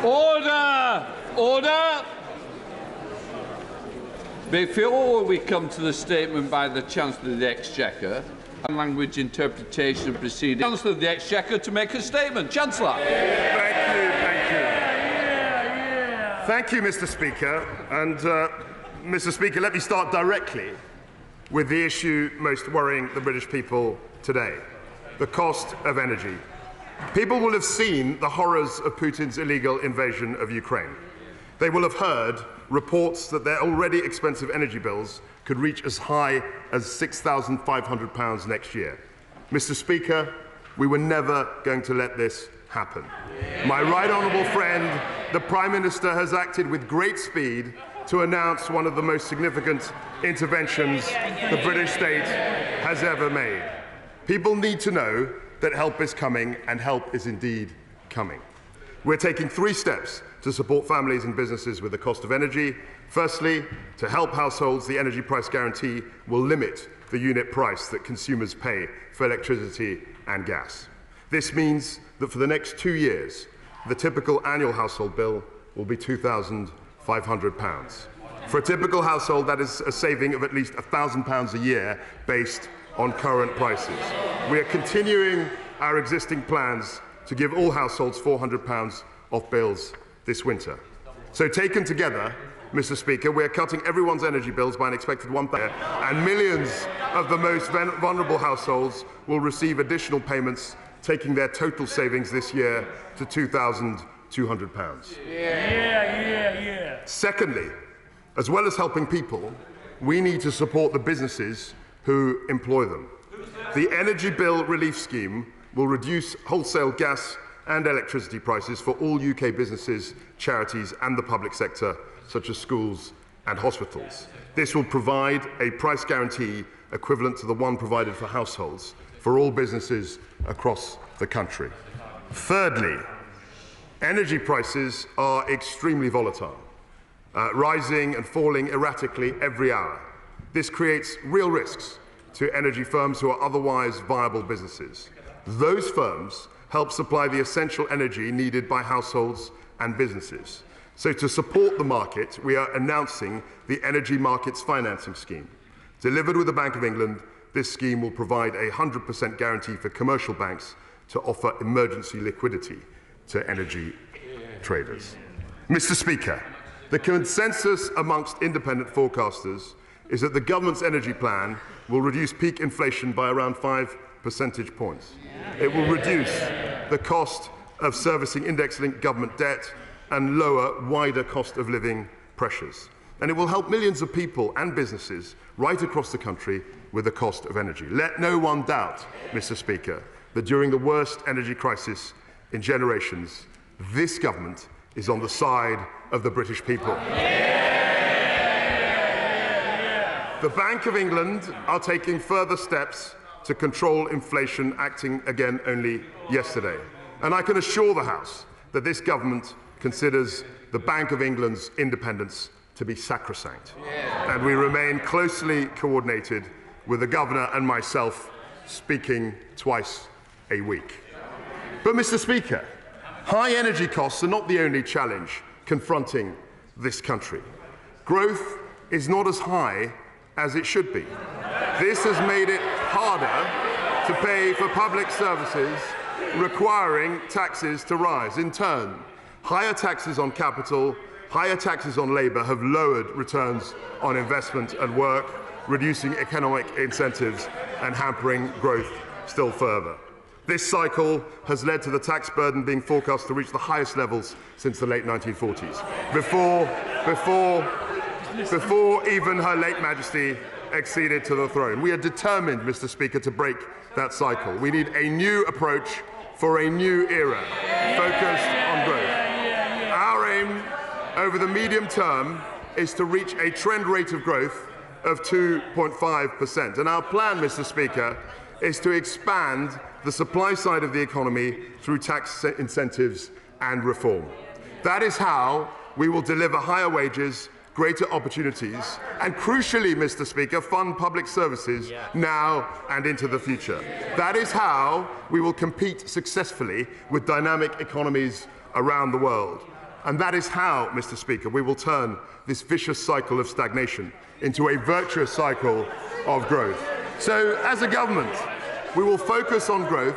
Order! Order! Before we come to the statement by the Chancellor of the Exchequer and language interpretation proceedings, Chancellor of the Exchequer to make a statement. Chancellor. Thank you, Mr. Speaker. And, Mr. Speaker, let me start directly with the issue most worrying the British people today, the cost of energy. People will have seen the horrors of Putin's illegal invasion of Ukraine. They will have heard reports that their already expensive energy bills could reach as high as £6,500 next year. Mr. Speaker, we were never going to let this happen. My right honourable friend, the Prime Minister, has acted with great speed to announce one of the most significant interventions the British state has ever made. People need to know that help is coming, and help is indeed coming. We're taking 3 steps to support families and businesses with the cost of energy. Firstly, to help households, the energy price guarantee will limit the unit price that consumers pay for electricity and gas. This means that for the next 2 years, the typical annual household bill will be £2,500. For a typical household, that is a saving of at least £1,000 a year based on current prices. We are continuing our existing plans to give all households £400 off bills this winter. So taken together, Mr. Speaker, we are cutting everyone's energy bills by an expected £1,000, and millions of the most vulnerable households will receive additional payments, taking their total savings this year to £2,200. Secondly, as well as helping people, we need to support the businesses who employ them. The Energy Bill Relief Scheme will reduce wholesale gas and electricity prices for all UK businesses, charities and the public sector, such as schools and hospitals. This will provide a price guarantee equivalent to the one provided for households for all businesses across the country. Thirdly, energy prices are extremely volatile, rising and falling erratically every hour. This creates real risks to energy firms who are otherwise viable businesses. Those firms help supply the essential energy needed by households and businesses. So to support the market, we are announcing the Energy Markets Financing Scheme. Delivered with the Bank of England, this scheme will provide a 100% guarantee for commercial banks to offer emergency liquidity to energy traders. Mr. Speaker, the consensus amongst independent forecasters is that the government's energy plan will reduce peak inflation by around 5 percentage points. It will reduce the cost of servicing index-linked government debt and lower wider cost of living pressures. And it will help millions of people and businesses right across the country with the cost of energy. Let no one doubt, Mr. Speaker, that during the worst energy crisis in generations, this government is on the side of the British people. The Bank of England are taking further steps to control inflation, acting again only yesterday. And I can assure the House that this government considers the Bank of England's independence to be sacrosanct. And we remain closely coordinated with the Governor and myself, speaking twice a week. But, Mr. Speaker, high energy costs are not the only challenge confronting this country. Growth is not as high as it should be. This has made it harder to pay for public services, requiring taxes to rise. In turn, higher taxes on capital, higher taxes on labour have lowered returns on investment and work, reducing economic incentives and hampering growth still further. This cycle has led to the tax burden being forecast to reach the highest levels since the late 1940s, before even Her late Majesty acceded to the throne. We are determined, Mr. Speaker, to break that cycle. We need a new approach for a new era, focused on growth. Our aim over the medium term is to reach a trend rate of growth of 2.5%. And our plan, Mr. Speaker, is to expand the supply side of the economy through tax incentives and reform. That is how we will deliver higher wages, greater opportunities, and crucially, Mr. Speaker, fund public services now and into the future. That is how we will compete successfully with dynamic economies around the world. And that is how, Mr. Speaker, we will turn this vicious cycle of stagnation into a virtuous cycle of growth. So, as a government, we will focus on growth,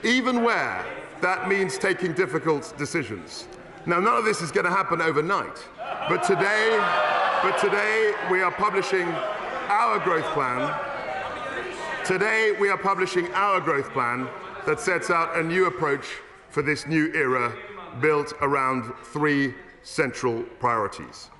even where that means taking difficult decisions. Now, none of this is going to happen overnight, but today we are publishing our growth plan. Today we are publishing our growth plan that sets out a new approach for this new era, built around three central priorities: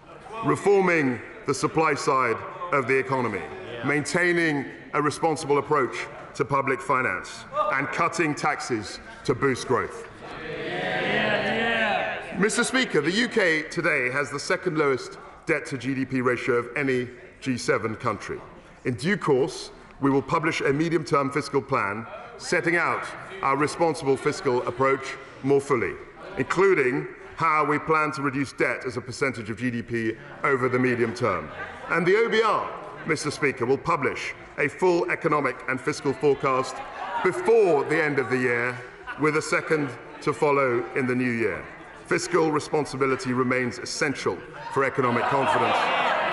reforming the supply side of the economy, maintaining a responsible approach to public finance, and cutting taxes to boost growth. Mr. Speaker, the UK today has the second lowest debt-to-GDP ratio of any G7 country. In due course, we will publish a medium-term fiscal plan setting out our responsible fiscal approach more fully, including how we plan to reduce debt as a percentage of GDP over the medium term. And the OBR, Mr. Speaker, will publish a full economic and fiscal forecast before the end of the year, with a second to follow in the new year. Fiscal responsibility remains essential for economic confidence,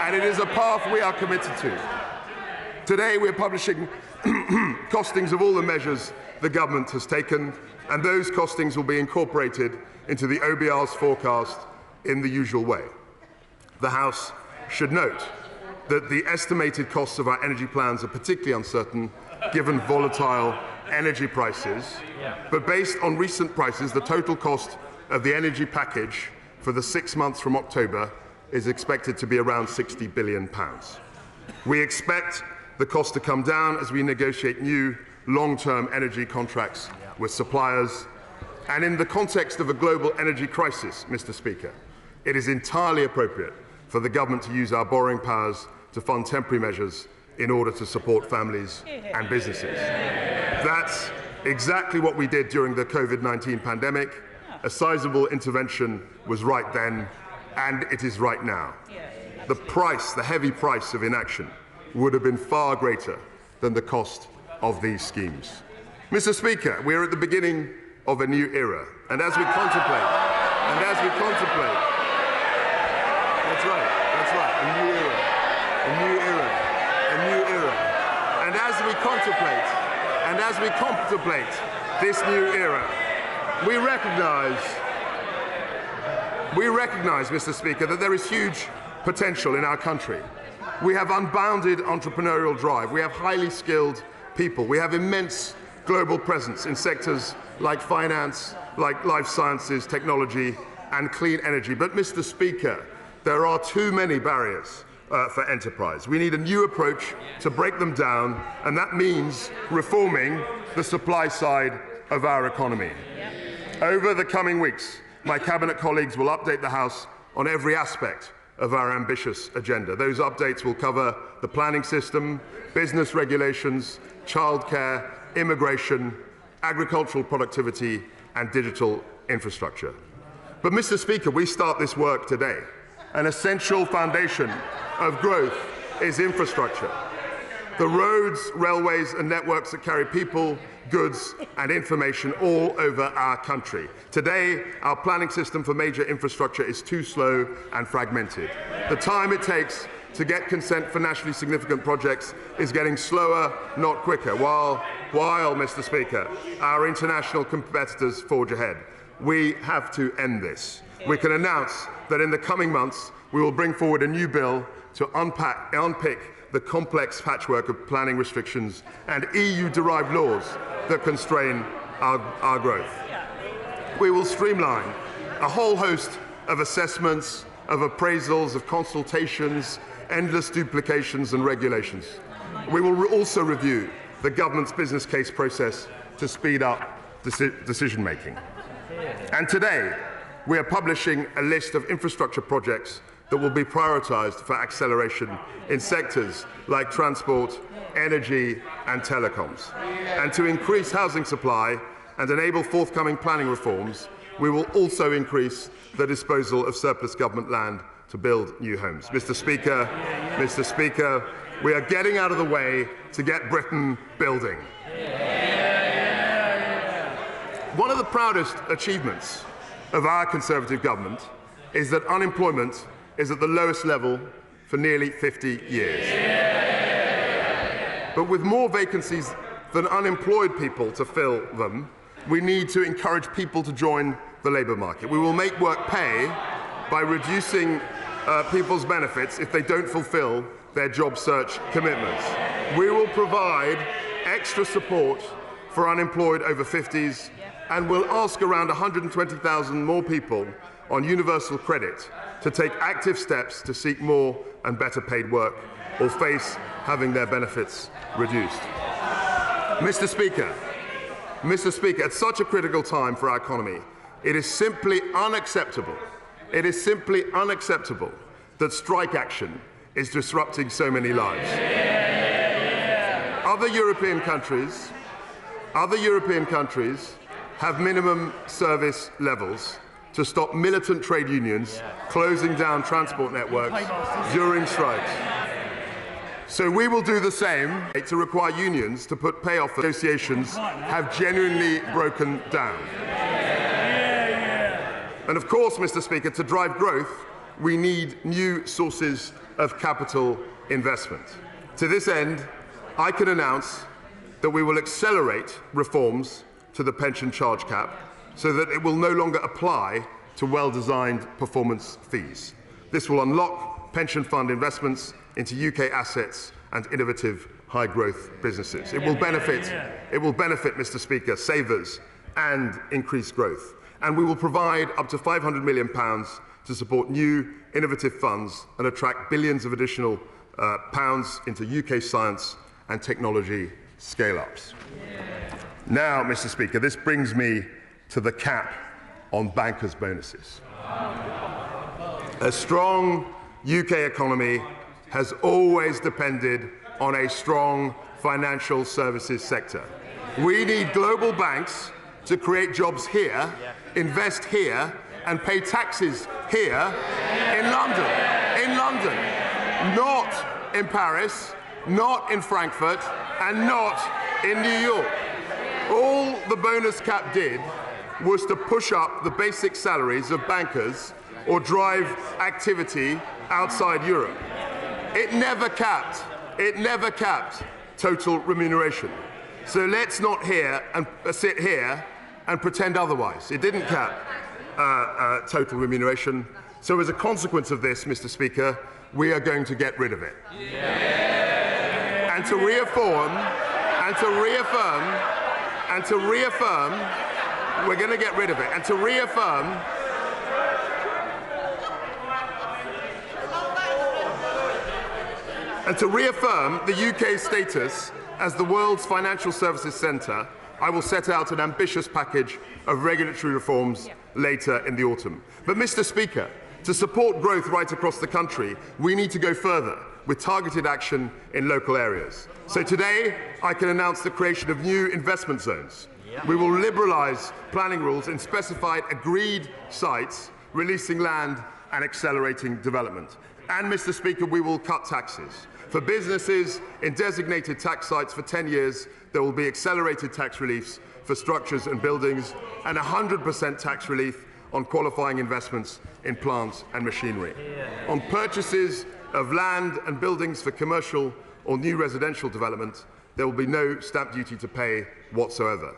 and it is a path we are committed to. Today we are publishing costings of all the measures the government has taken, and those costings will be incorporated into the OBR's forecast in the usual way. The House should note that the estimated costs of our energy plans are particularly uncertain given volatile energy prices, but based on recent prices, the total cost of the energy package for the 6 months from October is expected to be around £60 billion. We expect the cost to come down as we negotiate new long-term energy contracts with suppliers. And in the context of a global energy crisis, Mr. Speaker, it is entirely appropriate for the government to use our borrowing powers to fund temporary measures in order to support families and businesses. That's exactly what we did during the COVID-19 pandemic. A sizable intervention was right then, and it is right now. The price, the heavy price of inaction, would have been far greater than the cost of these schemes. Mr. Speaker, we are at the beginning of a new era, and as we contemplate, that's right, a new era, and as we contemplate this new era, we recognize, Mr. Speaker, that there is huge potential in our country. We have unbounded entrepreneurial drive. We have highly skilled people. We have immense global presence in sectors like finance, like life sciences, technology, and clean energy. But, Mr. Speaker, there are too many barriers for enterprise. We need a new approach to break them down, and that means reforming the supply side of our economy. Over the coming weeks, my Cabinet colleagues will update the House on every aspect of our ambitious agenda. Those updates will cover the planning system, business regulations, childcare, immigration, agricultural productivity, and digital infrastructure. But, Mr. Speaker, we start this work today. An essential foundation of growth is infrastructure. The roads, railways, and networks that carry people, goods, and information all over our country. Today, our planning system for major infrastructure is too slow and fragmented. The time it takes to get consent for nationally significant projects is getting slower, not quicker, while, Mr. Speaker, our international competitors forge ahead. We have to end this. We can announce that in the coming months, we will bring forward a new bill to unpick the complex patchwork of planning restrictions and EU-derived laws that constrain our growth. We will streamline a whole host of assessments, of appraisals, of consultations, endless duplications and regulations. We will also review the government's business case process to speed up decision-making. And today, we are publishing a list of infrastructure projects that will be prioritised for acceleration in sectors like transport, energy and telecoms. And to increase housing supply and enable forthcoming planning reforms, we will also increase the disposal of surplus government land to build new homes. Mr. Speaker, we are getting out of the way to get Britain building. One of the proudest achievements of our Conservative government is that unemployment is at the lowest level for nearly 50 years. But with more vacancies than unemployed people to fill them, we need to encourage people to join the labour market. We will make work pay by reducing people's benefits if they don't fulfil their job search commitments. We will provide extra support for unemployed over 50s and will ask around 120,000 more people on universal credit to take active steps to seek more and better paid work or face having their benefits reduced. Mr. Speaker, at such a critical time for our economy, it is simply unacceptable. It is simply unacceptable that strike action is disrupting so many lives. Other European countries have minimum service levels to stop militant trade unions closing down transport networks during strikes. So we will do the same to require unions to put payoff negotiations have genuinely broken down. And of course, Mr. Speaker, to drive growth, we need new sources of capital investment. To this end, I can announce that we will accelerate reforms to the pension charge cap so that it will no longer apply to well-designed performance fees. This will unlock pension fund investments into UK assets and innovative high-growth businesses. It will benefit, Mr. Speaker, savers and increase growth. And we will provide up to £500 million to support new innovative funds and attract billions of additional pounds into UK science and technology scale-ups. Now, Mr. Speaker, this brings me to the cap on bankers' bonuses. A strong UK economy has always depended on a strong financial services sector. We need global banks to create jobs here, invest here, and pay taxes here in London, not in Paris, not in Frankfurt, and not in New York. All the bonus cap did was to push up the basic salaries of bankers or drive activity outside Europe. It never capped total remuneration. So let's not sit here and pretend otherwise. It didn't cap total remuneration. So as a consequence of this, Mr. Speaker, we are going to get rid of it. And to reaffirm, we're going to get rid of it. And to reaffirm, the UK's status as the world's financial services centre, I will set out an ambitious package of regulatory reforms later in the autumn. But, Mr. Speaker, to support growth right across the country, we need to go further with targeted action in local areas. So today, I can announce the creation of new investment zones. We will liberalise planning rules in specified agreed sites, releasing land and accelerating development. And, Mr. Speaker, we will cut taxes. For businesses in designated tax sites for 10 years, there will be accelerated tax reliefs for structures and buildings and 100% tax relief on qualifying investments in plants and machinery. On purchases of land and buildings for commercial or new residential development, there will be no stamp duty to pay whatsoever.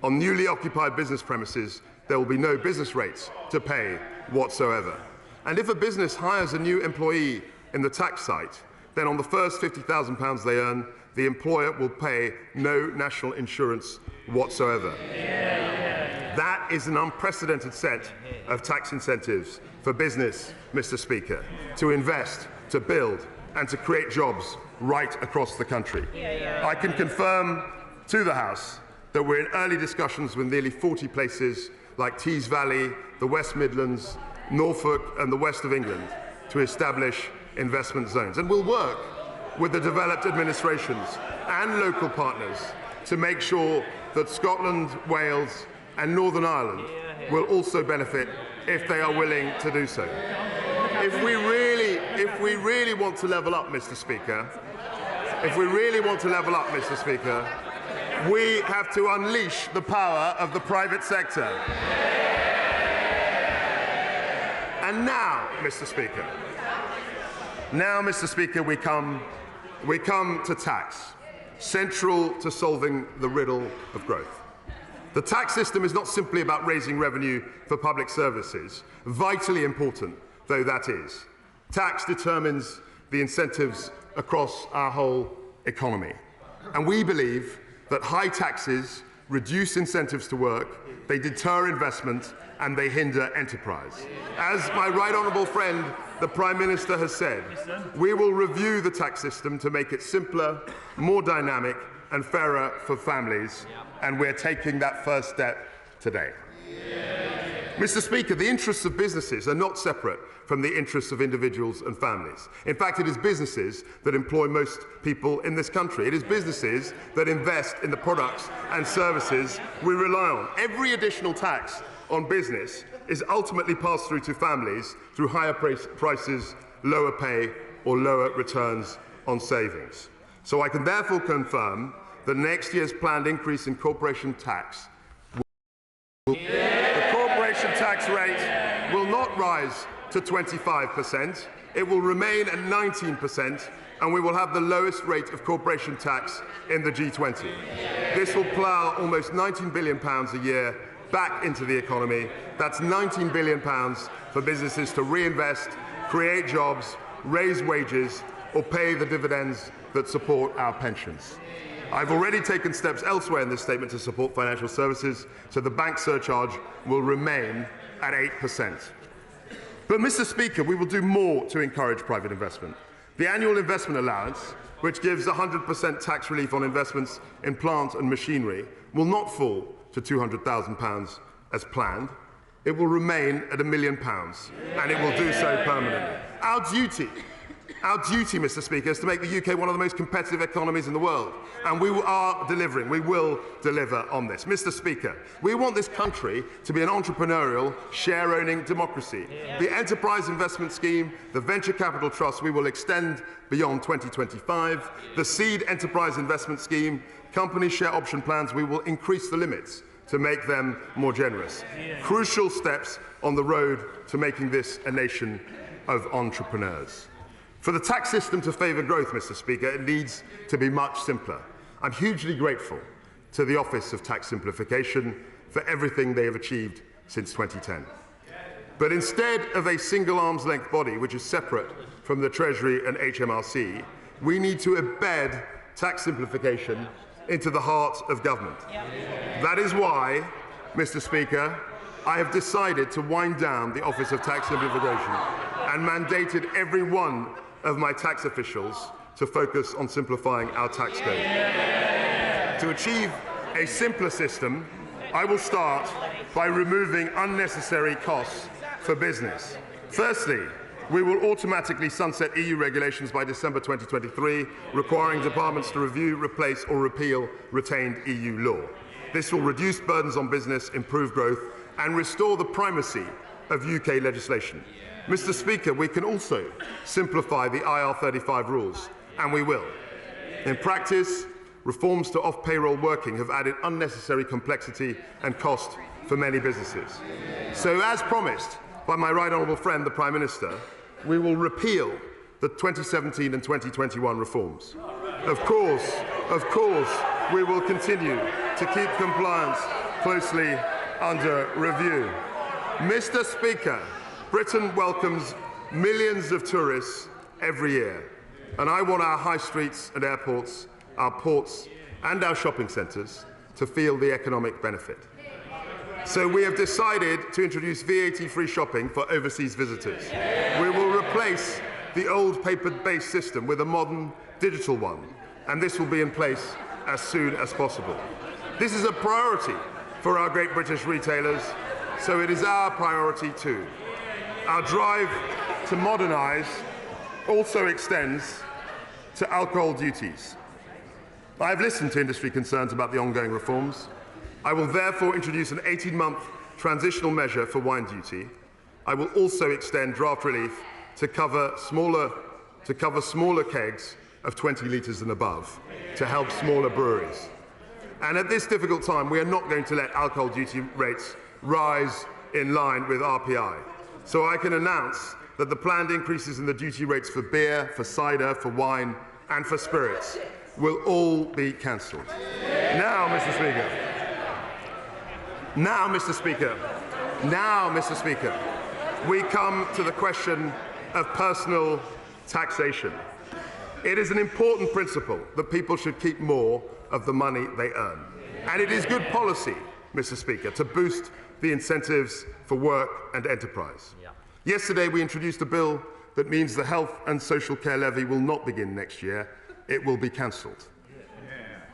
On newly occupied business premises, there will be no business rates to pay whatsoever. And if a business hires a new employee in the tax site, then on the first £50,000 they earn, the employer will pay no national insurance whatsoever. That is an unprecedented set of tax incentives for business, Mr. Speaker, to invest, to build, and to create jobs right across the country. I can confirm to the House that we're in early discussions with nearly 40 places like Tees Valley, the West Midlands, Norfolk, and the West of England to establish investment zones. And we'll work with the developed administrations and local partners to make sure that Scotland, Wales, and Northern Ireland will also benefit if they are willing to do so. If we really want to level up, Mr. Speaker, we have to unleash the power of the private sector. And now, Mr. Speaker, we come to tax, central to solving the riddle of growth. The tax system is not simply about raising revenue for public services, vitally important though that is. Tax determines the incentives across our whole economy. And we believe that high taxes reduce incentives to work, they deter investment, and they hinder enterprise. As my right honourable friend, the Prime Minister, has said, we will review the tax system to make it simpler, more dynamic, and fairer for families, and we're taking that first step today. Mr. Speaker, the interests of businesses are not separate from the interests of individuals and families. In fact, it is businesses that employ most people in this country. It is businesses that invest in the products and services we rely on. Every additional tax on business is ultimately passed through to families through higher prices, lower pay, or lower returns on savings. So I can therefore confirm that next year's planned increase in corporation tax the corporation tax rate will not rise to 25%. It will remain at 19%, and we will have the lowest rate of corporation tax in the G20. This will plough almost £19 billion a year back into the economy. That's £19 billion for businesses to reinvest, create jobs, raise wages, or pay the dividends that support our pensions. I've already taken steps elsewhere in this statement to support financial services, so the bank surcharge will remain at 8%. But, Mr. Speaker, we will do more to encourage private investment. The annual investment allowance, which gives 100% tax relief on investments in plant and machinery, will not fall to £200,000 as planned. It will remain at £1 million, and it will do so permanently. Our duty, Mr. Speaker, is to make the UK one of the most competitive economies in the world. And we are delivering. We will deliver on this. Mr. Speaker, we want this country to be an entrepreneurial, share-owning democracy. The Enterprise Investment Scheme, the Venture Capital Trust, we will extend beyond 2025. The Seed Enterprise Investment Scheme, company share option plans, we will increase the limits to make them more generous. Crucial steps on the road to making this a nation of entrepreneurs. For the tax system to favour growth, Mr. Speaker, it needs to be much simpler. I'm hugely grateful to the Office of Tax Simplification for everything they have achieved since 2010. But instead of a single arm's-length body which is separate from the Treasury and HMRC, we need to embed tax simplification into the heart of government. That is why, Mr. Speaker, I have decided to wind down the Office of Tax Simplification and mandated every one of my tax officials to focus on simplifying our tax code. To achieve a simpler system, I will start by removing unnecessary costs for business. Firstly, we will automatically sunset EU regulations by December 2023, requiring departments to review, replace or repeal retained EU law. This will reduce burdens on business, improve growth and restore the primacy of UK legislation. Mr. Speaker, we can also simplify the IR35 rules, and we will. In practice, reforms to off-payroll working have added unnecessary complexity and cost for many businesses. So, as promised by my right honourable friend, the Prime Minister, we will repeal the 2017 and 2021 reforms. Of course, we will continue to keep compliance closely under review. Mr. Speaker, Britain welcomes millions of tourists every year, and I want our high streets and airports, our ports and our shopping centres to feel the economic benefit. So we have decided to introduce VAT-free shopping for overseas visitors. We will replace the old paper-based system with a modern digital one, and this will be in place as soon as possible. This is a priority for our great British retailers, so it is our priority too. Our drive to modernise also extends to alcohol duties. I have listened to industry concerns about the ongoing reforms. I will therefore introduce an 18-month transitional measure for wine duty. I will also extend draft relief to cover smaller kegs of 20 litres and above to help smaller breweries. And at this difficult time, we are not going to let alcohol duty rates rise in line with RPI. So I can announce that the planned increases in the duty rates for beer, for cider, for wine, and for spirits will all be cancelled. Now, Mr. Speaker, we come to the question of personal taxation. It is an important principle that people should keep more of the money they earn. And it is good policy, Mr. Speaker, to boost the incentives for work and enterprise. Yesterday, we introduced a bill that means the health and social care levy will not begin next year. It will be cancelled.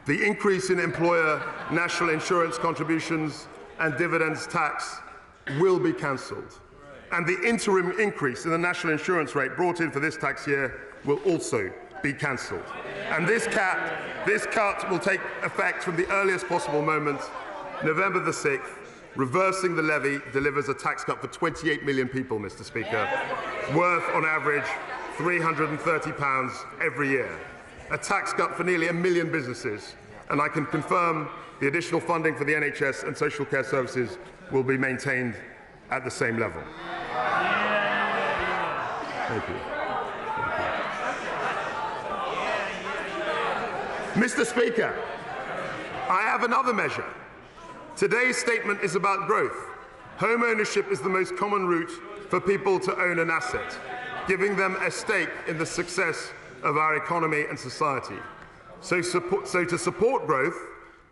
The increase in employer national insurance contributions and dividends tax will be cancelled. And the interim increase in the national insurance rate brought in for this tax year will also be cancelled. And this cut will take effect from the earliest possible moment, November the 6th. Reversing the levy delivers a tax cut for 28 million people, Mr. Speaker, worth on average £330 every year. A tax cut for nearly 1 million businesses, and I can confirm the additional funding for the NHS and social care services will be maintained at the same level. Thank you. Mr. Speaker, I have another measure. Today's statement is about growth. Home ownership is the most common route for people to own an asset, giving them a stake in the success of our economy and society. So to support growth,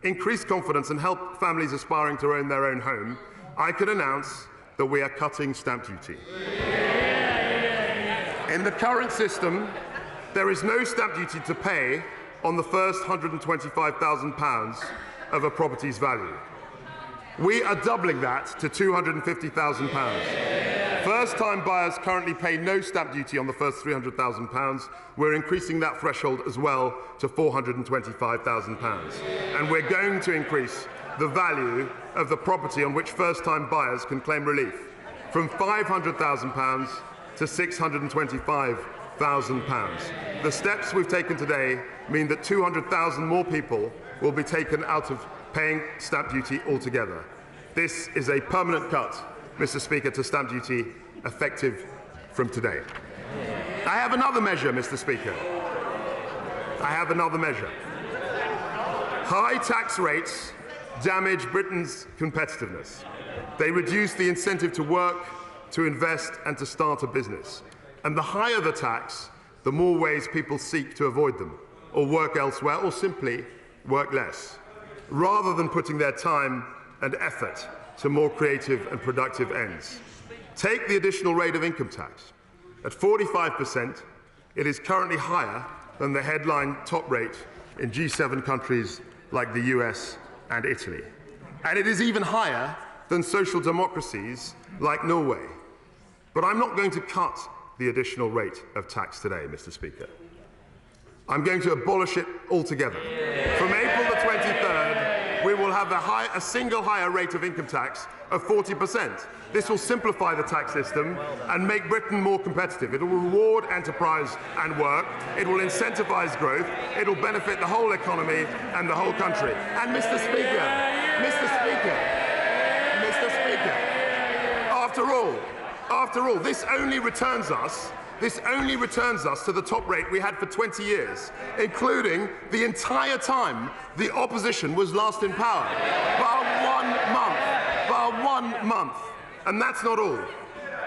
increase confidence and help families aspiring to own their own home, I can announce that we are cutting stamp duty. In the current system, there is no stamp duty to pay on the first £125,000 of a property's value. We are doubling that to £250,000. First-time buyers currently pay no stamp duty on the first £300,000. We're increasing that threshold as well to £425,000. And we're going to increase the value of the property on which first-time buyers can claim relief from £500,000 to £625,000. The steps we've taken today mean that 200,000 more people will be taken out of paying stamp duty altogether. This is a permanent cut, Mr. Speaker, to stamp duty effective from today. I have another measure, Mr. Speaker. I have another measure. High tax rates damage Britain's competitiveness. They reduce the incentive to work, to invest and to start a business. And the higher the tax, the more ways people seek to avoid them, or work elsewhere, or simply work less, rather than putting their time and effort to more creative and productive ends. Take the additional rate of income tax. At 45%, it is currently higher than the headline top rate in G7 countries like the US and Italy. And it is even higher than social democracies like Norway. But I'm not going to cut the additional rate of tax today, Mr. Speaker. I'm going to abolish it altogether. From April the 23rd, we will have a single higher rate of income tax of 40%. This will simplify the tax system and make Britain more competitive. It will reward enterprise and work. It will incentivize growth. It will benefit the whole economy and the whole country. And Mr. Speaker, after all, this only returns us to the top rate we had for 20 years, including the entire time the opposition was last in power. Bar 1 month. And that's not all.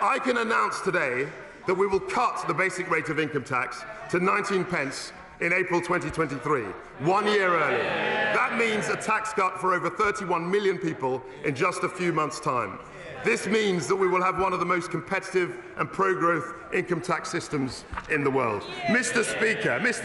I can announce today that we will cut the basic rate of income tax to 19 pence in April 2023, 1 year early. That means a tax cut for over 31 million people in just a few months' time. This means that we will have one of the most competitive and pro-growth income tax systems in the world. Mr.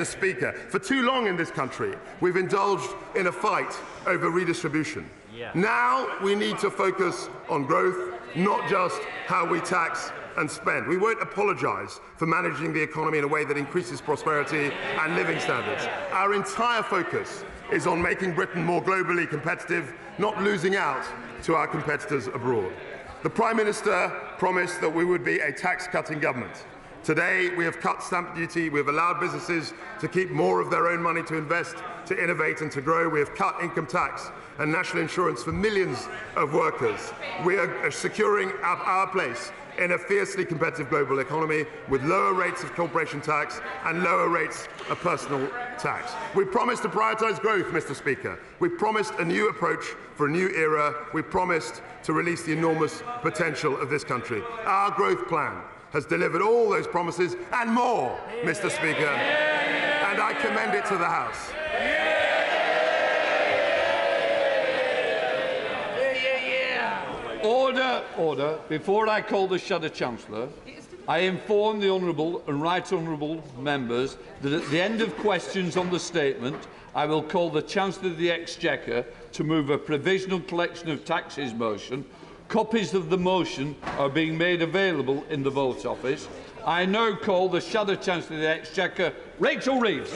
Speaker, for too long in this country, we've indulged in a fight over redistribution. Now we need to focus on growth, not just how we tax and spend. We won't apologise for managing the economy in a way that increases prosperity and living standards. Our entire focus is on making Britain more globally competitive, not losing out to our competitors abroad. The Prime Minister promised that we would be a tax-cutting government. Today, we have cut stamp duty, we have allowed businesses to keep more of their own money to invest, to innovate and to grow. We have cut income tax and national insurance for millions of workers. We are securing our place in a fiercely competitive global economy with lower rates of corporation tax and lower rates of personal tax. We promised to prioritise growth, Mr. Speaker. We promised a new approach for a new era. We promised to release the enormous potential of this country. Our growth plan has delivered all those promises and more, Mr. Speaker, and I commend it to the House. Order. Before I call the Shadow Chancellor, I inform the Honourable and Right Honourable members that at the end of questions on the statement, I will call the Chancellor of the Exchequer to move a provisional collection of taxes motion. Copies of the motion are being made available in the vote office. I now call the Shadow Chancellor of the Exchequer, Rachel Reeves.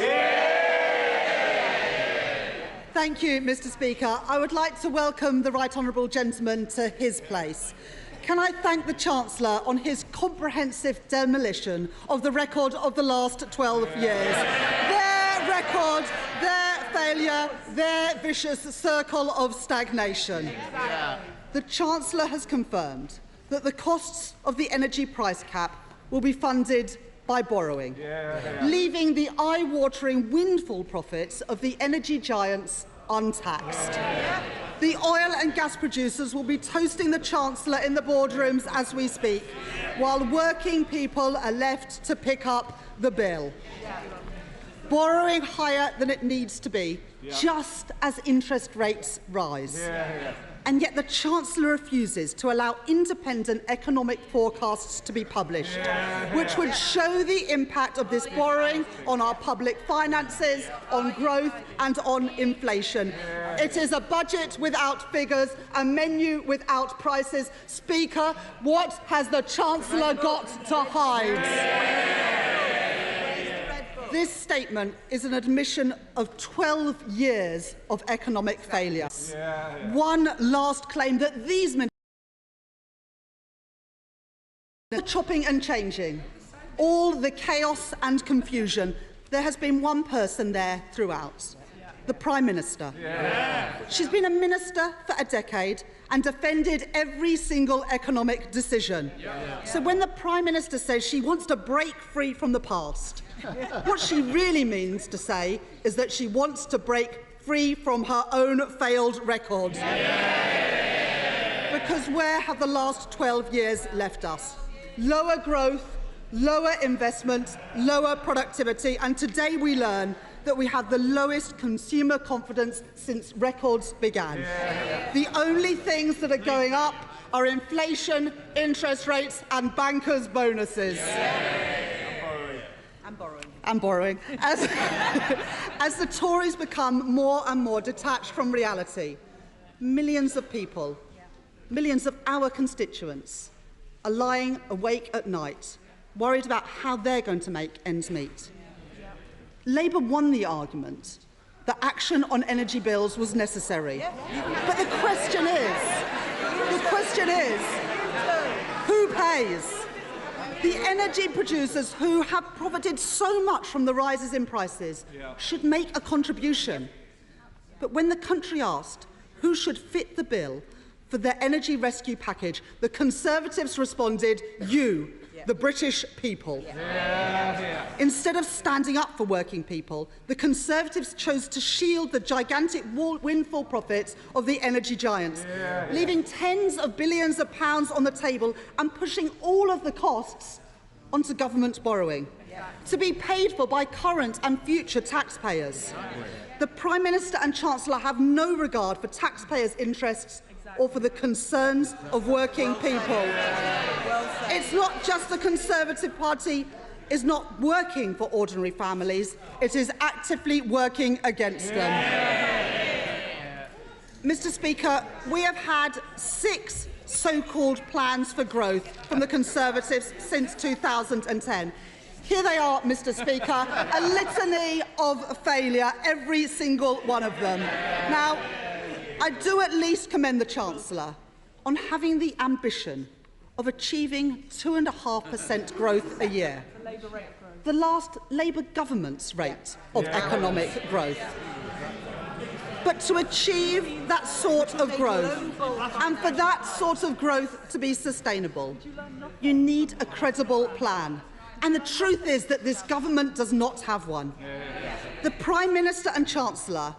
Thank you, Mr. Speaker. I would like to welcome the Right Honourable Gentleman to his place. Can I thank the Chancellor on his comprehensive demolition of the record of the last 12 years. Their record, their failure, their vicious circle of stagnation. The Chancellor has confirmed that the costs of the energy price cap will be funded by borrowing, leaving the eye-watering windfall profits of the energy giants untaxed. The oil and gas producers will be toasting the Chancellor in the boardrooms as we speak, while working people are left to pick up the bill. Borrowing higher than it needs to be, just as interest rates rise. And yet the Chancellor refuses to allow independent economic forecasts to be published, which would show the impact of this borrowing on our public finances, on growth and on inflation. It is a budget without figures, a menu without prices. Speaker, what has the Chancellor got to hide? This statement is an admission of 12 years of economic failure. One last claim that these ministers are chopping and changing. All the chaos and confusion. There has been one person there throughout. The Prime Minister. She's been a minister for a decade and defended every single economic decision. So when the Prime Minister says she wants to break free from the past, what she really means to say is that she wants to break free from her own failed record. Because where have the last 12 years left us? Lower growth, lower investment, lower productivity, and today we learn that we have the lowest consumer confidence since records began. The only things that are going up are inflation, interest rates and bankers' bonuses. And borrowing. As the Tories become more and more detached from reality, millions of people, millions of our constituents, are lying awake at night, worried about how they're going to make ends meet. Labour won the argument that action on energy bills was necessary. But the question is, who pays? The energy producers who have profited so much from the rises in prices should make a contribution. But when the country asked who should fit the bill for their energy rescue package, the Conservatives responded, you, the British people. Instead of standing up for working people, the Conservatives chose to shield the gigantic windfall profits of the energy giants, leaving tens of billions of pounds on the table and pushing all of the costs onto government borrowing, to be paid for by current and future taxpayers. The Prime Minister and Chancellor have no regard for taxpayers' interests or for the concerns of working people. It's not just the Conservative Party is not working for ordinary families, it is actively working against them. Mr. Speaker, we have had 6 so-called plans for growth from the Conservatives since 2010. Here they are, Mr. Speaker, a litany of failure, every single one of them. Now, I do at least commend the Chancellor on having the ambition of achieving 2.5% growth a year, the last Labour government's rate of economic growth. But to achieve that sort of growth, and for that sort of growth to be sustainable, you need a credible plan. And the truth is that this government does not have one. The Prime Minister and Chancellor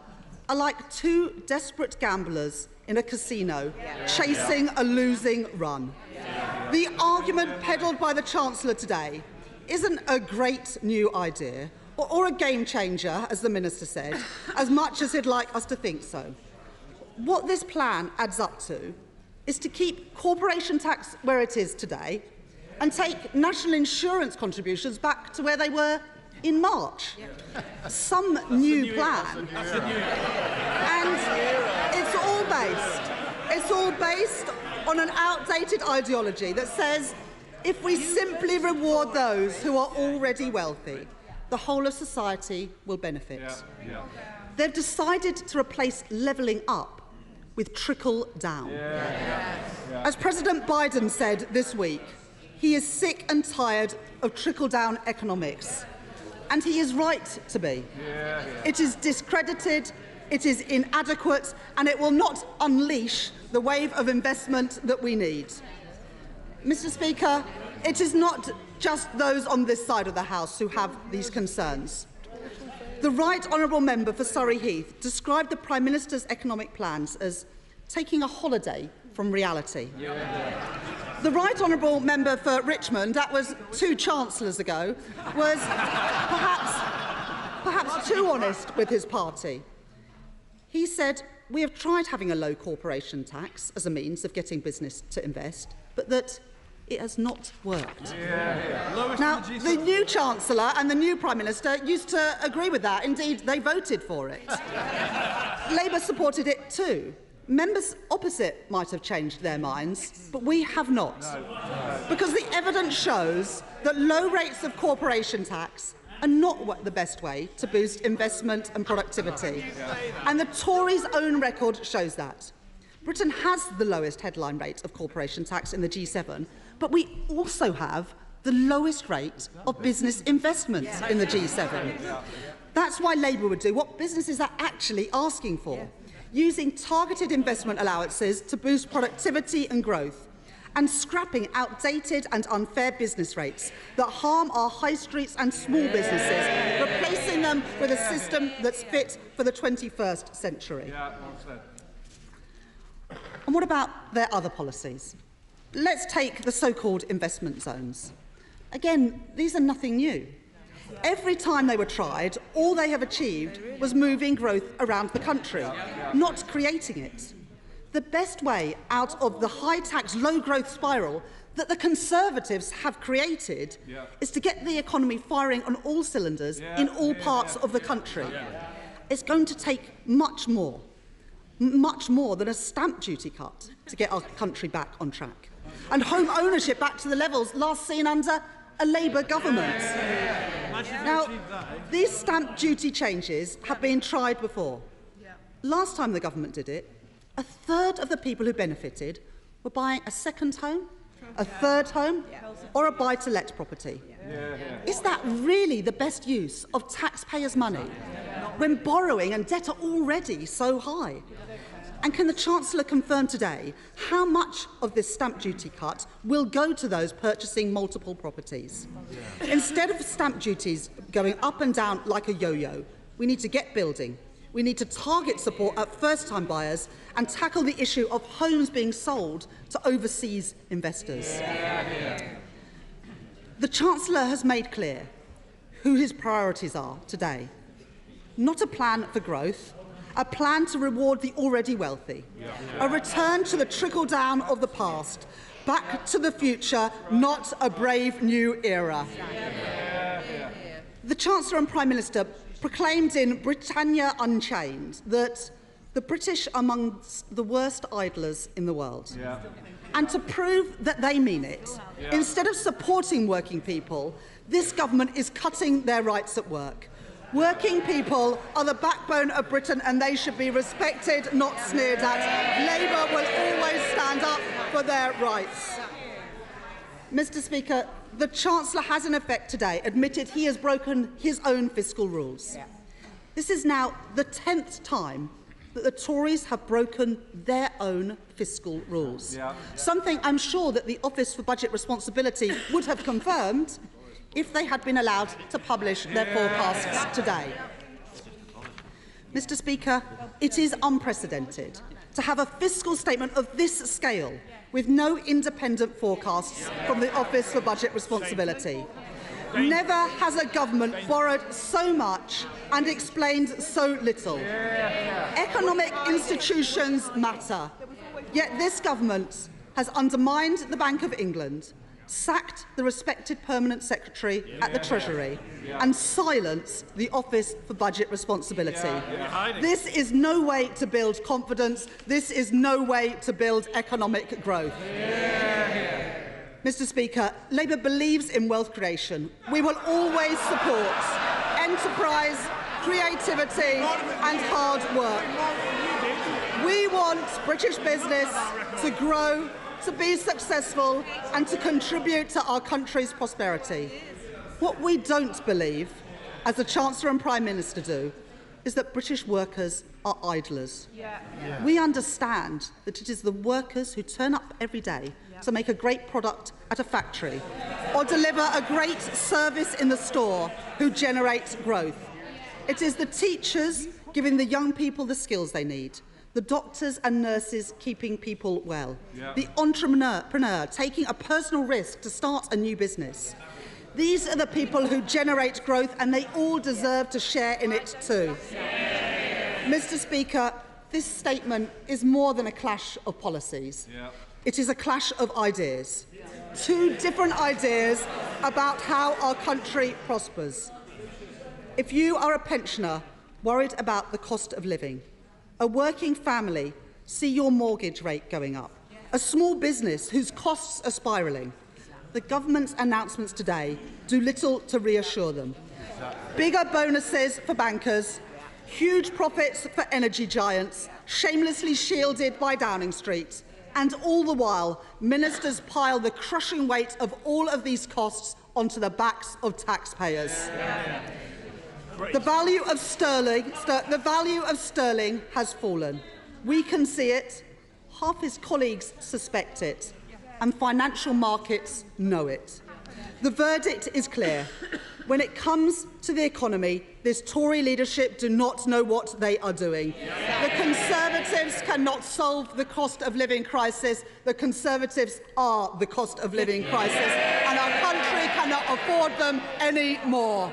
are like two desperate gamblers in a casino chasing a losing run. The argument peddled by the Chancellor today isn't a great new idea or a game changer, as the Minister said, as much as he'd like us to think so. What this plan adds up to is to keep corporation tax where it is today and take national insurance contributions back to where they were in March. Some new plan. And it's all based on an outdated ideology that says if we simply reward those who are already wealthy, the whole of society will benefit. They've decided to replace levelling up with trickle down. As President Biden said this week, he is sick and tired of trickle down economics. And he is right to be. It is discredited, it is inadequate, and it will not unleash the wave of investment that we need. Mr. Speaker, it is not just those on this side of the House who have these concerns. The Right Honourable Member for Surrey Heath described the Prime Minister's economic plans as taking a holiday from reality. The Right Honourable Member for Richmond, that was 2 Chancellors ago, was perhaps too honest with his party. He said, "We have tried having a low corporation tax as a means of getting business to invest, but that it has not worked." Now, the new Chancellor and the new Prime Minister used to agree with that. Indeed, they voted for it. Labour supported it too. Members opposite might have changed their minds, but we have not. Because the evidence shows that low rates of corporation tax are not the best way to boost investment and productivity. And the Tories' own record shows that. Britain has the lowest headline rate of corporation tax in the G7, but we also have the lowest rate of business investment in the G7. That's why Labour would do what businesses are actually asking for, using targeted investment allowances to boost productivity and growth, and scrapping outdated and unfair business rates that harm our high streets and small businesses, replacing them with a system that's fit for the 21st century. And what about their other policies? Let's take the so-called investment zones. Again, these are nothing new. Every time they were tried, all they have achieved was moving growth around the country, not creating it. The best way out of the high-tax, low-growth spiral that the Conservatives have created is to get the economy firing on all cylinders in all parts of the country. It's going to take much more than a stamp duty cut to get our country back on track, and home ownership back to the levels last seen under a Labour government. Now, these stamp duty changes have been tried before. Last time the government did it, a third of the people who benefited were buying a second home, a third home, or a buy-to-let property. Is that really the best use of taxpayers' money when borrowing and debt are already so high? And can the Chancellor confirm today how much of this stamp duty cut will go to those purchasing multiple properties? Instead of stamp duties going up and down like a yo-yo, we need to get building. We need to target support at first-time buyers and tackle the issue of homes being sold to overseas investors. The Chancellor has made clear who his priorities are today. Not a plan for growth, a plan to reward the already wealthy, a return to the trickle-down of the past, back to the future, not a brave new era. The Chancellor and Prime Minister proclaimed in Britannia Unchained that the British are amongst the worst idlers in the world. And to prove that they mean it, instead of supporting working people, this government is cutting their rights at work. Working people are the backbone of Britain and they should be respected, not sneered at. Labour will always stand up for their rights. Mr. Speaker, the Chancellor has in effect today admitted he has broken his own fiscal rules. This is now the 10th time that the Tories have broken their own fiscal rules, something I'm sure that the Office for Budget Responsibility would have confirmed if they had been allowed to publish their forecasts today. Mr. Speaker, it is unprecedented to have a fiscal statement of this scale with no independent forecasts from the Office for Budget Responsibility. Never has a government borrowed so much and explained so little. Economic institutions matter, yet this government has undermined the Bank of England, sacked the respected Permanent Secretary at the Treasury and silenced the Office for Budget Responsibility. This is no way to build confidence. This is no way to build economic growth. Mr. Speaker, Labour believes in wealth creation. We will always support enterprise, creativity and hard work. We want British business to grow, to be successful and to contribute to our country's prosperity. What we don't believe, as the Chancellor and Prime Minister do, is that British workers are idlers. We understand that it is the workers who turn up every day to make a great product at a factory or deliver a great service in the store who generate growth. It is the teachers giving the young people the skills they need, the doctors and nurses keeping people well, the entrepreneur taking a personal risk to start a new business. These are the people who generate growth, and they all deserve to share in it too. Mr. Speaker, this statement is more than a clash of policies. It is a clash of ideas. Two different ideas about how our country prospers. If you are a pensioner worried about the cost of living, a working family see your mortgage rate going up, a small business whose costs are spiralling, the government's announcements today do little to reassure them. Bigger bonuses for bankers, huge profits for energy giants, shamelessly shielded by Downing Street, and all the while, ministers pile the crushing weight of all of these costs onto the backs of taxpayers. The value of sterling has fallen. We can see it, half his colleagues suspect it, and financial markets know it. The verdict is clear. When it comes to the economy, this Tory leadership do not know what they are doing. The Conservatives cannot solve the cost of living crisis. The Conservatives are the cost of living crisis, and our country cannot afford them anymore.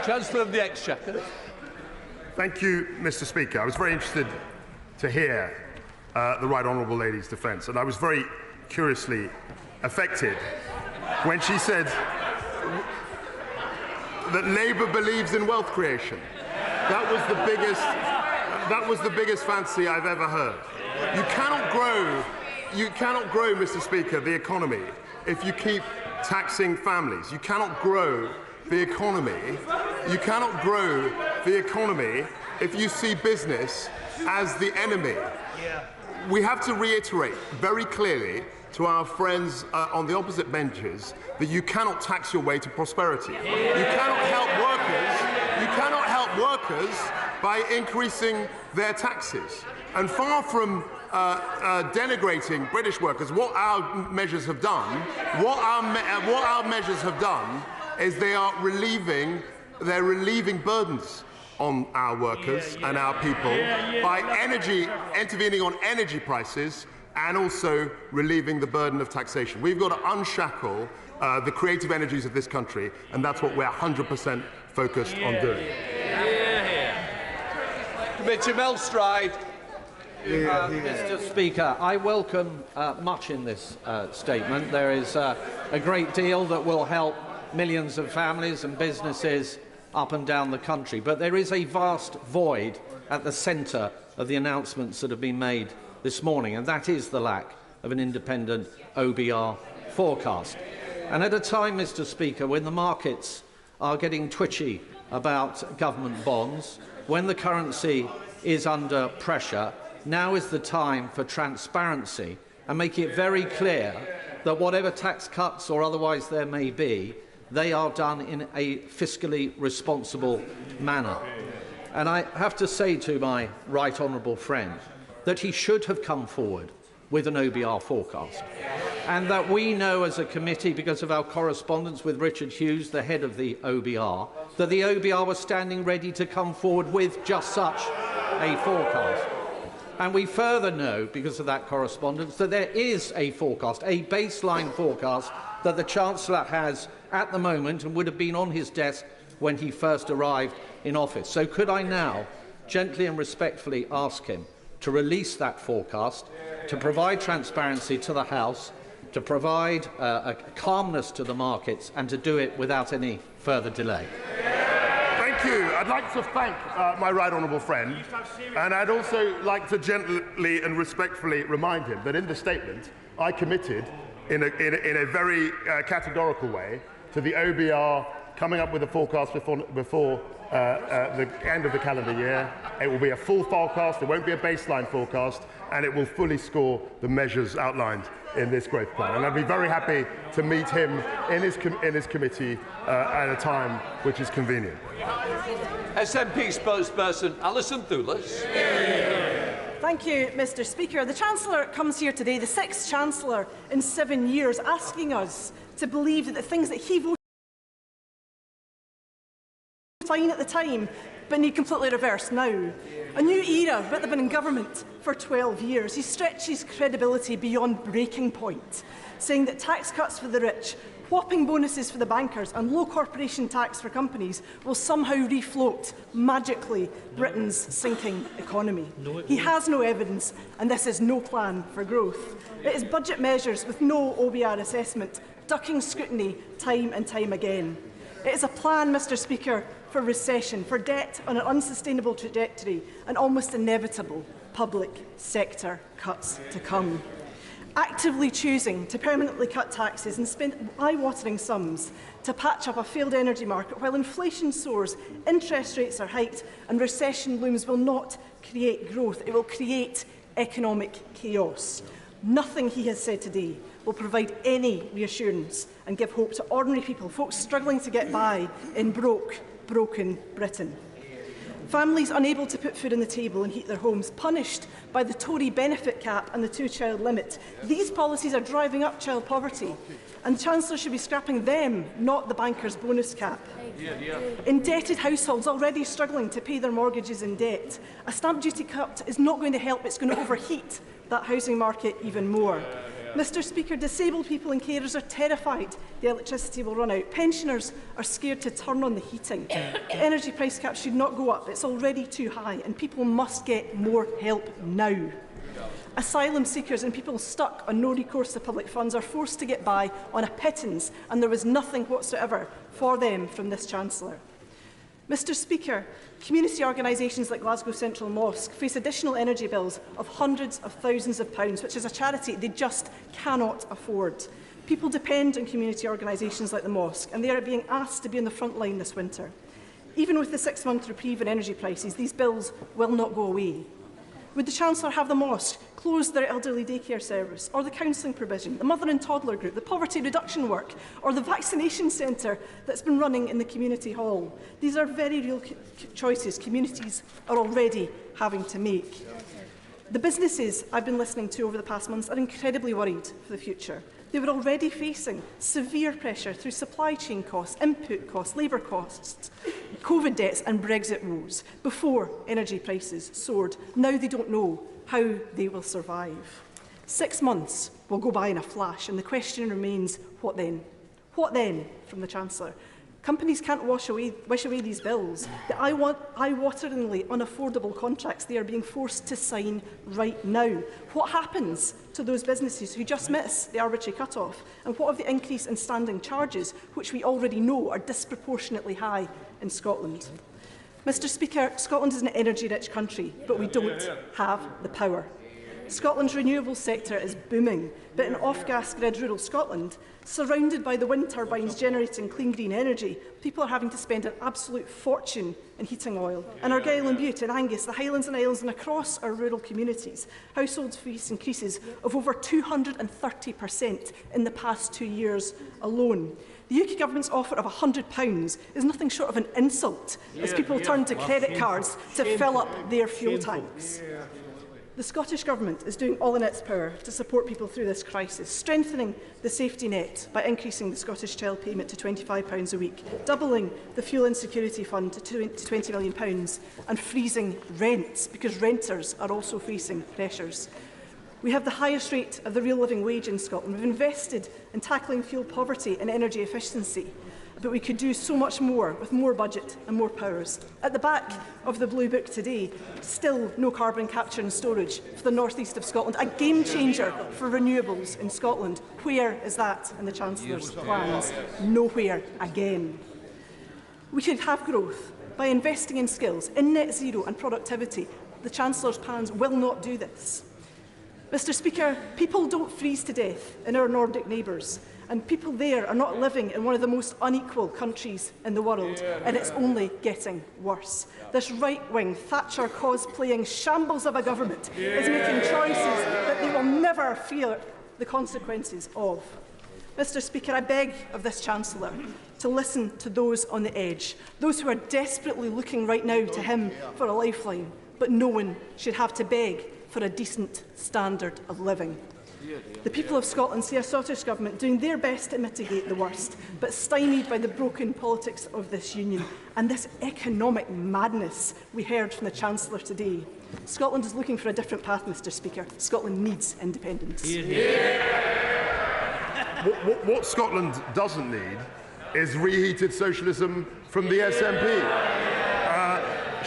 Chancellor of the Exchequer. Thank you, Mr. Speaker. I was very interested to hear the Right Honourable Lady's defence, and I was very curiously affected when she said that Labour believes in wealth creation. That was the biggest fancy I've ever heard. You cannot grow, Mr. Speaker, the economy if you keep taxing families. You cannot grow the economy. You cannot grow the economy if you see business as the enemy. We have to reiterate very clearly to our friends on the opposite benches that you cannot tax your way to prosperity. You cannot help workers by increasing their taxes. And far from denigrating British workers, what our measures have done, is they're relieving burdens on our workers and our people by intervening on energy prices and also relieving the burden of taxation. We've got to unshackle the creative energies of this country, and that's what we're 100% focused on doing. Committee Melstride. Mr. Speaker, I welcome much in this statement. There is a great deal that will help millions of families and businesses up and down the country, but there is a vast void at the centre of the announcements that have been made this morning, and that is the lack of an independent OBR forecast. And at a time, Mr. Speaker, when the markets are getting twitchy about government bonds, when the currency is under pressure, now is the time for transparency and make it very clear that whatever tax cuts or otherwise there may be, they are done in a fiscally responsible manner. And I have to say to my right honourable friend that he should have come forward with an OBR forecast, and that we know as a committee, because of our correspondence with Richard Hughes, the head of the OBR, that the OBR was standing ready to come forward with just such a forecast. And we further know, because of that correspondence, that there is a forecast, a baseline forecast, that the Chancellor has at the moment and would have been on his desk when he first arrived in office. So could I now gently and respectfully ask him to release that forecast, to provide transparency to the House, to provide a calmness to the markets, and to do it without any further delay? Thank you. I'd like to thank my right honourable friend, and I'd also like to gently and respectfully remind him that in the statement I committed in a very categorical way to the OBR coming up with a forecast before the end of the calendar year. It will be a full forecast, it won't be a baseline forecast, and it will fully score the measures outlined in this growth plan. And I'd be very happy to meet him in his committee at a time which is convenient. SNP spokesperson Alison Thewlis. Thank you, Mr. Speaker. The Chancellor comes here today, the 6th Chancellor in 7 years, asking us to believe that the things that he voted fine at the time, but need completely reversed now. A new era, but they've been in government for 12 years. He stretches credibility beyond breaking point, saying that tax cuts for the rich, whopping bonuses for the bankers and low corporation tax for companies will somehow refloat, magically, Britain's sinking economy. He has no evidence, and this is no plan for growth. It is budget measures with no OBR assessment, ducking scrutiny time and time again. It is a plan, Mr. Speaker, for recession, for debt on an unsustainable trajectory and almost inevitable public sector cuts to come. Actively choosing to permanently cut taxes and spend eye-watering sums to patch up a failed energy market while inflation soars, interest rates are hiked and recession looms will not create growth, it will create economic chaos. Nothing he has said today will provide any reassurance and give hope to ordinary people, folks struggling to get by in broken Britain. Families unable to put food on the table and heat their homes, punished by the Tory benefit cap and the two-child limit. These policies are driving up child poverty, and the Chancellor should be scrapping them, not the bankers' bonus cap. Indebted households already struggling to pay their mortgages in debt. A stamp duty cut is not going to help, it's going to overheat that housing market even more. Mr. Speaker, disabled people and carers are terrified the electricity will run out. Pensioners are scared to turn on the heating. The energy price cap should not go up. It's already too high, and people must get more help now. Asylum seekers and people stuck on no recourse to public funds are forced to get by on a pittance, and there was nothing whatsoever for them from this Chancellor. Mr. Speaker, community organisations like Glasgow Central Mosque face additional energy bills of hundreds of thousands of pounds, which is a charity they just cannot afford. People depend on community organisations like the mosque, and they are being asked to be on the front line this winter. Even with the 6-month reprieve in energy prices, these bills will not go away. Would the Chancellor have the mosque close their elderly daycare service, or the counselling provision, the mother and toddler group, the poverty reduction work, or the vaccination centre that's been running in the community hall? These are very real choices communities are already having to make. The businesses I've been listening to over the past months are incredibly worried for the future. They were already facing severe pressure through supply chain costs, input costs, labour costs, COVID debts and Brexit woes before energy prices soared. Now they don't know how they will survive. 6 months will go by in a flash, and the question remains, what then? What then from the Chancellor? Companies can't wish away these bills. The eye-wateringly unaffordable contracts they are being forced to sign right now. What happens to those businesses who just miss the arbitrary cut-off? And what of the increase in standing charges, which we already know are disproportionately high in Scotland? Mr. Speaker, Scotland is an energy-rich country, but we don't have the power. Scotland's renewable sector is booming, but in off-gas grid rural Scotland, surrounded by the wind turbines generating clean green energy, people are having to spend an absolute fortune in heating oil. In Argyll and Bute, in Angus, the Highlands and Islands and across our rural communities, household fees increases of over 230% in the past 2 years alone. The UK Government's offer of £100 is nothing short of an insult as people turn to credit cards to fill up their fuel tanks. The Scottish Government is doing all in its power to support people through this crisis, strengthening the safety net by increasing the Scottish Child payment to £25 a week, doubling the Fuel Insecurity Fund to £20 million and freezing rents, because renters are also facing pressures. We have the highest rate of the real living wage in Scotland. We've invested in tackling fuel poverty and energy efficiency, but we could do so much more with more budget and more powers. At the back of the Blue Book today, still no carbon capture and storage for the north east of Scotland, a game changer for renewables in Scotland. Where is that in the Chancellor's plans? Nowhere again. We could have growth by investing in skills, in net zero and productivity. The Chancellor's plans will not do this. Mr. Speaker, people don't freeze to death in our Nordic neighbours, and people there are not living in one of the most unequal countries in the world, and it's only getting worse. This right-wing, Thatcher cosplaying shambles of a government is making choices that they will never feel the consequences of. Mr. Speaker, I beg of this Chancellor to listen to those on the edge, those who are desperately looking right now to him for a lifeline, but no one should have to beg for a decent standard of living. The people of Scotland see a Scottish Government doing their best to mitigate the worst, but stymied by the broken politics of this union and this economic madness we heard from the Chancellor today. Scotland is looking for a different path, Mr. Speaker. Scotland needs independence. What Scotland doesn't need is reheated socialism from the SNP.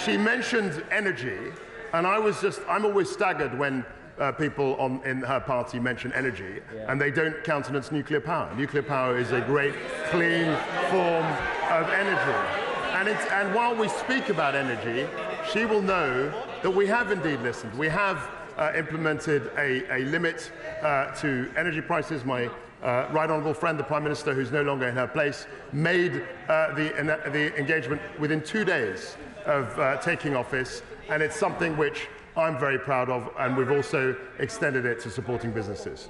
She mentioned energy, and I'm always staggered when people in her party mention energy and they don't countenance nuclear power. Nuclear power is a great, clean form of energy. And while we speak about energy, she will know that we have indeed listened. We have implemented a limit to energy prices. My right honourable friend, the Prime Minister, who's no longer in her place, made the engagement within 2 days of taking office, and it's something which I'm very proud of, and we've also extended it to supporting businesses.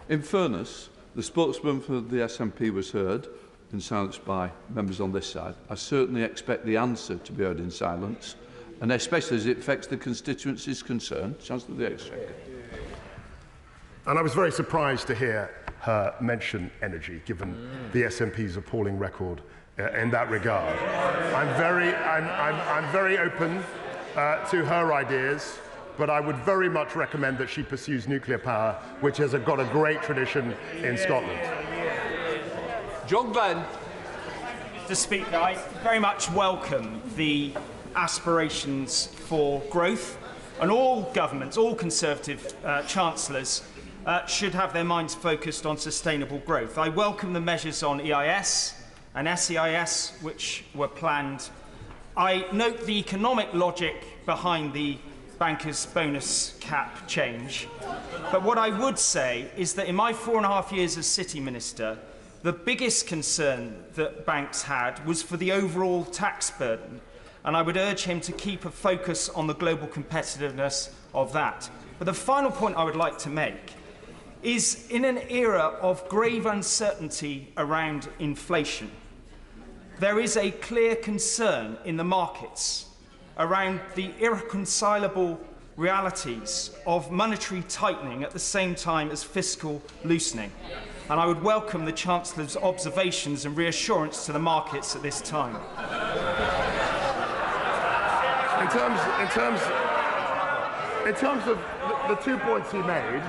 In fairness, the spokesman for the SNP was heard in silence by members on this side. I certainly expect the answer to be heard in silence, and especially as it affects the constituencies concerned. Chancellor of the Exchequer. And I was very surprised to hear her mention energy, given the SNP's appalling record in that regard. I'm very open to her ideas, but I would very much recommend that she pursues nuclear power, which has got a great tradition in Scotland. John Benn. Mr. Speaker, I very much welcome the aspirations for growth, and all governments, all Conservative chancellors should have their minds focused on sustainable growth. I welcome the measures on EIS and SEIS which were planned. I note the economic logic behind the banker's bonus cap change. But what I would say is that in my 4.5 years as City Minister, the biggest concern that banks had was for the overall tax burden. And I would urge him to keep a focus on the global competitiveness of that. But the final point I would like to make is, in an era of grave uncertainty around inflation, there is a clear concern in the markets around the irreconcilable realities of monetary tightening at the same time as fiscal loosening. And I would welcome the Chancellor's observations and reassurance to the markets at this time. In terms of the 2 points he made,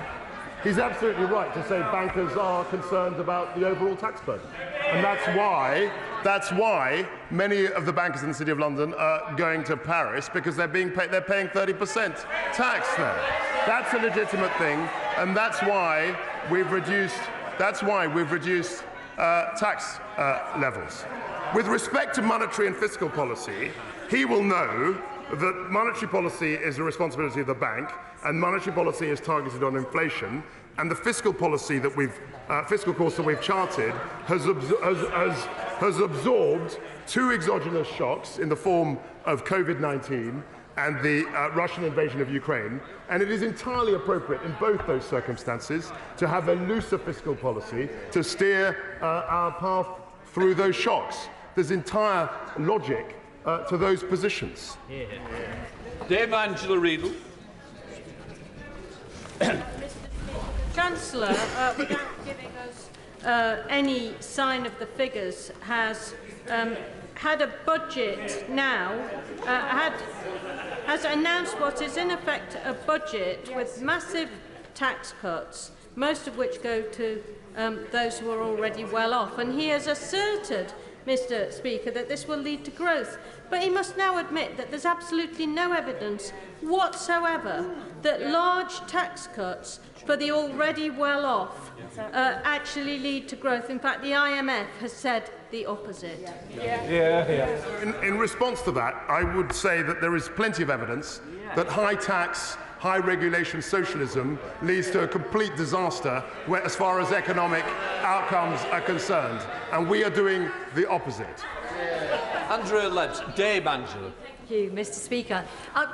he's absolutely right to say bankers are concerned about the overall tax burden. And that's why many of the bankers in the City of London are going to Paris, because they're paying 30% tax there. That's a legitimate thing, and that's why we've reduced tax levels. With respect to monetary and fiscal policy, he will know that monetary policy is the responsibility of the bank, and monetary policy is targeted on inflation. And the fiscal policy that fiscal course that we've charted has absorbed 2 exogenous shocks in the form of COVID-19 and the Russian invasion of Ukraine, and it is entirely appropriate in both those circumstances to have a looser fiscal policy to steer our path through those shocks. There's entire logic to those positions. Dame Angela Riedel. Chancellor, without giving us any sign of the figures, has had a budget now, has announced what is in effect a budget with massive tax cuts, most of which go to those who are already well off. And he has asserted, Mr. Speaker, that this will lead to growth. But he must now admit that there's absolutely no evidence whatsoever that large tax cuts for the already well-off actually lead to growth. In fact, the IMF has said the opposite. In response to that, I would say that there is plenty of evidence that high tax, high regulation socialism leads to a complete disaster as far as economic outcomes are concerned. And we are doing the opposite. Andrea Lebs. Dame Angela. Thank you, Mr. Speaker.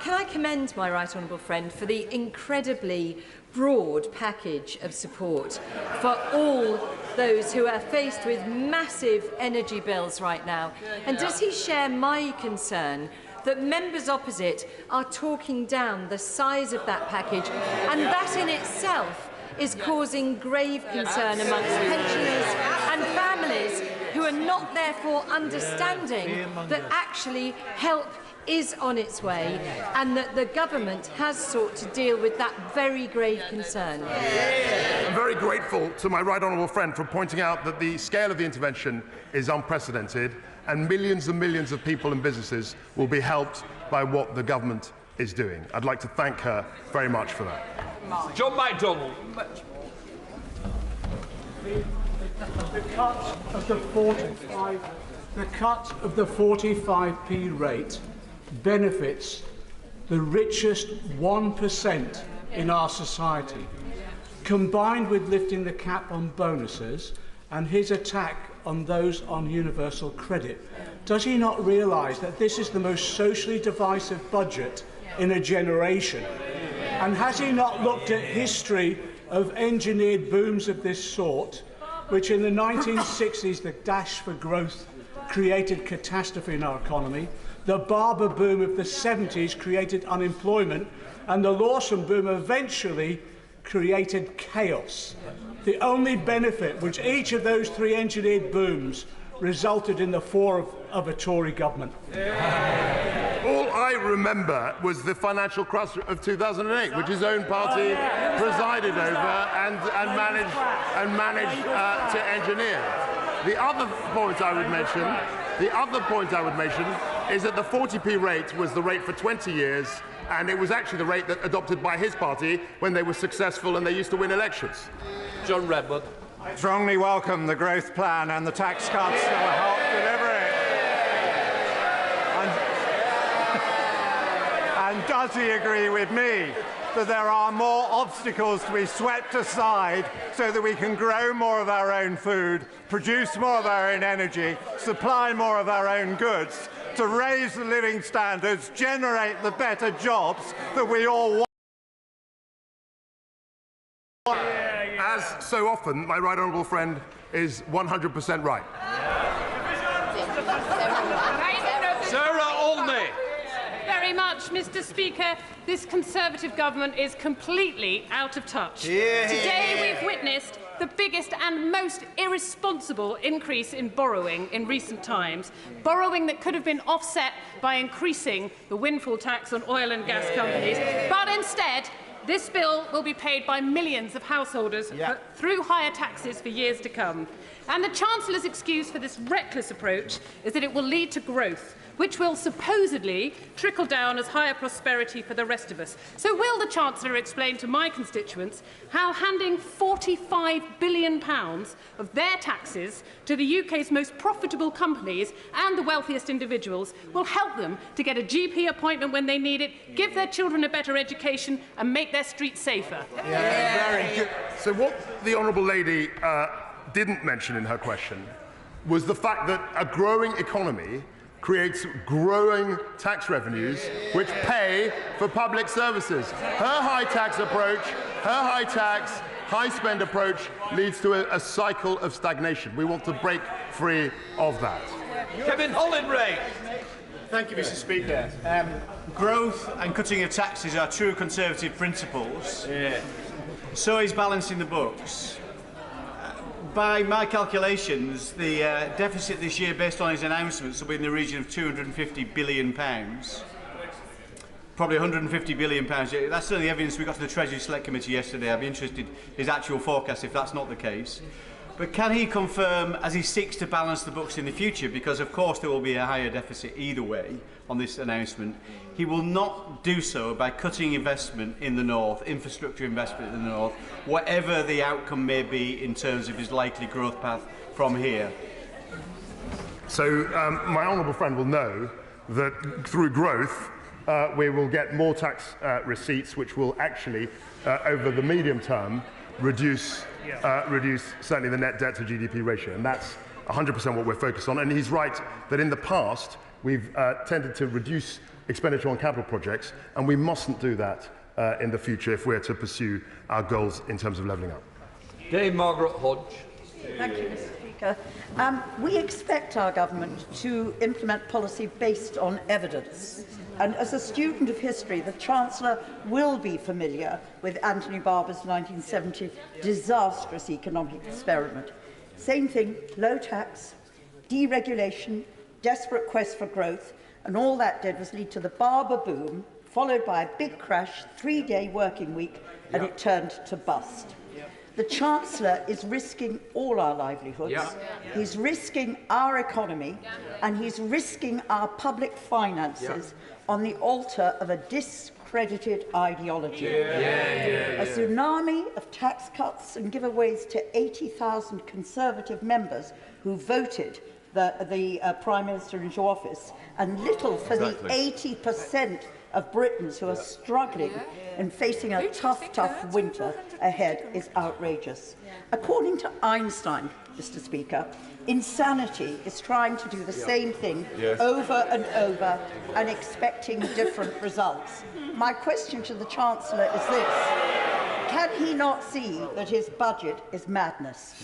Can I commend my right honourable friend for the incredibly broad package of support for all those who are faced with massive energy bills right now? And does he share my concern that members opposite are talking down the size of that package, and that in itself is causing grave concern amongst pensioners and families who are not therefore understanding that actually help is on its way and that the government has sought to deal with that very grave concern? I'm very grateful to my right honourable friend for pointing out that the scale of the intervention is unprecedented and millions of people and businesses will be helped by what the government is doing. I'd like to thank her very much for that. John MacDonald. The cut of the 45p rate benefits the richest 1% in our society. Combined with lifting the cap on bonuses and his attack on those on universal credit, does he not realise that this is the most socially divisive budget in a generation? And has he not looked at history of engineered booms of this sort, which in the 1960s, the dash for growth created catastrophe in our economy, the Barber boom of the 70s created unemployment, and the Lawson boom eventually created chaos? The only benefit which each of those three engineered booms resulted in the fall of a Tory government. All I remember was the financial crisis of 2008, which his own party presided over and managed to engineer. The other point I would mention is that the 40p rate was the rate for 20 years, and it was actually the rate that adopted by his party when they were successful and they used to win elections. John Redwood. I strongly welcome the growth plan and the tax cuts that will help deliver it. And does he agree with me that there are more obstacles to be swept aside so that we can grow more of our own food, produce more of our own energy, supply more of our own goods, to raise the living standards, generate the better jobs that we all want? As so often, my right honourable friend is 100% right. Sarah Olney. Very much, Mr. Speaker. This Conservative government is completely out of touch. Today we've witnessed the biggest and most irresponsible increase in borrowing in recent times, borrowing that could have been offset by increasing the windfall tax on oil and gas companies. But instead, this bill will be paid by millions of householders through higher taxes for years to come. And the Chancellor's excuse for this reckless approach is that it will lead to growth, which will supposedly trickle down as higher prosperity for the rest of us. So will the Chancellor explain to my constituents how handing £45 billion of their taxes to the UK's most profitable companies and the wealthiest individuals will help them to get a GP appointment when they need it, give their children a better education and make their streets safer? Very good. So what the honourable lady didn't mention in her question was the fact that a growing economy creates growing tax revenues which pay for public services. Her high tax approach, her high tax, high spend approach leads to a cycle of stagnation. We want to break free of that. Kevin Hollinray. Thank you, Mr. Speaker. Growth and cutting of taxes are true Conservative principles. So is balancing the books. By my calculations, the deficit this year, based on his announcements, will be in the region of £250 billion. Probably £150 billion. That's certainly the evidence we got to the Treasury Select Committee yesterday. I'd be interested in his actual forecast if that's not the case. But can he confirm, as he seeks to balance the books in the future, because of course there will be a higher deficit either way on this announcement, he will not do so by cutting investment in the North, infrastructure investment in the North, whatever the outcome may be in terms of his likely growth path from here? So my honourable friend will know that through growth we will get more tax receipts, which will actually, over the medium term, reduce certainly the net debt to GDP ratio, and that's 100% what we're focused on. And he's right that in the past we've tended to reduce expenditure on capital projects, and we mustn't do that in the future if we're to pursue our goals in terms of levelling up. Dame Margaret Hodge. Thank you, Mr. Speaker. We expect our government to implement policy based on evidence. And as a student of history, the Chancellor will be familiar with Anthony Barber's 1970 disastrous economic experiment. Same thing, low tax, deregulation, desperate quest for growth, and all that did was lead to the Barber boom, followed by a big crash, 3-day working week, and it turned to bust. The Chancellor is risking all our livelihoods, he's risking our economy, and he's risking our public finances on the altar of a discredited ideology. A tsunami of tax cuts and giveaways to 80,000 Conservative members who voted the Prime Minister into office, and little for the 80% of Britons who are struggling and facing a tough winter ahead is outrageous. According to Einstein, Mr. Speaker, insanity is trying to do the same thing over and over and expecting different results. My question to the Chancellor is this: can he not see that his budget is madness?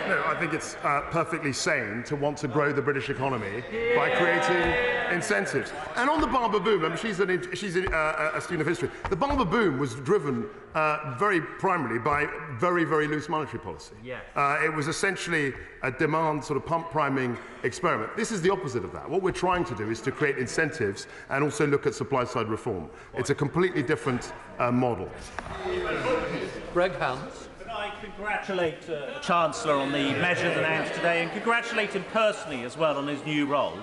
No, I think it's perfectly sane to want to grow the British economy by creating incentives. And on the Barber boom, I mean, she's a student of history. The Barber boom was driven very primarily by very, very loose monetary policy. It was essentially a demand sort of pump priming experiment. This is the opposite of that. What we're trying to do is to create incentives and also look at supply side reform. It's a completely different model. Greg Hans. I congratulate the Chancellor on the measures announced today, and congratulate him personally as well on his new role,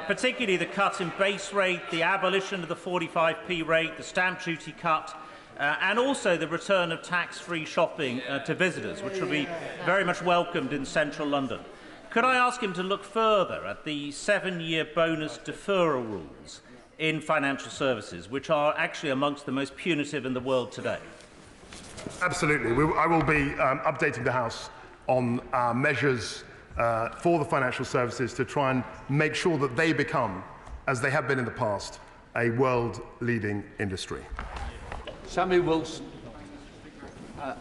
particularly the cut in base rate, the abolition of the 45p rate, the stamp duty cut, and also the return of tax-free shopping to visitors, which will be very much welcomed in central London. Could I ask him to look further at the 7-year bonus deferral rules in financial services, which are actually amongst the most punitive in the world today? Absolutely. I will be updating the House on measures for the financial services to try and make sure that they become, as they have been in the past, a world-leading industry. Sammy Wilson.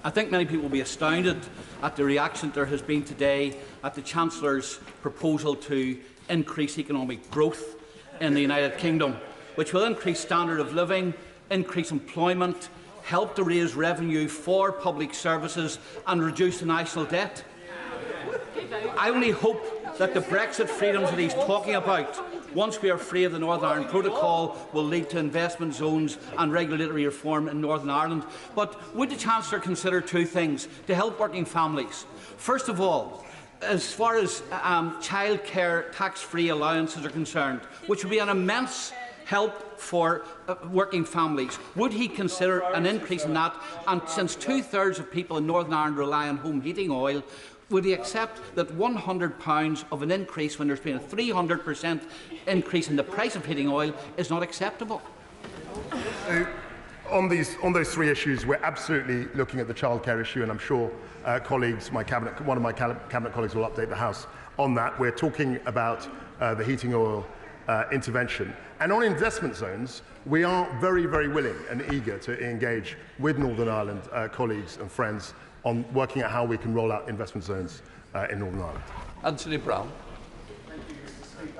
I think many people will be astounded at the reaction there has been today at the Chancellor's proposal to increase economic growth in the United Kingdom, which will increase standard of living, increase employment, help to raise revenue for public services and reduce the national debt. I only hope that the Brexit freedoms that he's talking about, once we are free of the Northern Ireland Protocol, will lead to investment zones and regulatory reform in Northern Ireland. But would the Chancellor consider two things to help working families? First of all, as far as childcare tax-free allowances are concerned, which would be an immense help for working families, would he consider an increase in that? And since 2/3 of people in Northern Ireland rely on home heating oil, would he accept that £100 of an increase when there's been a 300% increase in the price of heating oil is not acceptable? On those three issues, we're absolutely looking at the childcare issue, and I'm sure colleagues, one of my cabinet colleagues will update the House on that. We're talking about the heating oil intervention. And on investment zones, we are very, very willing and eager to engage with Northern Ireland colleagues and friends on working out how we can roll out investment zones in Northern Ireland. Anthony Brown.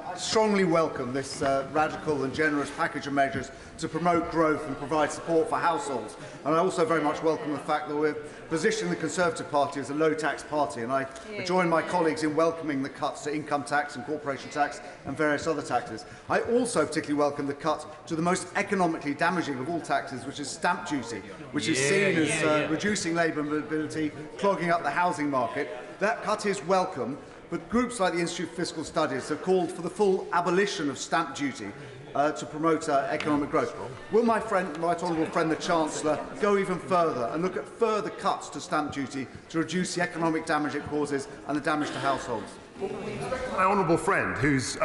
I strongly welcome this radical and generous package of measures to promote growth and provide support for households. And I also very much welcome the fact that we're positioning the Conservative Party as a low-tax party. And I join my colleagues in welcoming the cuts to income tax and corporation tax and various other taxes. I also particularly welcome the cut to the most economically damaging of all taxes, which is stamp duty, which is seen as reducing labour mobility, clogging up the housing market. That cut is welcome. But groups like the Institute for Fiscal Studies have called for the full abolition of stamp duty to promote economic growth. Will my right honourable friend, the Chancellor, go even further and look at further cuts to stamp duty to reduce the economic damage it causes and the damage to households? My honourable friend, whose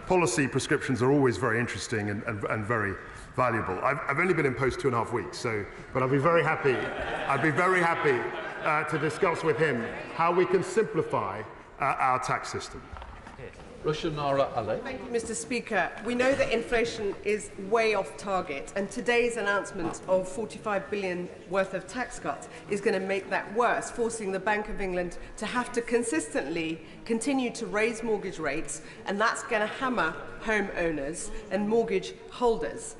policy prescriptions are always very interesting and very valuable. I've only been in post 2.5 weeks, but I'd be very happy to discuss with him how we can simplify our tax system. Thank you, Mr. Speaker. We know that inflation is way off target, and today's announcement of 45 billion worth of tax cuts is going to make that worse, forcing the Bank of England to have to consistently continue to raise mortgage rates, and that's going to hammer homeowners and mortgage holders.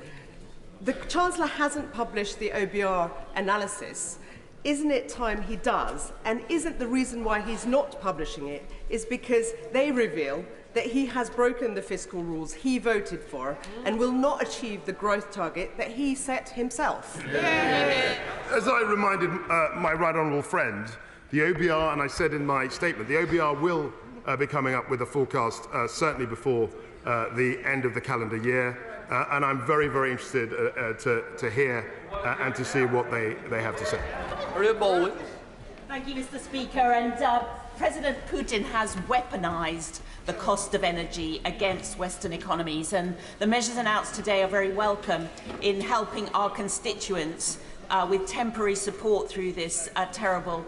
The Chancellor hasn't published the OBR analysis. Isn't it time he does? And isn't the reason why he's not publishing it is because they reveal that he has broken the fiscal rules he voted for and will not achieve the growth target that he set himself? As I reminded my right honourable friend, the OBR, and I said in my statement, the OBR will be coming up with a forecast certainly before the end of the calendar year, and I'm very, very interested to hear and to see what they have to say. Thank you, Mr. Speaker. And President Putin has weaponised the cost of energy against Western economies, and the measures announced today are very welcome in helping our constituents with temporary support through this terrible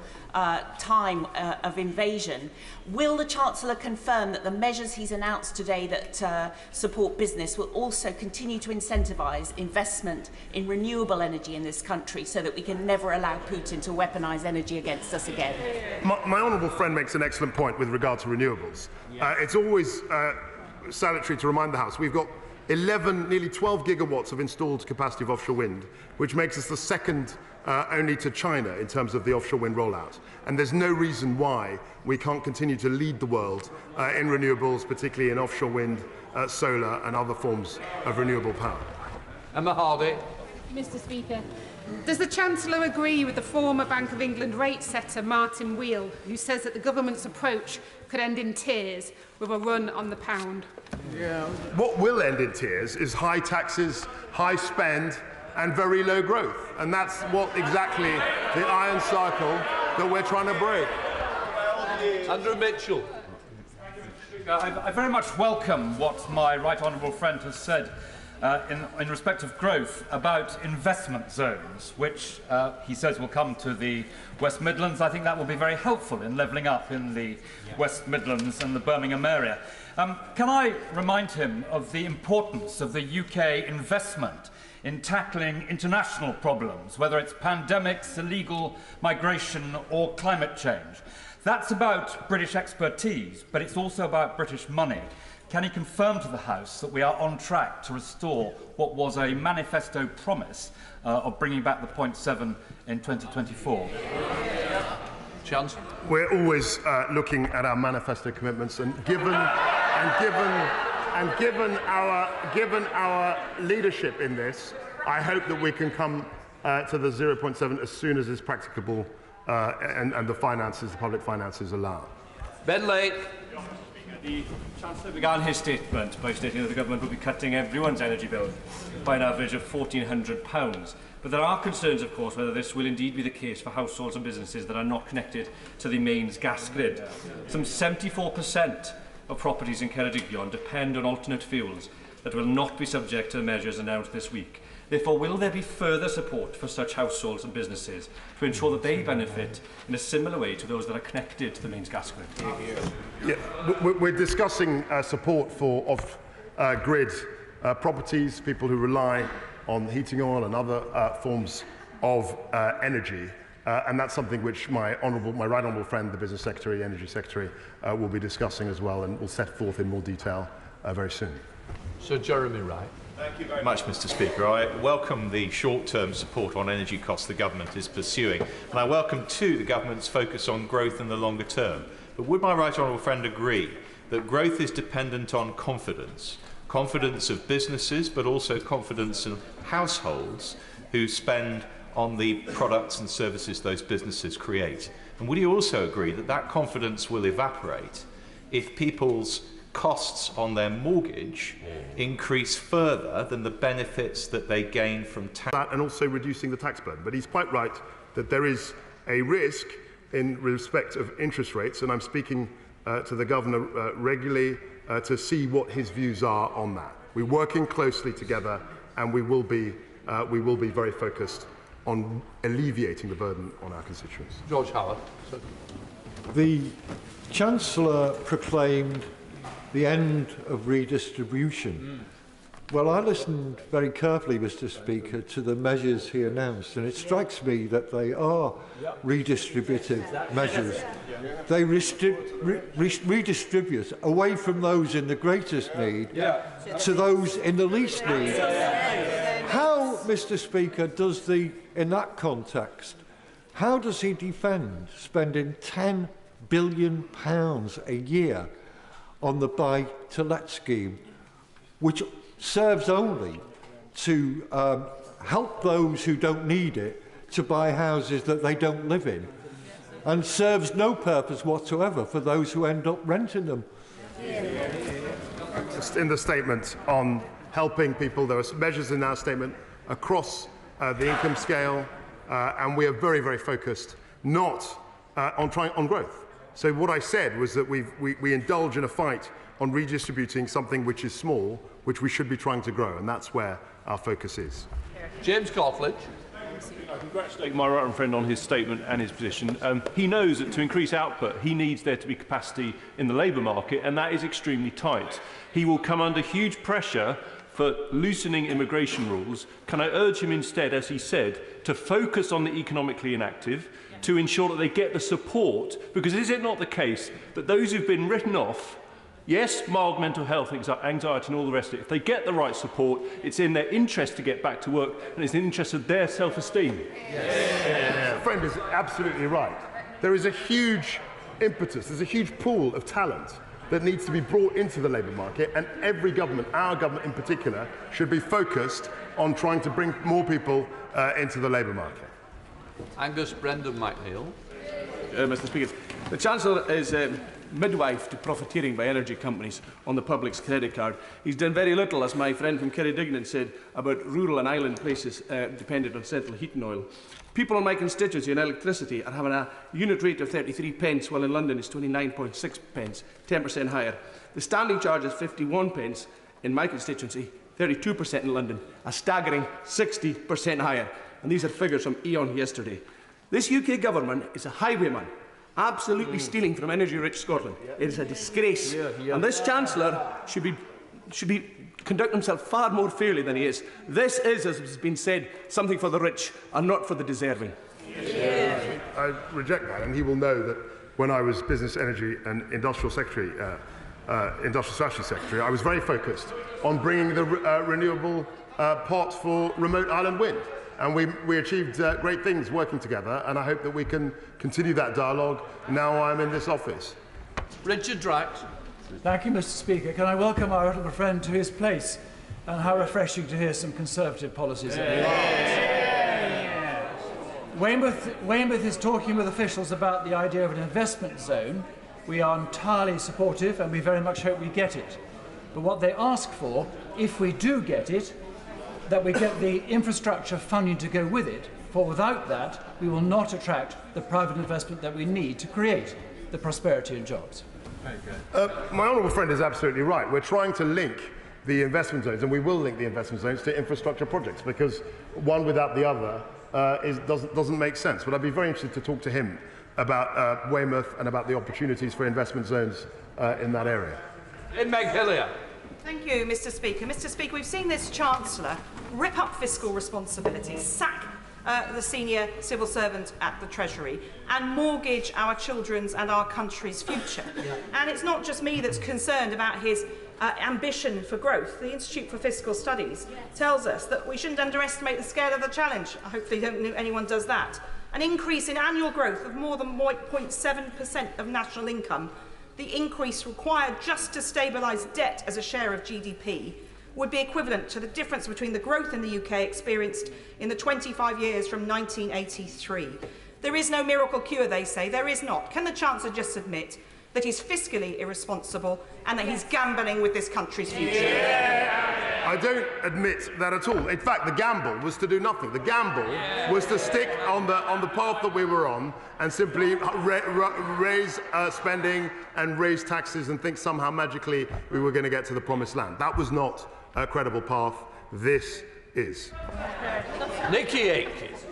time of invasion. Will the Chancellor confirm that the measures he's announced today that support business will also continue to incentivise investment in renewable energy in this country so that we can never allow Putin to weaponise energy against us again? My honourable friend makes an excellent point with regard to renewables. It's always salutary to remind the House we've got 11, nearly 12 gigawatts of installed capacity of offshore wind, which makes us the second only to China in terms of the offshore wind rollout. And there's no reason why we can't continue to lead the world in renewables, particularly in offshore wind, solar and other forms of renewable power. Emma Hardy. Mr. Speaker, does the Chancellor agree with the former Bank of England rate setter Martin Wheel, who says that the government's approach could end in tears with a run on the pound? What will end in tears is high taxes, high spend and very low growth. And that's what exactly the iron cycle that we're trying to break. Andrew Mitchell. I very much welcome what my right honourable friend has said in respect of growth about investment zones, which he says will come to the West Midlands. I think that will be very helpful in levelling up in the West Midlands and the Birmingham area. Can I remind him of the importance of the UK investment in tackling international problems, whether it's pandemics, illegal migration or climate change? That's about British expertise, but it's also about British money. Can he confirm to the House that we are on track to restore what was a manifesto promise of bringing back the 0.7 in 2024? Chancellor. We're always looking at our manifesto commitments, and given our leadership in this, I hope that we can come to the 0.7 as soon as is practicable and the public finances allow. Ben Lake. The Chancellor began his statement by stating that the government will be cutting everyone's energy bill by an average of £1,400. But there are concerns, of course, whether this will indeed be the case for households and businesses that are not connected to the mains gas grid. Some 74% of properties in Ceredigion depend on alternate fuels, that will not be subject to the measures announced this week. Therefore, will there be further support for such households and businesses to ensure that they benefit in a similar way to those that are connected to the mains gas grid? Yeah, we're discussing support for off-grid properties, people who rely on heating oil and other forms of energy. And that's something which my right honourable friend, the Business Secretary, Energy Secretary, will be discussing as well, and will set forth in more detail very soon. Sir Jeremy Wright. Thank you very much, Mr. Speaker. I welcome the short-term support on energy costs the government is pursuing, and I welcome too the government's focus on growth in the longer term. But would my right honourable friend agree that growth is dependent on confidence? Confidence of businesses, but also confidence of households who spend on the products and services those businesses create. And would you also agree that that confidence will evaporate if people's costs on their mortgage increase further than the benefits that they gain from tax? And also reducing the tax burden. But he's quite right that there is a risk in respect of interest rates, and I'm speaking to the Governor regularly to see what his views are on that. We're working closely together, and we will be very focused on alleviating the burden on our constituents. George Howard. The Chancellor proclaimed the end of redistribution. Well, I listened very carefully, Mr. Speaker, to the measures he announced, and it strikes me that they are redistributive measures. They redistribute away from those in the greatest need to those in the least need. How, Mr. Speaker, in that context, how does he defend spending £10 billion a year on the buy-to-let scheme, which serves only to help those who don't need it to buy houses that they don't live in, and serves no purpose whatsoever for those who end up renting them? Just in the statement on helping people, there are measures in our statement across the income scale, and we are very, very focused not on growth. So what I said was that we indulge in a fight on redistributing something which is small, which we should be trying to grow, and that's where our focus is. James Cartledge. I congratulate my right honourable friend on his statement and his position. He knows that to increase output, he needs there to be capacity in the labour market, and that is extremely tight. He will come under huge pressure for loosening immigration rules. Can I urge him instead, as he said, to focus on the economically inactive, to ensure that they get the support? Because is it not the case that those who've been written off, yes, mild mental health, anxiety and all the rest of it, if they get the right support, it's in their interest to get back to work, and it's in the interest of their self-esteem? The friend is absolutely right. There is a huge impetus, there's a huge pool of talent that needs to be brought into the labour market, and every government, our government in particular, should be focused on trying to bring more people into the labour market. Angus Brendan McNeill. Mr. Speaker, the Chancellor is midwife to profiteering by energy companies on the public's credit card. He's done very little, as my friend from Kerrydignan said, about rural and island places dependent on central heating oil. People in my constituency on electricity are having a unit rate of 33 pence, while in London it's 29.6 pence, 10% higher. The standing charge is 51 pence in my constituency, 32% in London, a staggering 60% higher. And these are figures from E.ON yesterday. This UK government is a highwayman, absolutely stealing from energy-rich Scotland. It is a disgrace. And this Chancellor should be conduct himself far more fairly than he is. This is, as has been said, something for the rich and not for the deserving. I reject that, and he will know that when I was Business, Energy and Industrial Secretary, Industrial Strategy Secretary, I was very focused on bringing the renewable pot for remote island wind. And we achieved great things working together, and I hope that we can continue that dialogue now I'm in this office. Richard Drax. Thank you, Mr. Speaker. Can I welcome our honourable friend to his place, and how refreshing to hear some Conservative policies. Weymouth is talking with officials about the idea of an investment zone. We are entirely supportive, and we very much hope we get it. But what they ask for, if we do get it, that we get the infrastructure funding to go with it, for without that, we will not attract the private investment that we need to create the prosperity and jobs. My honourable friend is absolutely right. We're trying to link the investment zones, and we will link the investment zones to infrastructure projects, because one without the other doesn't make sense. But I'd be very interested to talk to him about Weymouth and about the opportunities for investment zones in that area. Meg Hillier. Thank you, Mr. Speaker. Mr. Speaker, we've seen this Chancellor rip up fiscal responsibilities, sack the senior civil servant at the Treasury, and mortgage our children's and our country's future. And it's not just me that's concerned about his ambition for growth. The Institute for Fiscal Studies tells us that we shouldn't underestimate the scale of the challenge. I hopefully don't think anyone does that. An increase in annual growth of more than 0.7% of national income, the increase required just to stabilise debt as a share of GDP, would be equivalent to the difference between the growth in the UK experienced in the 25 years from 1983. There is no miracle cure, they say. There is not. Can the Chancellor just admit that he's fiscally irresponsible and that he's gambling with this country's future? I don't admit that at all. In fact, the gamble was to do nothing. The gamble was to stick on the path that we were on and simply raise spending and raise taxes and think somehow magically we were going to get to the promised land. That was not a credible path. This is. Nikki Aikes.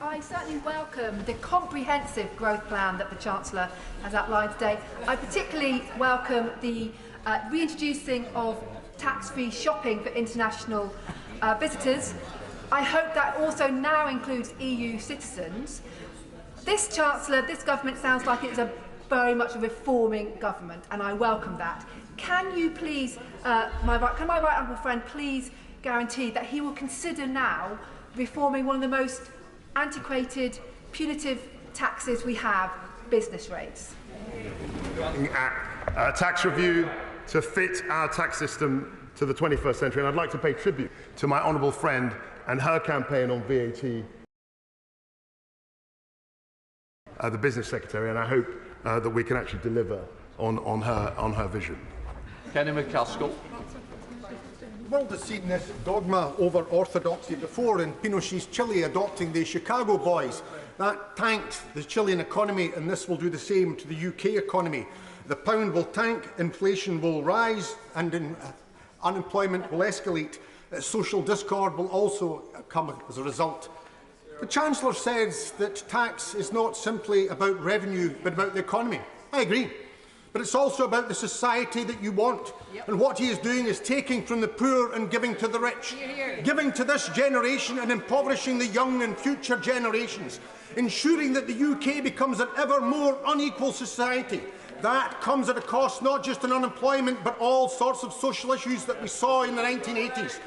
I certainly welcome the comprehensive growth plan that the Chancellor has outlined today. I particularly welcome the reintroducing of tax-free shopping for international visitors. I hope that also now includes EU citizens. This Chancellor, this government sounds like it's very much a reforming government, and I welcome that. Can you please, can my right honourable friend please guarantee that he will consider now reforming one of the most antiquated, punitive taxes we have, business rates? A tax review to fit our tax system to the 21st century, and I'd like to pay tribute to my honourable friend and her campaign on VAT, the business secretary, and I hope that we can actually deliver on her vision. Kenny McCaskill. The world has seen this dogma over orthodoxy before in Pinochet's Chile adopting the Chicago Boys. That tanked the Chilean economy, and this will do the same to the UK economy. The pound will tank, inflation will rise, and unemployment will escalate. Social discord will also come as a result. The Chancellor says that tax is not simply about revenue, but about the economy. I agree. But it's also about the society that you want. And what he is doing is taking from the poor and giving to the rich. Giving to this generation and impoverishing the young and future generations. Ensuring that the UK becomes an ever more unequal society. That comes at a cost not just in unemployment, but all sorts of social issues that we saw in the 1980s.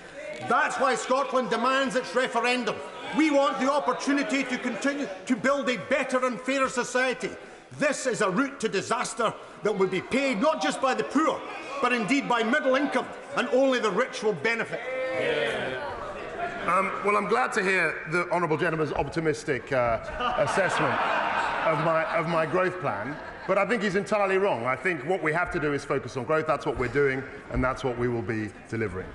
That's why Scotland demands its referendum. We want the opportunity to continue to build a better and fairer society. This is a route to disaster that will be paid not just by the poor, but indeed by middle income, and only the rich will benefit. Well, I'm glad to hear the honourable gentleman's optimistic assessment of my growth plan, but I think he's entirely wrong. I think what we have to do is focus on growth. That's what we're doing, and that's what we will be delivering.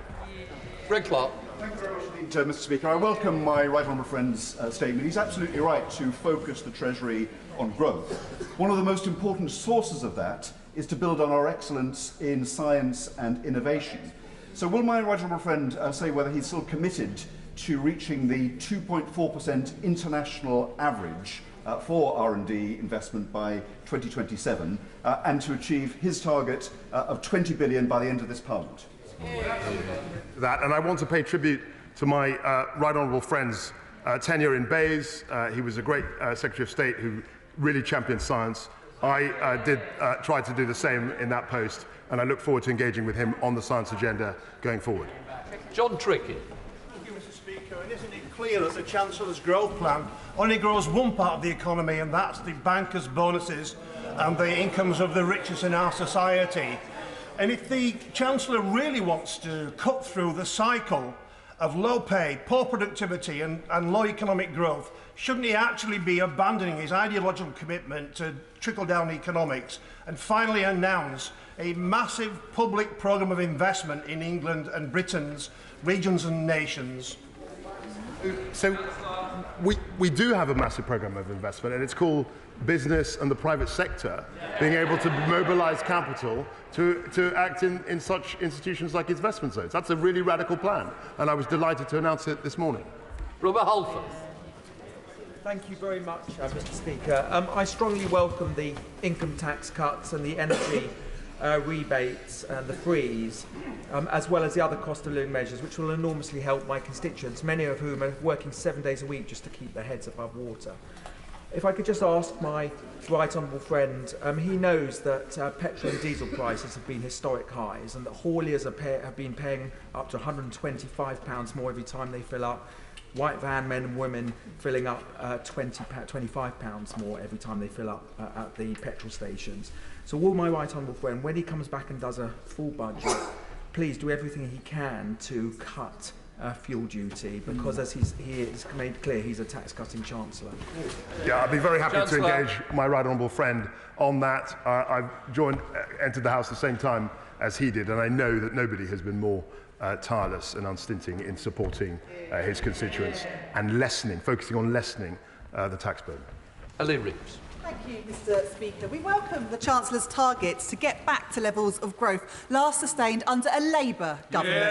Rick Clark. Thank you very much indeed, Mr. Speaker. I welcome my right honourable friend's statement. He's absolutely right to focus the Treasury on growth. One of the most important sources of that is to build on our excellence in science and innovation. So will my right honourable friend say whether he's still committed to reaching the 2.4% international average for R&D investment by 2027 and to achieve his target of 20 billion by the end of this Parliament? That, and I want to pay tribute to my right honourable friend's tenure in Bays. He was a great Secretary of State who really championed science. I did try to do the same in that post, and I look forward to engaging with him on the science agenda going forward. John Trickey. Thank you, Mr. Speaker. And isn't it clear that the Chancellor's growth plan only grows one part of the economy, and that's the bankers' bonuses and the incomes of the richest in our society? And if the Chancellor really wants to cut through the cycle of low pay, poor productivity and low economic growth, shouldn't he actually be abandoning his ideological commitment to trickle-down economics and finally announce a massive public programme of investment in England and Britain's regions and nations? So We do have a massive programme of investment, and it's called business and the private sector being able to mobilise capital to act in such institutions like investment zones. That's a really radical plan, and I was delighted to announce it this morning. Robert Halford. Thank you very much, Mr. Speaker. I strongly welcome the income tax cuts and the energy rebates and the freeze, as well as the other cost of living measures, which will enormously help my constituents, many of whom are working 7 days a week just to keep their heads above water. If I could just ask my right honourable friend, he knows that petrol and diesel prices have been historic highs and that hauliers have been paying up to £125 more every time they fill up. White van men and women filling up £25 more every time they fill up at the petrol stations. So will my right honourable friend, when he comes back and does a full budget, please do everything he can to cut fuel duty, because as he has made clear, he's a tax-cutting Chancellor. Yeah, I'd be very happy Chancellor. to engage my right honourable friend on that. I've entered the House at the same time as he did, and I know that nobody has been more tireless and unstinting in supporting his constituents and focusing on lessening the tax burden. Ellie Reeves. Thank you, Mr. Speaker. We welcome the Chancellor's targets to get back to levels of growth last sustained under a Labour government.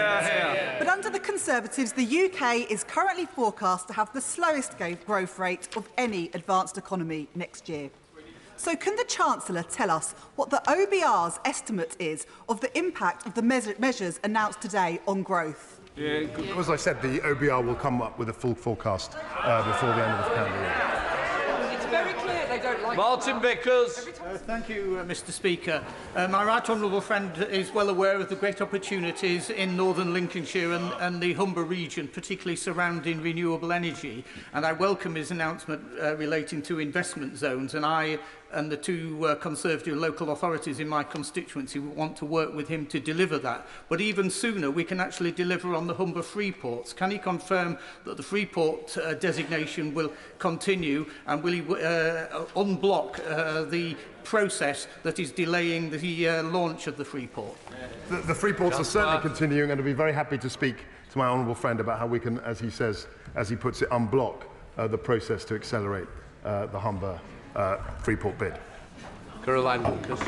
But under the Conservatives, the UK is currently forecast to have the slowest growth rate of any advanced economy next year. So can the Chancellor tell us what the OBR's estimate is of the impact of the measures announced today on growth? As I said, the OBR will come up with a full forecast before the end of the calendar year. Very clear they don't like Martin Vickers. Thank you, Mr. Speaker. My right honourable friend is well aware of the great opportunities in northern Lincolnshire and the Humber region, particularly surrounding renewable energy. And I welcome his announcement relating to investment zones. And I and the two Conservative local authorities in my constituency want to work with him to deliver that. But even sooner, we can actually deliver on the Humber Freeports. Can he confirm that the Freeport designation will continue, and will he unblock the process that is delaying the launch of the Freeport? The Freeports are certainly continuing, and I'll be very happy to speak to my honourable friend about how we can, as he says, as he puts it, unblock the process to accelerate the Humber Freeport bid. Caroline Lucas.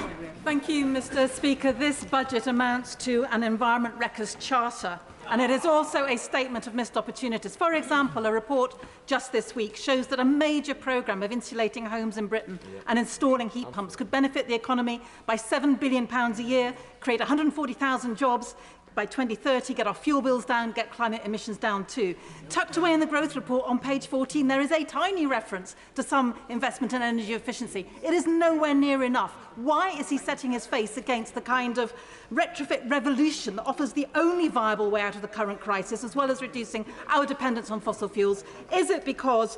Thank you, Mr. Speaker. This budget amounts to an environment wreckers charter, and it is also a statement of missed opportunities. For example, a report just this week shows that a major programme of insulating homes in Britain and installing heat pumps could benefit the economy by £7 billion a year, create 140,000 jobs, by 2030, get our fuel bills down, get climate emissions down too. Tucked away in the growth report on page 14, there is a tiny reference to some investment in energy efficiency. It is nowhere near enough. Why is he setting his face against the kind of retrofit revolution that offers the only viable way out of the current crisis, as well as reducing our dependence on fossil fuels? Is it because,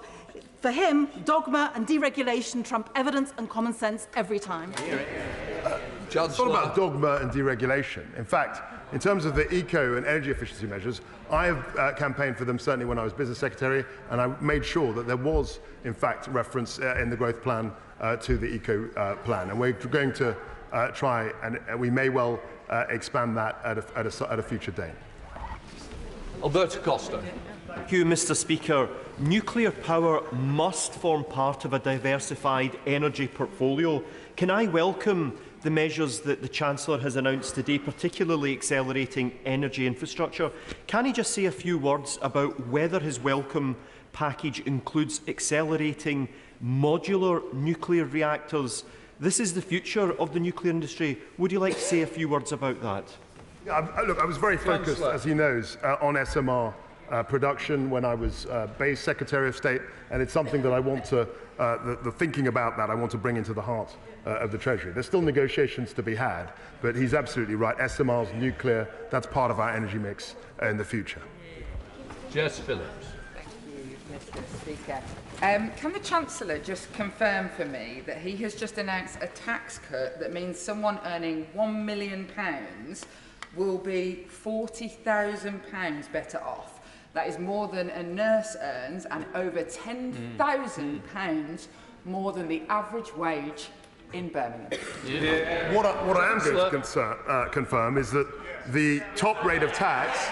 for him, dogma and deregulation trump evidence and common sense every time? It's not about dogma and deregulation. In fact, in terms of the eco and energy efficiency measures, I have campaigned for them certainly when I was business secretary, and I made sure that there was, in fact, reference in the growth plan to the eco plan. And we're going to try, and we may well expand that at a future date. Alberto Costa. Thank you, Mr. Speaker. Nuclear power must form part of a diversified energy portfolio. Can I welcome the measures that the Chancellor has announced today, particularly accelerating energy infrastructure? Can he just say a few words about whether his welcome package includes accelerating modular nuclear reactors? This is the future of the nuclear industry. Would you like to say a few words about that? Look, I was very focused, as he knows, on SMR production when I was Bay's Secretary of State, and it's something that I want to, the thinking about that I want to bring into the heart of the Treasury. There's still negotiations to be had, but he's absolutely right. SMRs, nuclear, that's part of our energy mix in the future. Jess Phillips. Thank you, Mr. Speaker. Can the Chancellor just confirm for me that he has just announced a tax cut that means someone earning £1 million will be £40,000 better off? That is more than a nurse earns and over £10,000 more than the average wage in Birmingham. Yeah. What I am going to confirm is that the top rate of tax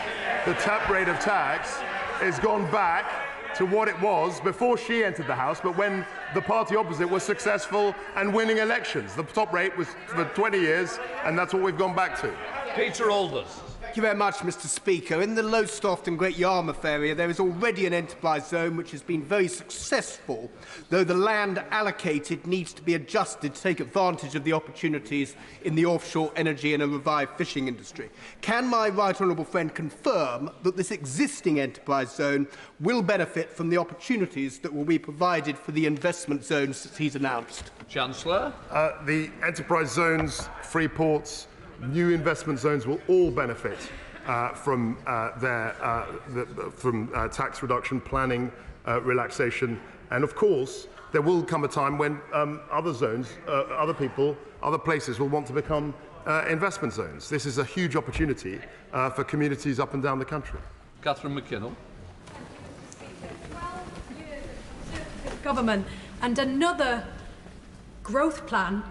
has gone back to what it was before she entered the House, but when the party opposite was successful and winning elections. The top rate was for 20 years, and that's what we've gone back to. Peter Alders. Thank you very much, Mr. Speaker. In the Lowestoft and Great Yarmouth area, there is already an enterprise zone which has been very successful, though the land allocated needs to be adjusted to take advantage of the opportunities in the offshore energy and a revived fishing industry. Can my right honourable friend confirm that this existing enterprise zone will benefit from the opportunities that will be provided for the investment zones that he's announced? Chancellor. The enterprise zones, free ports, new investment zones will all benefit from tax reduction, planning, relaxation, and of course there will come a time when other zones, other people, other places will want to become investment zones. This is a huge opportunity for communities up and down the country. Catherine McKinnell. Government and another growth plan.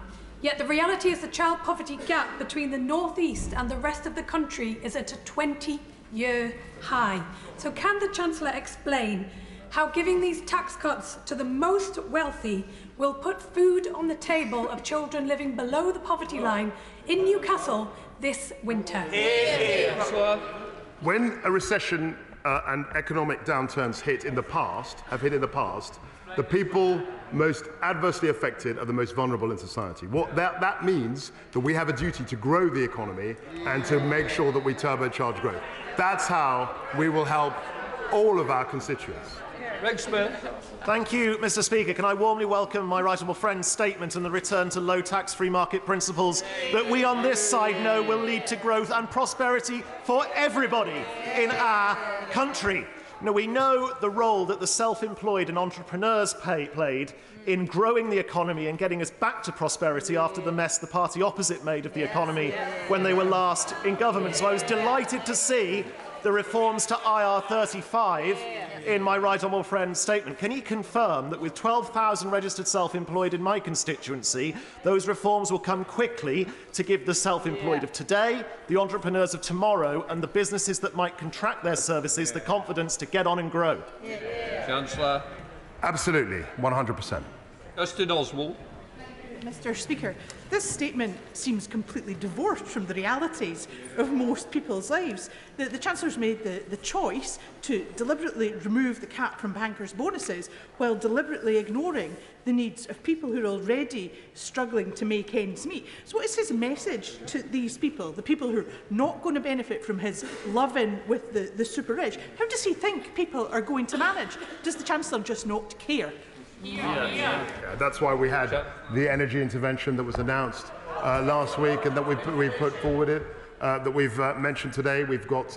Yet the reality is the child poverty gap between the North East and the rest of the country is at a 20-year high. So can the Chancellor explain how giving these tax cuts to the most wealthy will put food on the table of children living below the poverty line in Newcastle this winter? When a recession and economic downturns have hit in the past, the people most adversely affected are the most vulnerable in society. What that means that we have a duty to grow the economy and to make sure that we turbocharge growth. That's how we will help all of our constituents. Thank you, Mr. Speaker. Can I warmly welcome my right honourable friend's statement and the return to low tax free market principles that we on this side know will lead to growth and prosperity for everybody in our country. Now, we know the role that the self-employed and entrepreneurs played in growing the economy and getting us back to prosperity after the mess the party opposite made of the economy when they were last in government. So I was delighted to see the reforms to IR35 in my right honourable friend's statement. Can he confirm that with 12,000 registered self-employed in my constituency, those reforms will come quickly to give the self-employed of today, the entrepreneurs of tomorrow and the businesses that might contract their services the confidence to get on and grow? Chancellor. Absolutely, 100%. Justin Oswald. Mr. Speaker, this statement seems completely divorced from the realities of most people's lives. The Chancellor's made the choice to deliberately remove the cap from bankers' bonuses while deliberately ignoring the needs of people who are already struggling to make ends meet. So what is his message to these people, the people who are not going to benefit from his love-in with the super-rich? How does he think people are going to manage? Does the Chancellor just not care? Yeah, that's why we had the energy intervention that was announced last week and that we put forward that we've mentioned today. We've got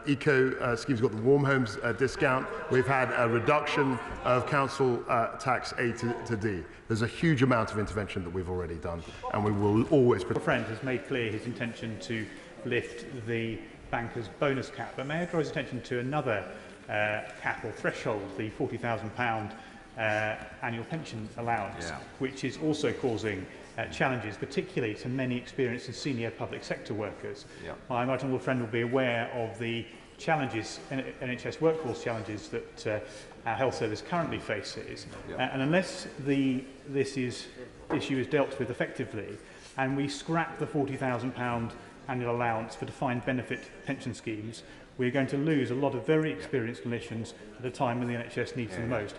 eco schemes, we've got the warm homes discount. We've had a reduction of council tax A to D. There's a huge amount of intervention that we've already done, and we will always... My friend has made clear his intention to lift the bankers' bonus cap, but may I draw his attention to another cap or threshold, the £40,000 annual pension allowance, which is also causing challenges, particularly to many experienced and senior public sector workers. My right honourable friend will be aware of the challenges, NHS workforce challenges that our health service currently faces, and unless this issue is dealt with effectively, and we scrap the £40,000 annual allowance for defined benefit pension schemes, we're going to lose a lot of very experienced clinicians at a time when the NHS needs them the most.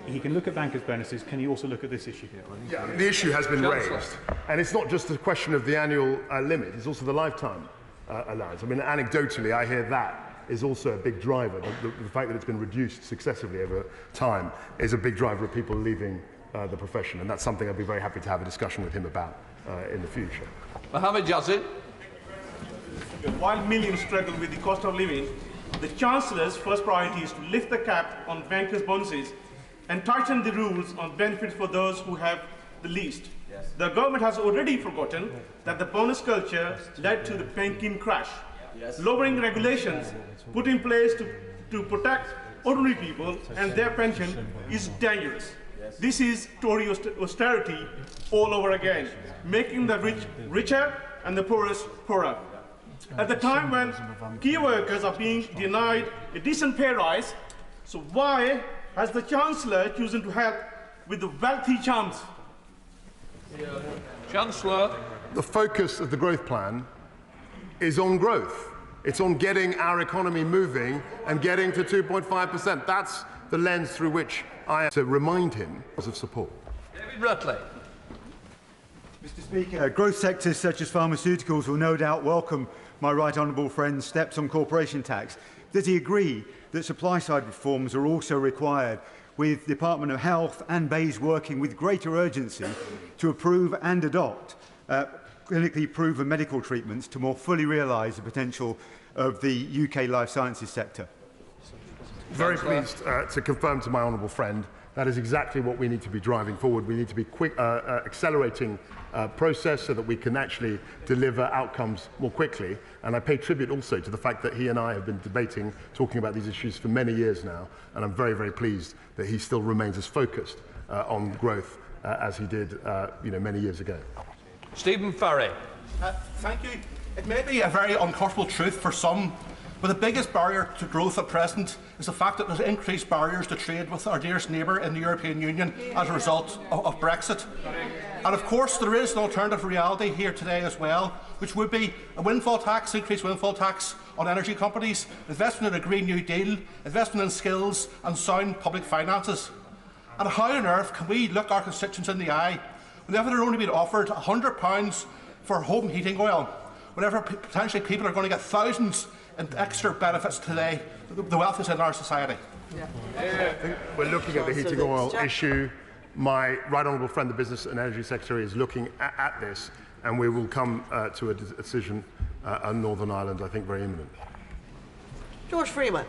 He can look at bankers' bonuses. Can he also look at this issue? Yeah, the issue has been raised, and it's not just a question of the annual limit, it's also the lifetime allowance. I mean, anecdotally, I hear that is also a big driver. The fact that it's been reduced successively over time is a big driver of people leaving the profession, and that's something I'd be very happy to have a discussion with him about in the future. Mohammed Yazid. While millions struggle with the cost of living, the Chancellor's first priority is to lift the cap on bankers' bonuses and tighten the rules on benefits for those who have the least. The government has already forgotten that the bonus culture led to the banking crash. Lowering regulations put in place to protect ordinary people and their pension is dangerous. This is Tory austerity all over again, making the rich richer and the poorest poorer. At the time when key workers are being denied a decent pay rise, So why has the Chancellor chosen to help with the wealthy chums? Chancellor. The focus of the growth plan is on growth. It's on getting our economy moving and getting to 2.5%. That's the lens through which I have to remind him of support. David Rutley. Mr. Speaker, growth sectors such as pharmaceuticals will no doubt welcome my right honourable friend's steps on corporation tax. Does he agree that supply-side reforms are also required, with the Department of Health and BEIS working with greater urgency to approve and adopt clinically proven medical treatments to more fully realise the potential of the UK life sciences sector? Very pleased to confirm to my honourable friend that is exactly what we need to be driving forward. We need to be accelerating process so that we can actually deliver outcomes more quickly. And I pay tribute also to the fact that he and I have been debating, talking about these issues for many years now. And I'm very, very pleased that he still remains as focused on growth as he did many years ago. Stephen Farry. Thank you. It may be a very uncomfortable truth for some, but the biggest barrier to growth at present is the fact that there's increased barriers to trade with our dearest neighbour in the European Union as a result of Brexit. And of course there is an alternative reality here today as well, which would be a windfall tax, increased windfall tax on energy companies, investment in a Green New Deal, investment in skills and sound public finances. And how on earth can we look our constituents in the eye whenever they're only being offered £100 for home heating oil, whenever potentially people are going to get thousands in extra benefits today? The wealth is in our society. I think we're looking at the heating oil issue. My right honourable friend, the Business and Energy Secretary, is looking at this, and we will come to a decision on Northern Ireland, I think, very imminent. George Freeman.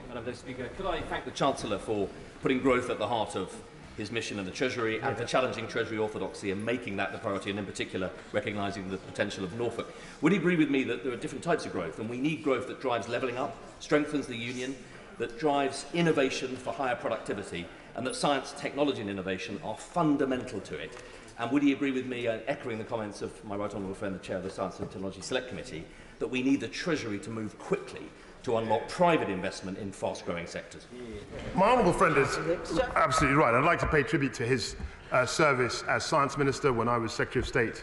Madam Speaker, could I thank the Chancellor for putting growth at the heart of his mission in the Treasury and for challenging Treasury orthodoxy and making that the priority, and in particular recognising the potential of Norfolk. Would he agree with me that there are different types of growth, and we need growth that drives levelling up, strengthens the union, that drives innovation for higher productivity, and that science, technology and innovation are fundamental to it? And would he agree with me, echoing the comments of my right honourable friend, the Chair of the Science and Technology Select Committee, that we need the Treasury to move quickly to unlock private investment in fast-growing sectors? My honourable friend is absolutely right. I'd like to pay tribute to his service as Science Minister when I was Secretary of State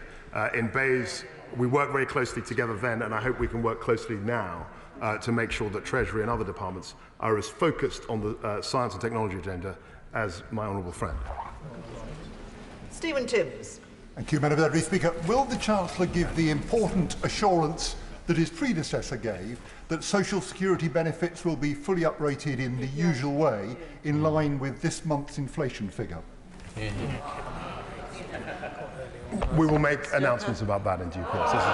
in BEIS. We worked very closely together then, and I hope we can work closely now to make sure that Treasury and other departments are as focused on the science and technology agenda as my honourable friend. Stephen Timms. Thank you, Madam Deputy Speaker. Will the Chancellor give the important assurance that his predecessor gave, that social security benefits will be fully uprated in the usual way, in line with this month's inflation figure? We will make announcements about that in due course. This is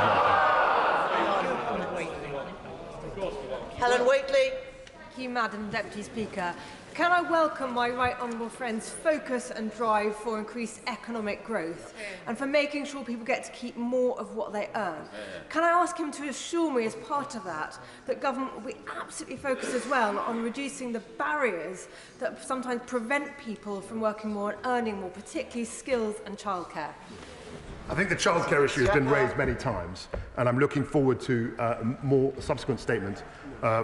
Helen Whately. Thank you, Madam Deputy Speaker. Can I welcome my right honourable friend's focus and drive for increased economic growth and for making sure people get to keep more of what they earn? Can I ask him to assure me as part of that that government will be absolutely focused as well on reducing the barriers that sometimes prevent people from working more and earning more, particularly skills and childcare? I think the childcare issue has been raised many times, and I'm looking forward to more subsequent statement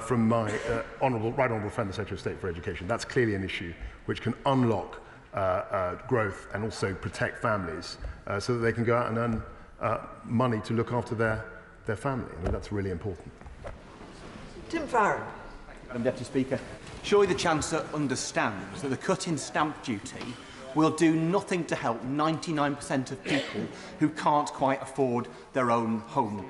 from my right honourable friend, the Secretary of State for Education. That's clearly an issue which can unlock growth and also protect families so that they can go out and earn money to look after their family. I mean, that's really important. Tim Farron. Madam Deputy Speaker, surely the Chancellor understands that the cut in stamp duty will do nothing to help 99% of people who can't quite afford their own home.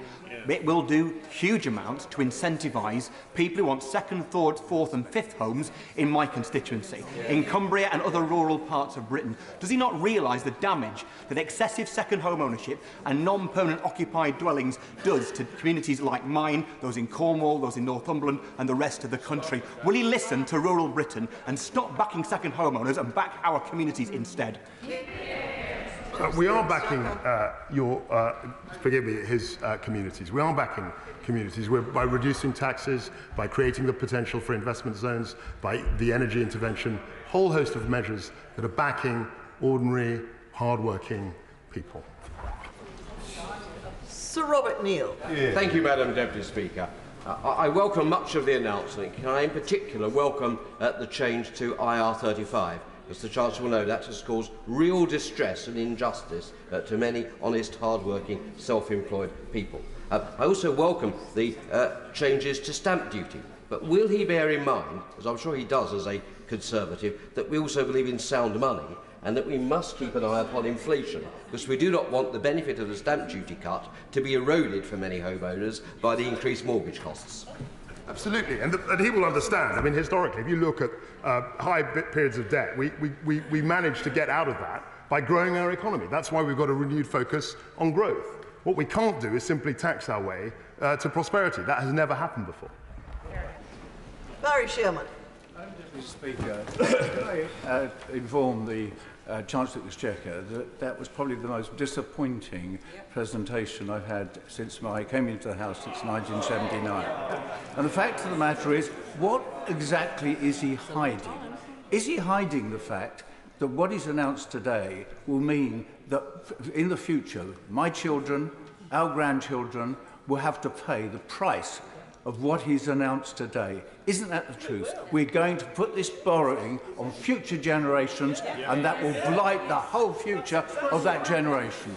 It will do huge amounts to incentivise people who want second, third, fourth and fifth homes in my constituency, in Cumbria and other rural parts of Britain. Does he not realise the damage that excessive second home ownership and non-permanent occupied dwellings does to communities like mine, those in Cornwall, those in Northumberland and the rest of the country? Will he listen to rural Britain and stop backing second homeowners and back our communities instead? We are backing his communities. We are backing communities by reducing taxes, by creating the potential for investment zones, by the energy intervention, whole host of measures that are backing ordinary, hard-working people. Sir Robert Neal. Thank you, Madam Deputy Speaker. I welcome much of the announcement. Can I in particular welcome the change to IR35? As the Chancellor will know, that has caused real distress and injustice to many honest, hard-working, self-employed people. I also welcome the changes to stamp duty. But will he bear in mind, as I'm sure he does as a Conservative, that we also believe in sound money and that we must keep an eye upon inflation, because we do not want the benefit of the stamp duty cut to be eroded for many homeowners by the increased mortgage costs? Absolutely, and he will understand. I mean, historically, if you look at high periods of debt, we managed to get out of that by growing our economy. That's why we've got a renewed focus on growth. What we can't do is simply tax our way to prosperity. That has never happened before. Barry Sherman. Mr. Speaker, can I inform the Chancellor of the Exchequer that that was probably the most disappointing presentation I've had since I came into the House since 1979. And the fact of the matter is, what exactly is he hiding? Is he hiding the fact that what he's announced today will mean that in the future, my children, our grandchildren, will have to pay the price of what he's announced today? Isn't that the truth? We're going to put this borrowing on future generations, and that will blight the whole future of that generation.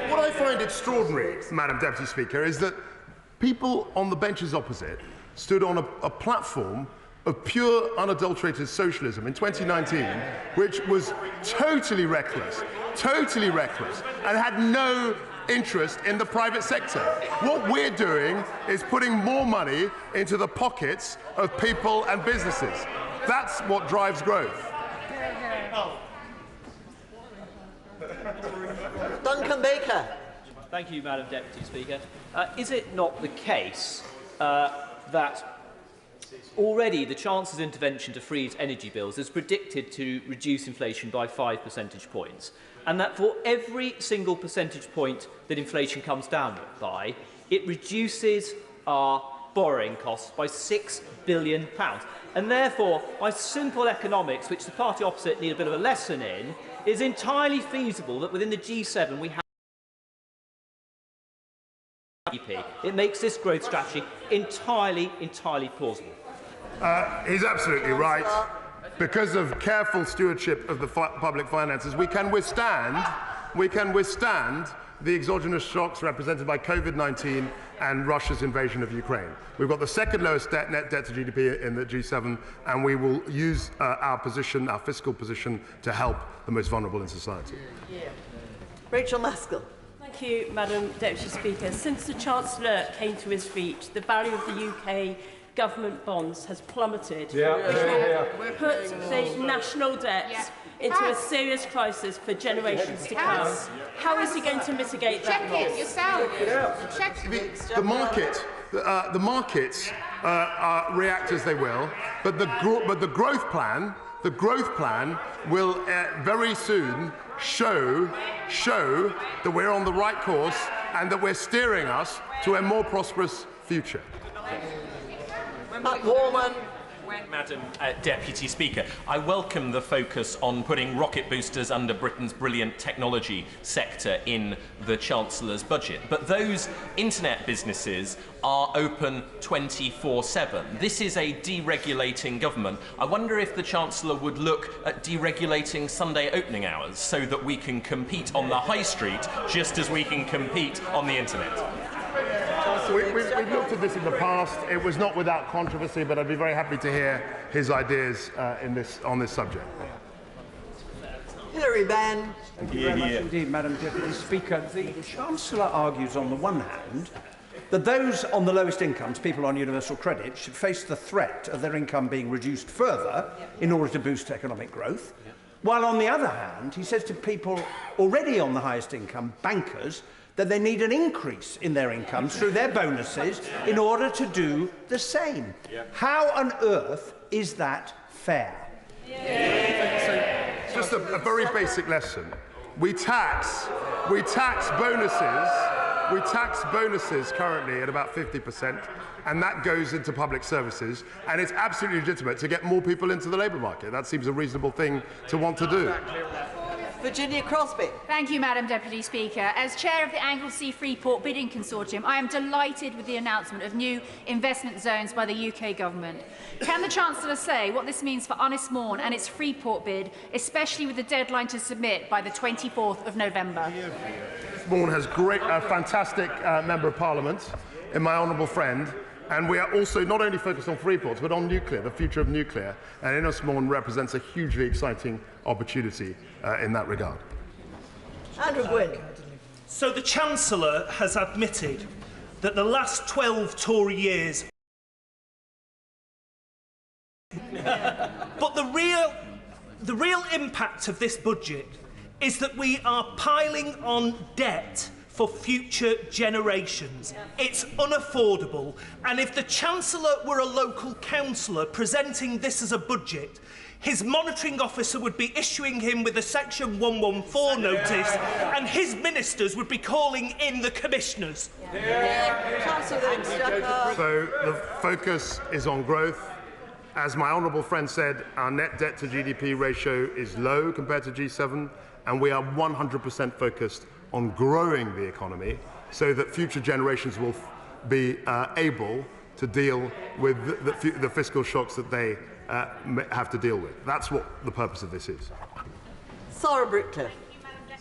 What I find extraordinary, Madam Deputy Speaker, is that people on the benches opposite stood on a platform of pure, unadulterated socialism in 2019, which was totally reckless, and had no interest in the private sector. What we're doing is putting more money into the pockets of people and businesses. That's what drives growth. Duncan Baker. Thank you, Madam Deputy Speaker. Is it not the case that already the Chancellor's intervention to freeze energy bills is predicted to reduce inflation by 5 percentage points, and that for every single percentage point that inflation comes down by, it reduces our borrowing costs by £6 billion. And therefore, by simple economics, which the party opposite need a bit of a lesson in, it is entirely feasible that within the G7 we have GDP. It makes this growth strategy entirely plausible. He's absolutely right. Because of careful stewardship of the public finances, we can withstand the exogenous shocks represented by COVID-19 and Russia's invasion of Ukraine. We've got the second lowest net debt to GDP in the G7, and we will use our fiscal position, to help the most vulnerable in society. Rachel Maskell. Thank you, Madam Deputy Speaker. Since the Chancellor came to his feet, the value of the UK government bonds has plummeted, which will put the national debt into a serious crisis for generations to come. How is he going to mitigate that loss? Check it yourself. The markets react as they will, but the growth plan will very soon show that we're on the right course and that we're steering us to a more prosperous future. Madam Deputy Speaker, I welcome the focus on putting rocket boosters under Britain's brilliant technology sector in the Chancellor's budget. But those internet businesses are open 24/7. This is a deregulating government. I wonder if the Chancellor would look at deregulating Sunday opening hours so that we can compete on the high street just as we can compete on the internet. We've looked at this in the past. It was not without controversy, but I'd be very happy to hear his ideas on this subject. Hilary Benn. Thank you very much indeed, Madam Deputy Speaker. The Chancellor argues on the one hand that those on the lowest incomes, people on universal credit, should face the threat of their income being reduced further in order to boost economic growth, while on the other hand, he says to people already on the highest income, bankers, that they need an increase in their incomes through their bonuses in order to do the same. How on earth is that fair? Just a very basic lesson. We tax bonuses currently at about 50%, and that goes into public services, and it's absolutely legitimate to get more people into the labour market. That seems a reasonable thing to want to do. Virginia Crosby. Thank you, Madam Deputy Speaker. As Chair of the Anglesey Freeport Bidding Consortium, I am delighted with the announcement of new investment zones by the UK Government. Can the Chancellor say what this means for Ynysmore and its Freeport bid, especially with the deadline to submit by the 24th of November? Ynysmore has fantastic Member of Parliament in my honourable friend. And we are also not only focused on Freeport, but on nuclear, the future of nuclear. And Ynysmore represents a hugely exciting opportunity in that regard. Andrew Gwynn. So the Chancellor has admitted that the last 12 Tory years... But the real impact of this budget is that we are piling on debt for future generations. It's unaffordable, and if the Chancellor were a local councillor presenting this as a budget, his monitoring officer would be issuing him with a Section 114 notice, and his ministers would be calling in the commissioners. So the focus is on growth. As my honourable friend said, our net debt to GDP ratio is low compared to G7, and we are 100% focused on growing the economy so that future generations will be able to deal with the fiscal shocks that they have to deal with. That's what the purpose of this is. Sarah Brickcliffe.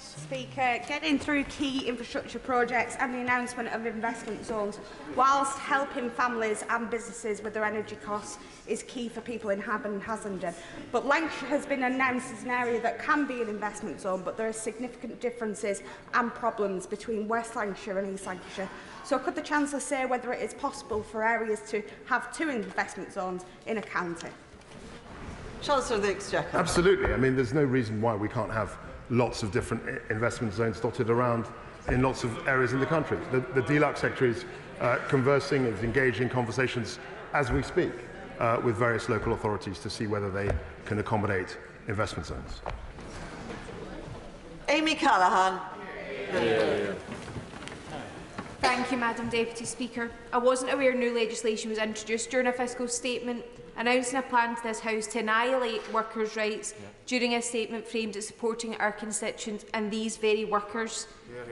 Speaker, getting through key infrastructure projects and the announcement of investment zones, whilst helping families and businesses with their energy costs, is key for people in Haben and Hassenden. But Lancashire has been announced as an area that can be an investment zone, but there are significant differences and problems between West Lancashire and East Lancashire. So could the Chancellor say whether it is possible for areas to have 2 investment zones in a county? Chancellor of the Exchequer. Absolutely. I mean, there's no reason why we can't have lots of different investment zones dotted around in lots of areas in the country. The DLUC Secretary is conversing, is engaging in conversations as we speak with various local authorities to see whether they can accommodate investment zones. Amy Callaghan. Thank you, Madam Deputy Speaker. I wasn't aware new legislation was introduced during a fiscal statement announcing a plan to this House to annihilate workers' rights during a statement framed at supporting our constituents and these very workers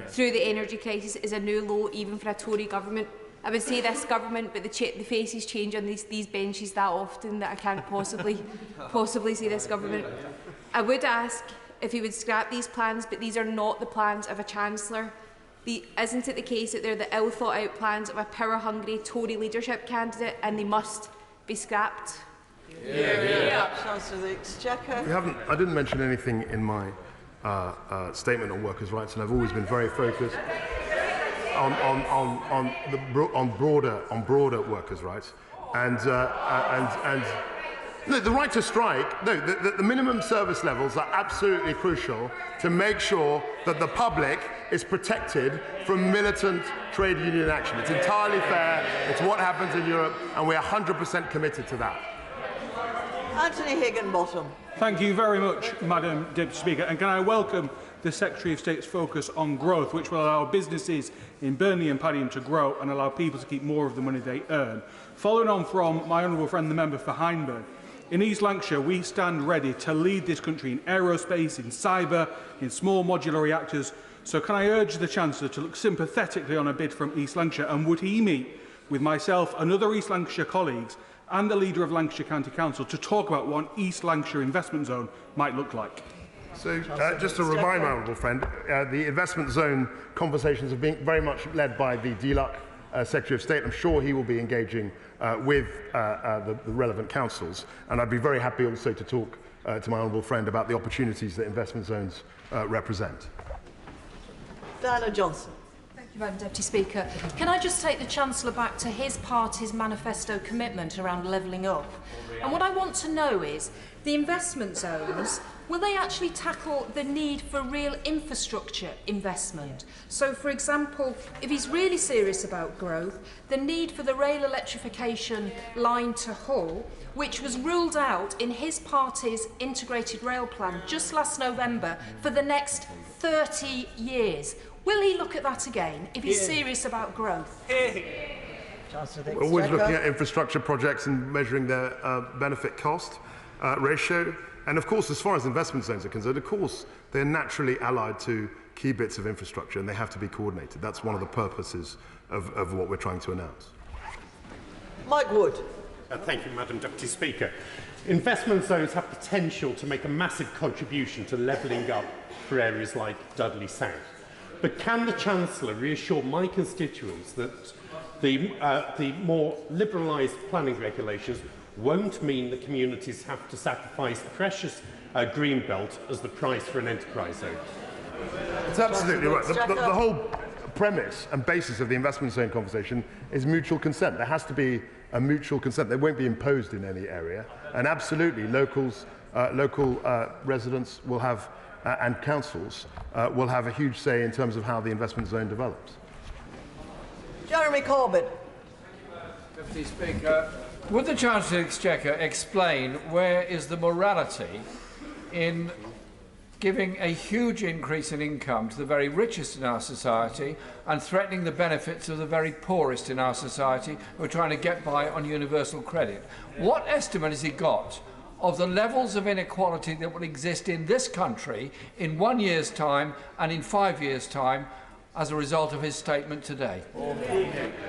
through the energy crisis is a new low even for a Tory government. I would say this government, but the faces change on these benches that often that I can't possibly say this government. I would ask if he would scrap these plans, but these are not the plans of a Chancellor. Isn't it the case that they're the ill-thought-out plans of a power-hungry Tory leadership candidate and they must be scrapped? Chancellor of the Exchequer. I didn't mention anything in my statement on workers' rights, and I've always been very focused on broader workers' rights, and no, the right to strike. No, the minimum service levels are absolutely crucial to make sure that the public is protected from militant trade union action. It's entirely fair. It's what happens in Europe, and we're 100% committed to that. Anthony Higginbottom. Thank you very much, Madam Deputy Speaker. And can I welcome the Secretary of State's focus on growth, which will allow businesses in Burnley and Padiham to grow and allow people to keep more of the money they earn. Following on from my honourable friend, the member for Hindburn, in East Lancashire, we stand ready to lead this country in aerospace, in cyber, in small modular reactors. So can I urge the Chancellor to look sympathetically on a bid from East Lancashire, and would he meet with myself and other East Lancashire colleagues and the leader of Lancashire County Council to talk about what an East Lancashire investment zone might look like? So, just to remind my honourable friend, the investment zone conversations are being very much led by the DLUC Secretary of State. I'm sure he will be engaging with the relevant councils, and I'd be very happy also to talk to my honourable friend about the opportunities that investment zones represent. Diana Johnson. Thank you, Madam Deputy Speaker. Can I just take the Chancellor back to his party's manifesto commitment around levelling up? And what I want to know is, the investment zones, will they actually tackle the need for real infrastructure investment? So, for example, if he's really serious about growth, the need for the rail electrification line to Hull, which was ruled out in his party's integrated rail plan just last November for the next 30 years. Will he look at that again if he's serious about growth? We're always looking at infrastructure projects and measuring their benefit-cost ratio. And of course, as far as investment zones are concerned, of course, they're naturally allied to key bits of infrastructure and they have to be coordinated. That's one of the purposes of what we're trying to announce. Mike Wood. Thank you, Madam Deputy Speaker. Investment zones have potential to make a massive contribution to levelling up for areas like Dudley South. But can the Chancellor reassure my constituents that the more liberalised planning regulations won't mean that communities have to sacrifice the precious green belt as the price for an enterprise zone? It's absolutely right. The whole premise and basis of the investment zone conversation is mutual consent. There has to be a mutual consent. They won't be imposed in any area. And absolutely, local residents will have, and councils will have a huge say in terms of how the investment zone develops. Jeremy Corbyn. Deputy Speaker, would the Chancellor of the Exchequer explain where is the morality in giving a huge increase in income to the very richest in our society and threatening the benefits of the very poorest in our society who are trying to get by on universal credit? What estimate has he got of the levels of inequality that will exist in this country in 1 year's time and in 5 years' time as a result of his statement today?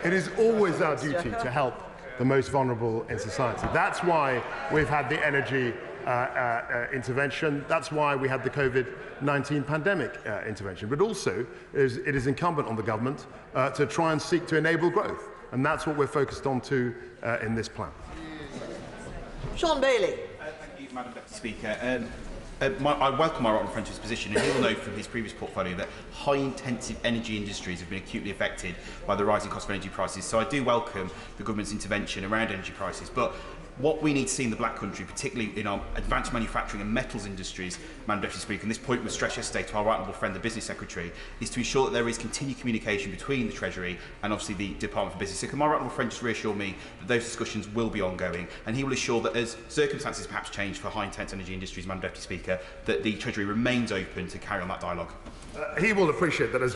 It is always our duty to help the most vulnerable in society. That's why we've had the energy intervention. That's why we had the COVID-19 pandemic intervention. But also, it is incumbent on the government to try and seek to enable growth. And that's what we're focused on too in this plan. Sean Bailey. Thank you, Madam Deputy Speaker. I welcome my right friend's position, and he will know from his previous portfolio that high-intensive energy industries have been acutely affected by the rising cost of energy prices. So I do welcome the government's intervention around energy prices. But what we need to see in the Black Country, particularly in our advanced manufacturing and metals industries, Madam Deputy Speaker, and this point was stressed yesterday to our right honourable friend, the Business Secretary, is to ensure that there is continued communication between the Treasury and obviously the Department for Business. So can my right honourable friend just reassure me that those discussions will be ongoing, and he will assure that as circumstances perhaps change for high-intense energy industries, Madam Deputy Speaker, that the Treasury remains open to carry on that dialogue? He will appreciate that as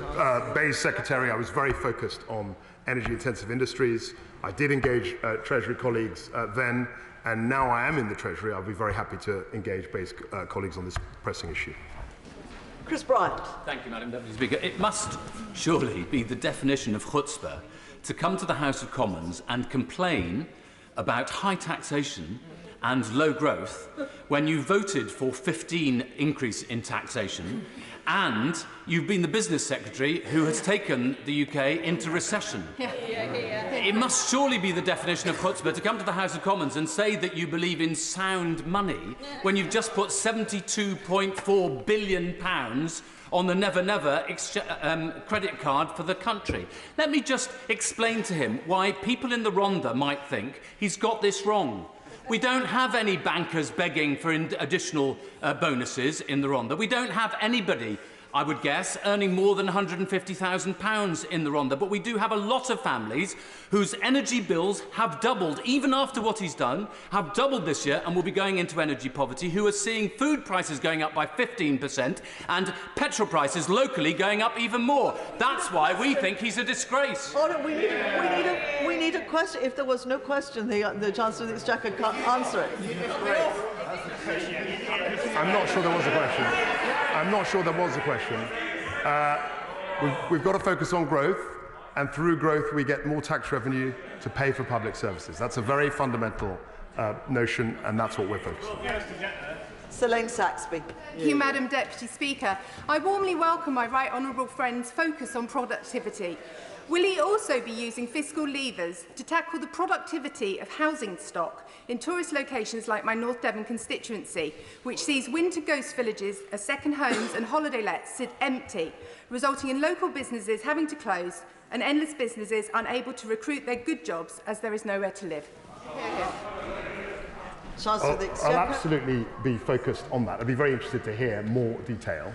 BEIS Secretary, I was very focused on energy-intensive industries. I did engage Treasury colleagues then, and now I am in the Treasury. I'll be very happy to engage BEIS colleagues on this pressing issue. Chris Bryant. Thank you, Madam Deputy Speaker. It must surely be the definition of chutzpah to come to the House of Commons and complain about high taxation and low growth when you voted for 15 increase in taxation and you've been the Business Secretary who has taken the UK into recession. It must surely be the definition of chutzpah to come to the House of Commons and say that you believe in sound money when you've just put £72.4 billion on the Never Never credit card for the country. Let me just explain to him why people in the Rhondda might think he's got this wrong. We don't have any bankers begging for additional bonuses in the Rhondda. We don't have anybody, I would guess, earning more than £150,000 in the Rhondda. But we do have a lot of families whose energy bills have doubled, even after what he's done, have doubled this year and will be going into energy poverty, who are seeing food prices going up by 15% and petrol prices locally going up even more. That's why we think he's a disgrace. We need a question. If there was no question, the Chancellor of the Exchequer can't answer it. I'm not sure there was a question. I'm not sure there was a question. We've got to focus on growth, and through growth we get more tax revenue to pay for public services. That's a very fundamental notion, and that's what we're focused on. Selene Saxby. Thank you, Madam Deputy Speaker. I warmly welcome my right honourable friend's focus on productivity. Will he also be using fiscal levers to tackle the productivity of housing stock in tourist locations like my North Devon constituency, which sees winter ghost villages as second homes and holiday lets sit empty, resulting in local businesses having to close and endless businesses unable to recruit their good jobs as there is nowhere to live? I'll absolutely be focused on that. I'd be very interested to hear more detail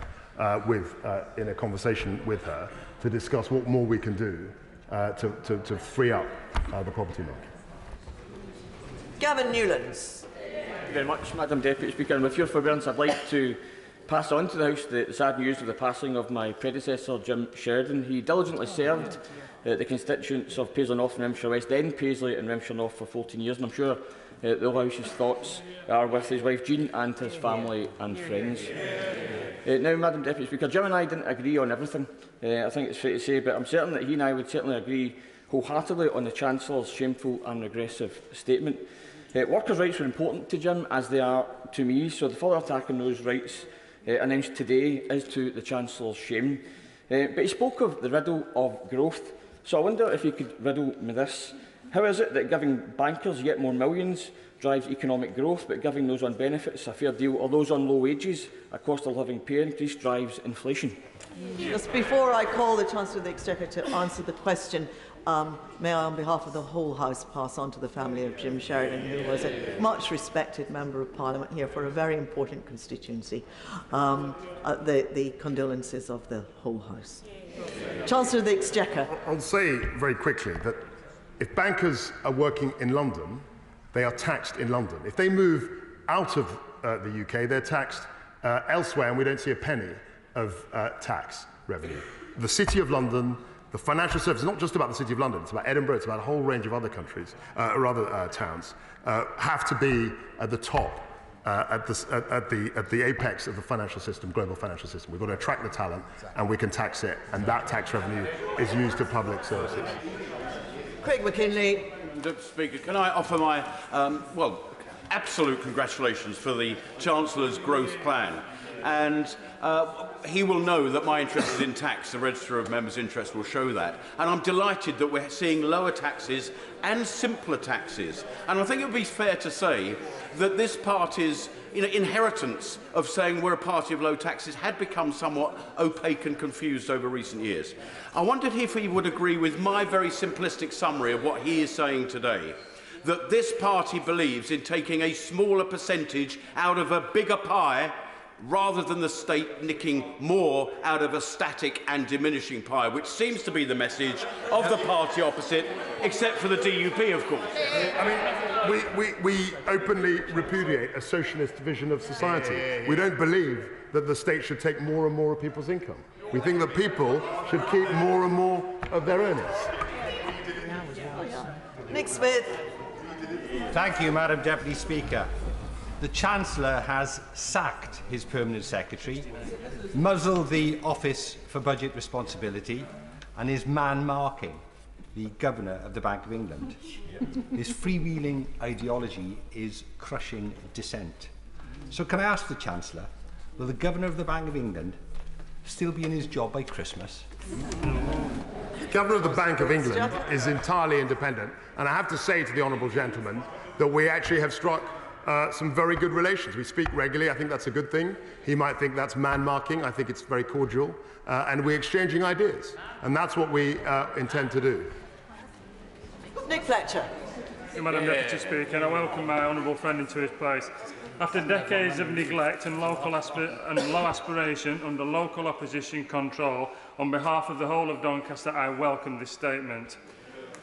in a conversation with her to discuss what more we can do to free up the property market. Gavin Newlands. Thank you very much, Madam Deputy Speaker. And with your forbearance, I'd like to pass on to the House the sad news of the passing of my predecessor, Jim Sheridan. He diligently served the constituents of Paisley North and Remshire West, then Paisley and Remshire North for 14 years, and I'm sure the whole House's thoughts are with his wife Jean and his family and friends. Now, Madam Deputy Speaker, Jim and I didn't agree on everything, I think it's fair to say, but I'm certain that he and I would certainly agree wholeheartedly on the Chancellor's shameful and regressive statement. Workers' rights were important to Jim, as they are to me, so the further attack on those rights announced today is to the Chancellor's shame. But he spoke of the riddle of growth, so I wonder if he could riddle me this. How is it that giving bankers yet more millions drives economic growth, but giving those on benefits a fair deal or those on low wages a cost of living pay increase drives inflation? Just before I call the Chancellor of the Exchequer to answer the question, may I, on behalf of the whole House, pass on to the family of Jim Sheridan, who was a much respected Member of Parliament here for a very important constituency, the condolences of the whole House. Chancellor of the Exchequer. I'll say very quickly that if bankers are working in London, they are taxed in London. If they move out of the UK, they're taxed elsewhere, and we don't see a penny of tax revenue. The City of London, the financial services, not just about the City of London, it's about Edinburgh, it's about a whole range of other countries, or other towns, have to be at the top, at the apex of the financial system, global financial system. We've got to attract the talent, and we can tax it, and that tax revenue is used to public services. Craig McKinley. Deputy Speaker, can I offer my, absolute congratulations for the Chancellor's growth plan. And he will know that my interest is in tax. The Register of Members' Interest will show that. And I'm delighted that we're seeing lower taxes and simpler taxes. And I think it would be fair to say that this party's inheritance of saying we're a party of low taxes had become somewhat opaque and confused over recent years. I wondered if he would agree with my very simplistic summary of what he is saying today, that this party believes in taking a smaller percentage out of a bigger pie rather than the state nicking more out of a static and diminishing pie, which seems to be the message of the party opposite, except for the DUP, of course. I mean, we openly repudiate a socialist vision of society. We don't believe that the state should take more and more of people's income. We think that people should keep more and more of their earnings. Nick Smith. Thank you, Madam Deputy Speaker. The Chancellor has sacked his Permanent Secretary, muzzled the Office for Budget Responsibility, and is man-marking the Governor of the Bank of England. His freewheeling ideology is crushing dissent. So can I ask the Chancellor, will the Governor of the Bank of England still be in his job by Christmas? The Governor of the Bank of England is entirely independent, and I have to say to the honourable gentleman that we actually have struck some very good relations. We speak regularly. I think that's a good thing. He might think that's man-marking. I think it's very cordial. And we're exchanging ideas. And that's what we intend to do. Nick Fletcher. Madam Deputy Speaker, and I welcome my honourable friend into his place. After decades of neglect and low aspiration under local opposition control, on behalf of the whole of Doncaster, I welcome this statement.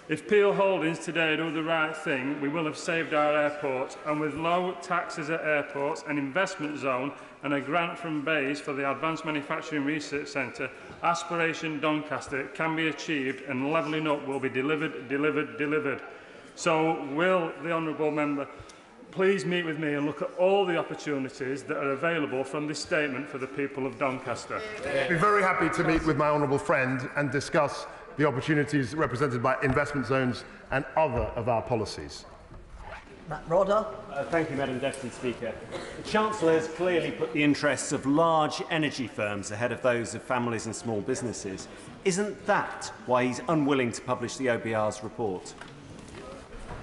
If Peel Holdings today do the right thing, we will have saved our airport, and with low taxes at airports, an investment zone and a grant from BAYS for the Advanced Manufacturing Research Centre, Aspiration Doncaster can be achieved and levelling up will be delivered. So will the honourable member please meet with me and look at all the opportunities that are available from this statement for the people of Doncaster? I'd be very happy to meet with my honourable friend and discuss the opportunities represented by investment zones and other of our policies. Matt Rodder. Thank you, Madam Deputy Speaker. The Chancellor has clearly put the interests of large energy firms ahead of those of families and small businesses. Isn't that why he's unwilling to publish the OBR's report?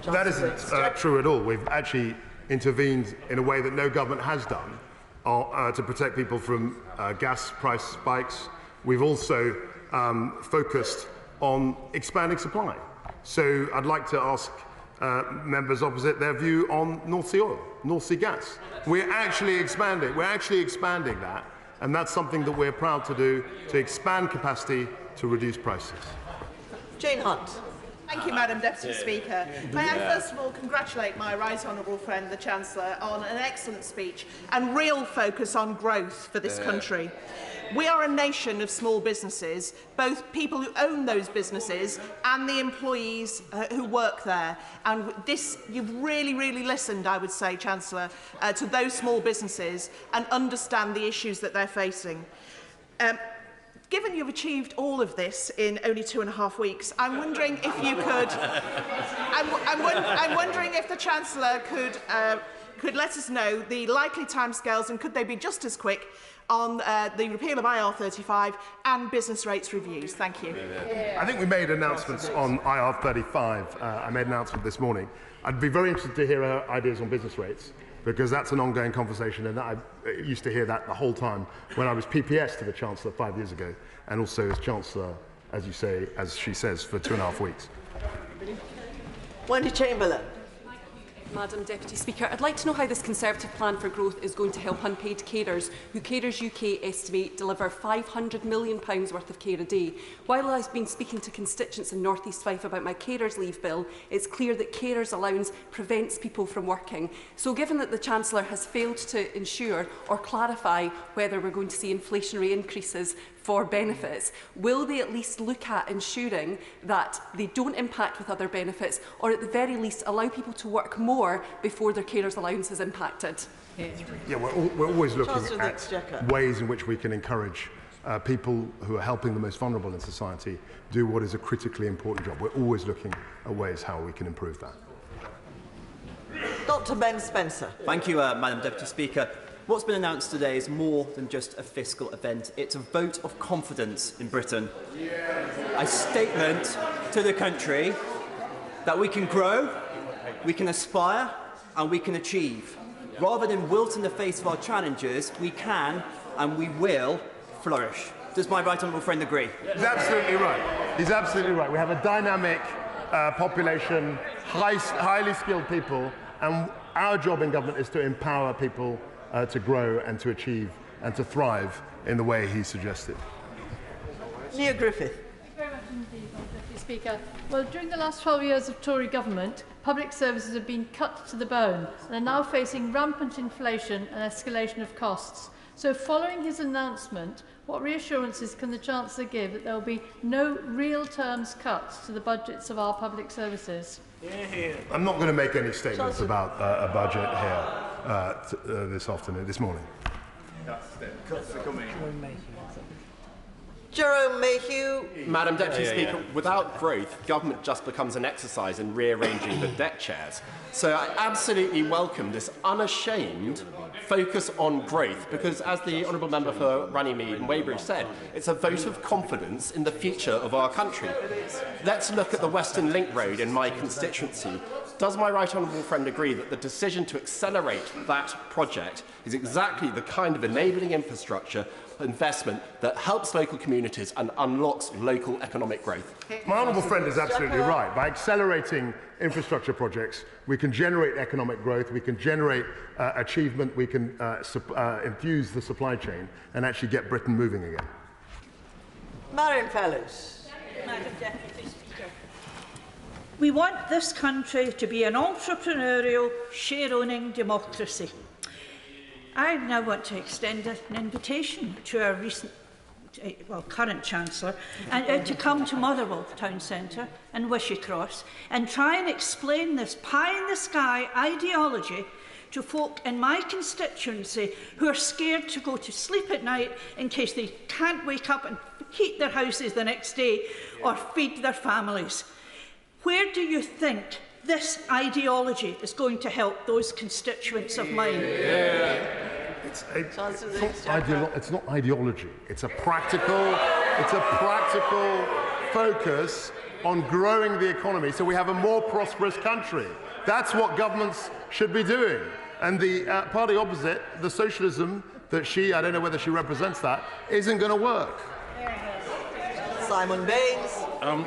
That isn't true at all. We've actually intervened in a way that no government has done to protect people from gas price spikes. We've also focused on expanding supply. So I'd like to ask members opposite their view on North Sea oil, North Sea gas. We're actually expanding that, and that's something that we're proud to do, to expand capacity to reduce prices. Jane Hunt. Thank you, Madam Deputy Speaker. May I first of all congratulate my right honourable friend, the Chancellor, on an excellent speech and real focus on growth for this country. We are a nation of small businesses, both people who own those businesses and the employees who work there. And you've really, really listened, I would say, Chancellor, to those small businesses and understand the issues that they're facing. Given you've achieved all of this in only 2.5 weeks, I'm wondering if you could. I'm wondering if the Chancellor could let us know the likely timescales, and could they be just as quick on the repeal of IR35 and business rates reviews. Thank you. I think we made announcements on IR35. I made an announcement this morning. I'd be very interested to hear her ideas on business rates, because that's an ongoing conversation, and I used to hear that the whole time when I was PPS to the Chancellor 5 years ago, and also as Chancellor, as you say, as she says, for 2.5 weeks. Wendy Chamberlain. Madam Deputy Speaker, I'd like to know how this Conservative plan for growth is going to help unpaid carers, who Carers UK estimate deliver £500 million worth of care a day. While I've been speaking to constituents in North East Fife about my carers leave bill, it's clear that carers allowance prevents people from working. So given that the Chancellor has failed to ensure or clarify whether we're going to see inflationary increases for benefits, will they at least look at ensuring that they don't impact with other benefits, or at the very least allow people to work more before their carers allowance is impacted? Yeah, we're always looking at ways in which we can encourage people who are helping the most vulnerable in society do what is a critically important job. We're always looking at ways how we can improve that. Dr. Ben Spencer. Thank you, Madam Deputy Speaker. What's been announced today is more than just a fiscal event. It's a vote of confidence in Britain. A statement to the country that we can grow, we can aspire, and we can achieve. Rather than wilt in the face of our challenges, we can and we will flourish. Does my right honourable friend agree? He's absolutely right. He's absolutely right. We have a dynamic population, highly skilled people, and our job in government is to empower people to grow and to achieve and to thrive in the way he suggested. Neil Griffith. Thank you very much indeed, Deputy Speaker. Well, during the last 12 years of Tory government, public services have been cut to the bone and are now facing rampant inflation and escalation of costs. So following his announcement, what reassurances can the Chancellor give that there will be no real terms cuts to the budgets of our public services? I'm not going to make any statements about a budget here this morning. Jerome Mayhew. Madam Deputy Speaker, without growth, government just becomes an exercise in rearranging the deck chairs. So I absolutely welcome this unashamed focus on growth, because as the Honourable Member for Runnymede and Weybridge said, it's a vote of confidence in the future of our country. Let's look at the Western Link Road in my constituency. Does my right honourable friend agree that the decision to accelerate that project is exactly the kind of enabling infrastructure investment that helps local communities and unlocks local economic growth? My honourable friend is absolutely right. By accelerating infrastructure projects, we can generate economic growth, we can generate achievement, we can infuse the supply chain and actually get Britain moving again. Marion Fellows. Madam Deputy Speaker, we want this country to be an entrepreneurial, share-owning democracy. I now want to extend an invitation to our current Chancellor to come to Motherwell Town Centre and Wishy-Cross and try and explain this pie-in-the-sky ideology to folk in my constituency who are scared to go to sleep at night in case they can't wake up and heat their houses the next day or feed their families. Where do you think this ideology is going to help those constituents of mine? It's not ideology. It's a practical focus on growing the economy so we have a more prosperous country. That's what governments should be doing. And the party opposite, the socialism that I don't know whether she represents that, isn't going to work. Simon Baines.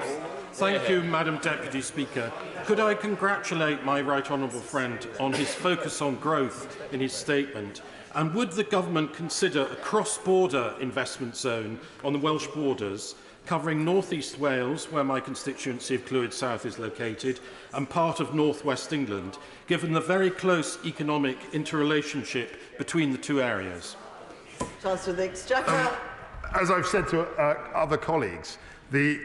Thank you, Madam Deputy Speaker. Could I congratulate my right honourable friend on his focus on growth in his statement? And would the government consider a cross-border investment zone on the Welsh borders covering North East Wales, where my constituency of Clwyd South is located, and part of North West England, given the very close economic interrelationship between the two areas? Chancellor of the Exchequer. As I've said to other colleagues, the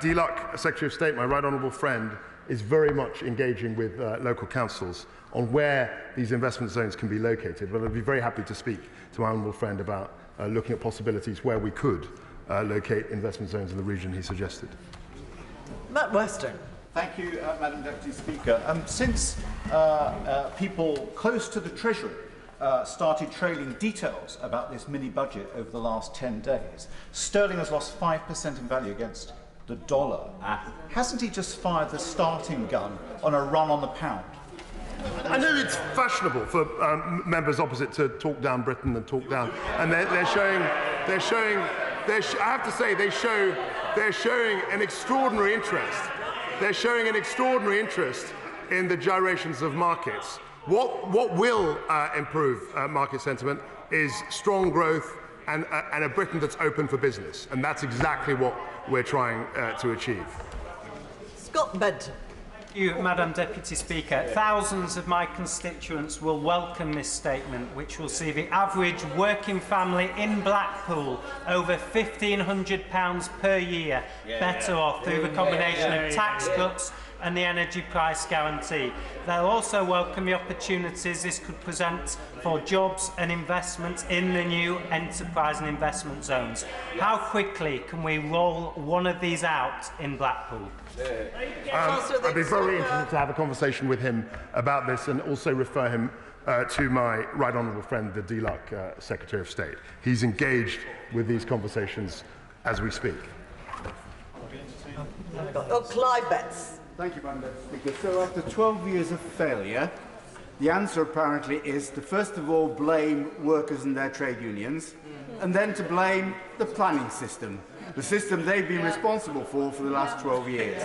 DLUC Secretary of State, my right honourable friend, is very much engaging with local councils on where these investment zones can be located. But I'd be very happy to speak to my honourable friend about looking at possibilities where we could locate investment zones in the region he suggested. Matt Western. Thank you, Madam Deputy Speaker. Since people close to the Treasury started trailing details about this mini-budget over the last 10 days, sterling has lost 5% in value against the dollar. Hasn't he just fired the starting gun on a run on the pound? I know it's fashionable for members opposite to talk down Britain and talk down, and they're showing. I have to say they're showing an extraordinary interest. They're showing an extraordinary interest in the gyrations of markets. What will improve market sentiment is strong growth and a Britain that's open for business, and that's exactly what we're trying to achieve. Scott Benton. Thank you, Madam Deputy Speaker. Thousands of my constituents will welcome this statement, which will see the average working family in Blackpool over £1,500 per year better off through the combination of tax cuts and the energy price guarantee. They'll also welcome the opportunities this could present for jobs and investments in the new enterprise and investment zones. How quickly can we roll one of these out in Blackpool? I'd be very interested to have a conversation with him about this and also refer him to my right honourable friend, the DLUC Secretary of State. He's engaged with these conversations as we speak. Clive Betts. Thank you, Madam Deputy Speaker. So after 12 years of failure, the answer apparently is to first of all blame workers and their trade unions, and then to blame the planning system, the system they've been responsible for the last 12 years.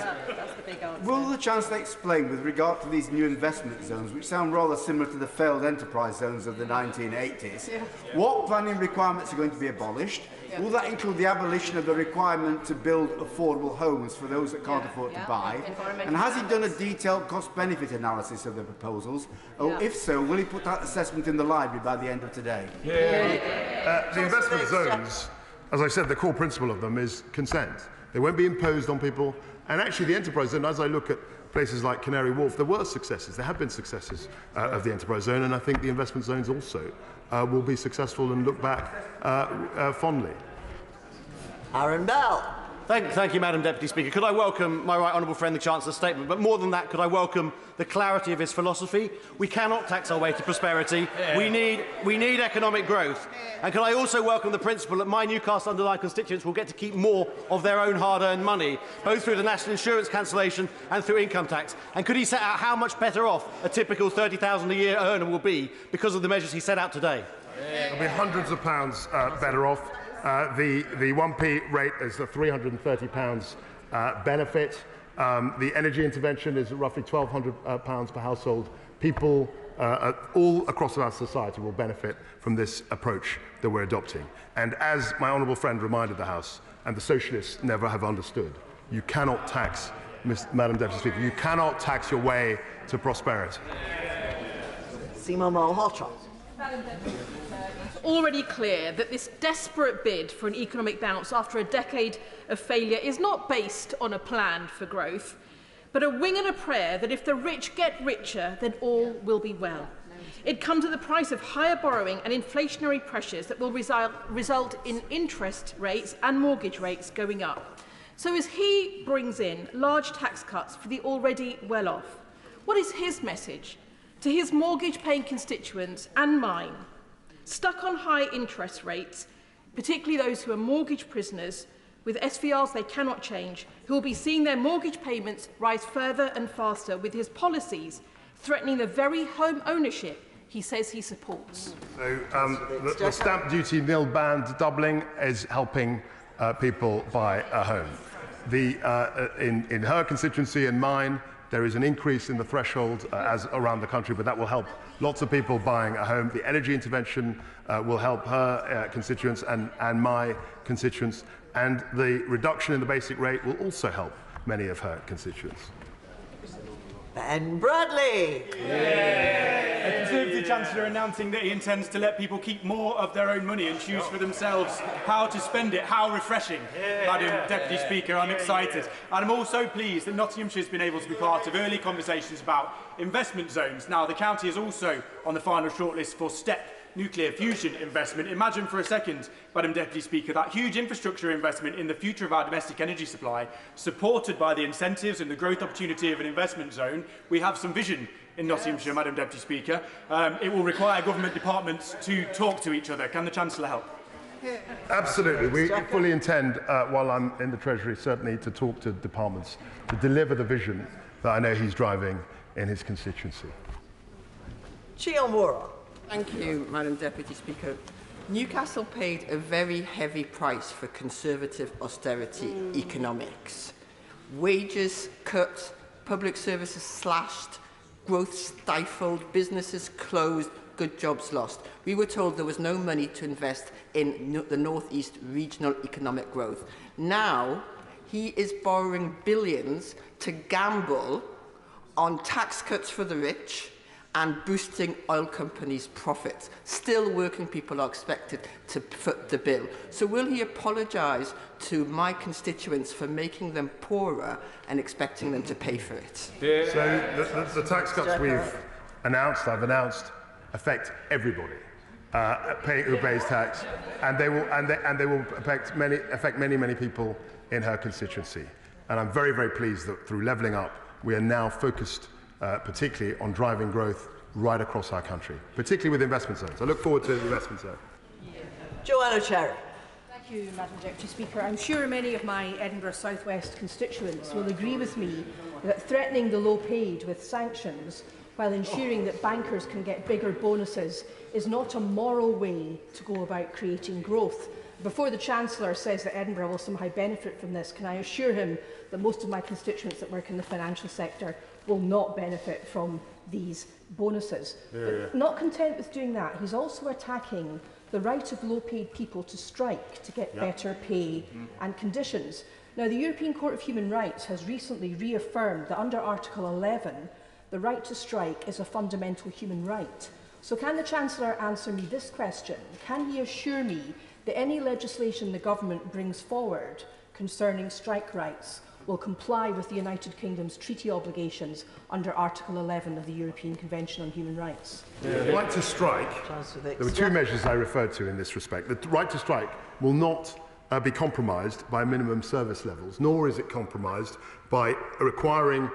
Will the Chancellor explain with regard to these new investment zones, which sound rather similar to the failed enterprise zones of the 1980s, what planning requirements are going to be abolished? Will that include the abolition of the requirement to build affordable homes for those that can't afford to buy? And has he done a detailed cost-benefit analysis of the proposals? If so, will he put that assessment in the library by the end of today? The investment zones, as I said, the core principle of them is consent. They won't be imposed on people. And actually, the enterprise zone, as I look at places like Canary Wharf, there were successes. There have been successes of the enterprise zone, and I think the investment zones also will be successful and look back fondly. Aaron Bell. Thank you, Madam Deputy Speaker. Could I welcome my right honourable friend, the Chancellor's statement? But more than that, could I welcome the clarity of his philosophy? We cannot tax our way to prosperity. We need economic growth. And can I also welcome the principle that my Newcastle underlying constituents will get to keep more of their own hard-earned money, both through the national insurance cancellation and through income tax? And could he set out how much better off a typical £30,000 a year earner will be because of the measures he set out today? There'll be hundreds of pounds better off. The 1p rate is a £330 benefit. The energy intervention is roughly £1,200 per household. People all across our society will benefit from this approach that we're adopting. And as my honourable friend reminded the House, and the socialists never have understood, you cannot tax, Madam Deputy Speaker, you cannot tax your way to prosperity. Seema Malhotra. It's already clear that this desperate bid for an economic bounce after a decade of failure is not based on a plan for growth, but a wing and a prayer that if the rich get richer, then all will be well. It comes at the price of higher borrowing and inflationary pressures that will result in interest rates and mortgage rates going up. So as he brings in large tax cuts for the already well-off, what is his message to his mortgage-paying constituents and mine, stuck on high interest rates, particularly those who are mortgage prisoners with SVRs they cannot change, who will be seeing their mortgage payments rise further and faster with his policies threatening the very home ownership he says he supports? So the stamp duty nil band doubling is helping people buy a home. In her constituency and mine, there is an increase in the threshold as around the country, but that will help lots of people buying a home. The energy intervention will help her constituents and my constituents. and the reduction in the basic rate will also help many of her constituents. Ben Bradley. A Conservative Chancellor announcing that he intends to let people keep more of their own money and choose for themselves how to spend it. How refreshing, Madam Deputy Speaker. I'm excited. And I'm also pleased that Nottinghamshire has been able to be part of early conversations about investment zones. Now, the county is also on the final shortlist for STEP nuclear fusion investment. Imagine for a second, Madam Deputy Speaker, that huge infrastructure investment in the future of our domestic energy supply, supported by the incentives and the growth opportunity of an investment zone. We have some vision in Nottinghamshire, Madam Deputy Speaker. It will require government departments to talk to each other. Can the Chancellor help? Absolutely. We fully intend, while I'm in the Treasury, certainly to talk to departments to deliver the vision that I know he's driving in his constituency. Chiomura. Thank you, Madam Deputy Speaker. Newcastle paid a very heavy price for Conservative austerity economics. Wages cut, public services slashed, growth stifled, businesses closed, good jobs lost. We were told there was no money to invest in the North East regional economic growth. Now, he is borrowing billions to gamble on tax cuts for the rich and boosting oil companies' profits. Still, working people are expected to foot the bill. So will he apologise to my constituents for making them poorer and expecting them to pay for it? So the tax cuts we've announced, I've announced, affect everybody who pays tax, and they will affect many people in her constituency. And I'm very, very pleased that through levelling up, we are now focused particularly on driving growth right across our country, particularly with investment zones. I look forward to the investment zone. Joanna Cherry. Thank you, Madam Deputy Speaker. I'm sure many of my Edinburgh South West constituents will agree with me that threatening the low paid with sanctions while ensuring that bankers can get bigger bonuses is not a moral way to go about creating growth. Before the Chancellor says that Edinburgh will somehow benefit from this, can I assure him that most of my constituents that work in the financial sector will not benefit from these bonuses? But not content with doing that, he's also attacking the right of low-paid people to strike to get better pay and conditions. Now, the European Court of Human Rights has recently reaffirmed that under Article 11, the right to strike is a fundamental human right. So can the Chancellor answer me this question? Can he assure me that any legislation the government brings forward concerning strike rights will comply with the United Kingdom's treaty obligations under Article 11 of the European Convention on Human Rights? The right to strike, there were two measures I referred to in this respect. The right to strike will not be compromised by minimum service levels, nor is it compromised by requiring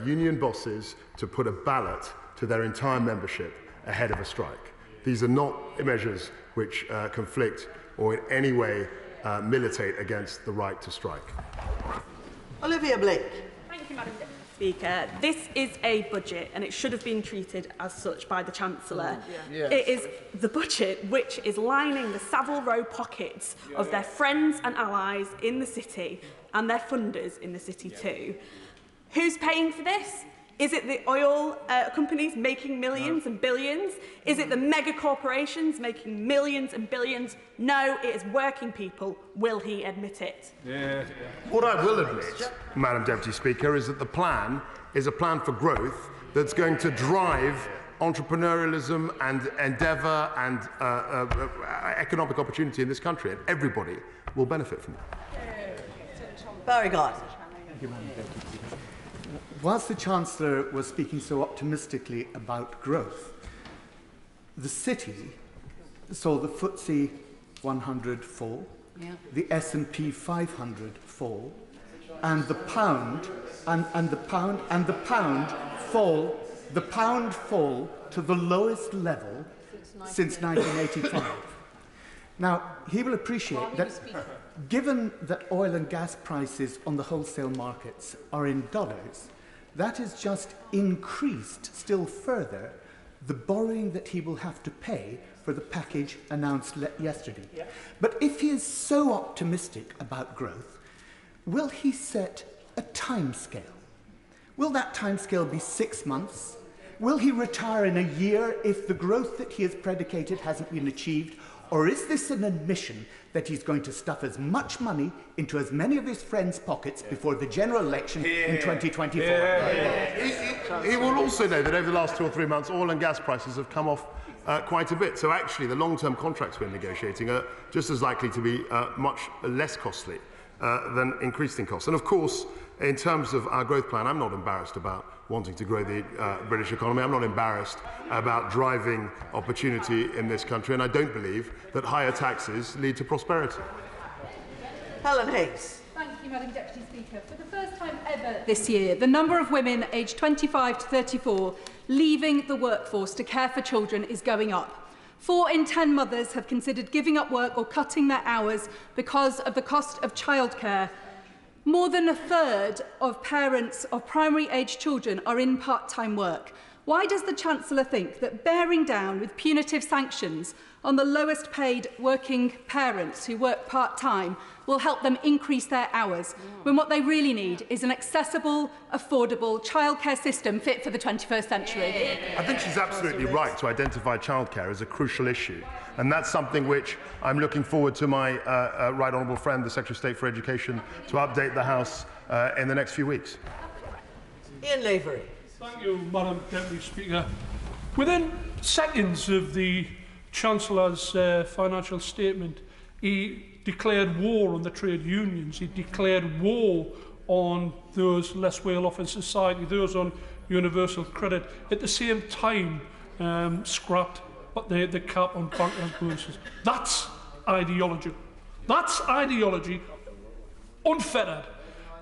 union bosses to put a ballot to their entire membership ahead of a strike. These are not measures which conflict or in any way militate against the right to strike. Olivia Blake. Thank you, Madam Deputy Speaker. This is a budget and it should have been treated as such by the Chancellor. It is the budget which is lining the Savile Row pockets of their friends and allies in the city and their funders in the city too. Who's paying for this? Is it the oil companies making millions and billions? Is it the mega corporations making millions and billions? No, it is working people. Will he admit it? What I will admit, Madam Deputy Speaker, is that the plan is a plan for growth that's going to drive entrepreneurialism and endeavour and economic opportunity in this country, and everybody will benefit from it. Barry Gardner. Thank you, Madam Deputy Speaker. Whilst the Chancellor was speaking so optimistically about growth, the city saw the FTSE 100 fall, the S&P 500 fall, and the pound fall to the lowest level since 1985. Now, he will appreciate that given that oil and gas prices on the wholesale markets are in dollars, that has just increased still further the borrowing that he will have to pay for the package announced yesterday. But if he is so optimistic about growth, will he set a timescale? Will that timescale be 6 months? Will he retire in a year if the growth that he has predicated hasn't been achieved? Or is this an admission that he's going to stuff as much money into as many of his friends' pockets before the general election in 2024? He will also know that over the last 2 or 3 months, oil and gas prices have come off quite a bit. So actually, the long-term contracts we're negotiating are just as likely to be much less costly than increasing costs. And of course, in terms of our growth plan, I'm not embarrassed about wanting to grow the British economy. I'm not embarrassed about driving opportunity in this country, and I don't believe that higher taxes lead to prosperity. Helen Hayes. Thank you, Madam Deputy Speaker. For the first time ever this year, the number of women aged 25 to 34 leaving the workforce to care for children is going up. 4 in 10 mothers have considered giving up work or cutting their hours because of the cost of childcare. More than a third of parents of primary-aged children are in part-time work. Why does the Chancellor think that bearing down with punitive sanctions on the lowest-paid working parents who work part-time will help them increase their hours, when what they really need is an accessible, affordable childcare system fit for the 21st century? I think she's absolutely right to identify childcare as a crucial issue. And that's something which I'm looking forward to my right honourable friend, the Secretary of State for Education, to update the House in the next few weeks. Ian Lavery. Thank you, Madam Deputy Speaker. Within seconds of the Chancellor's financial statement, he declared war on the trade unions. He declared war on those less well-off in society, those on universal credit. At the same time, scrapped the cap on bankers' bonuses. That's ideology. That's ideology unfettered.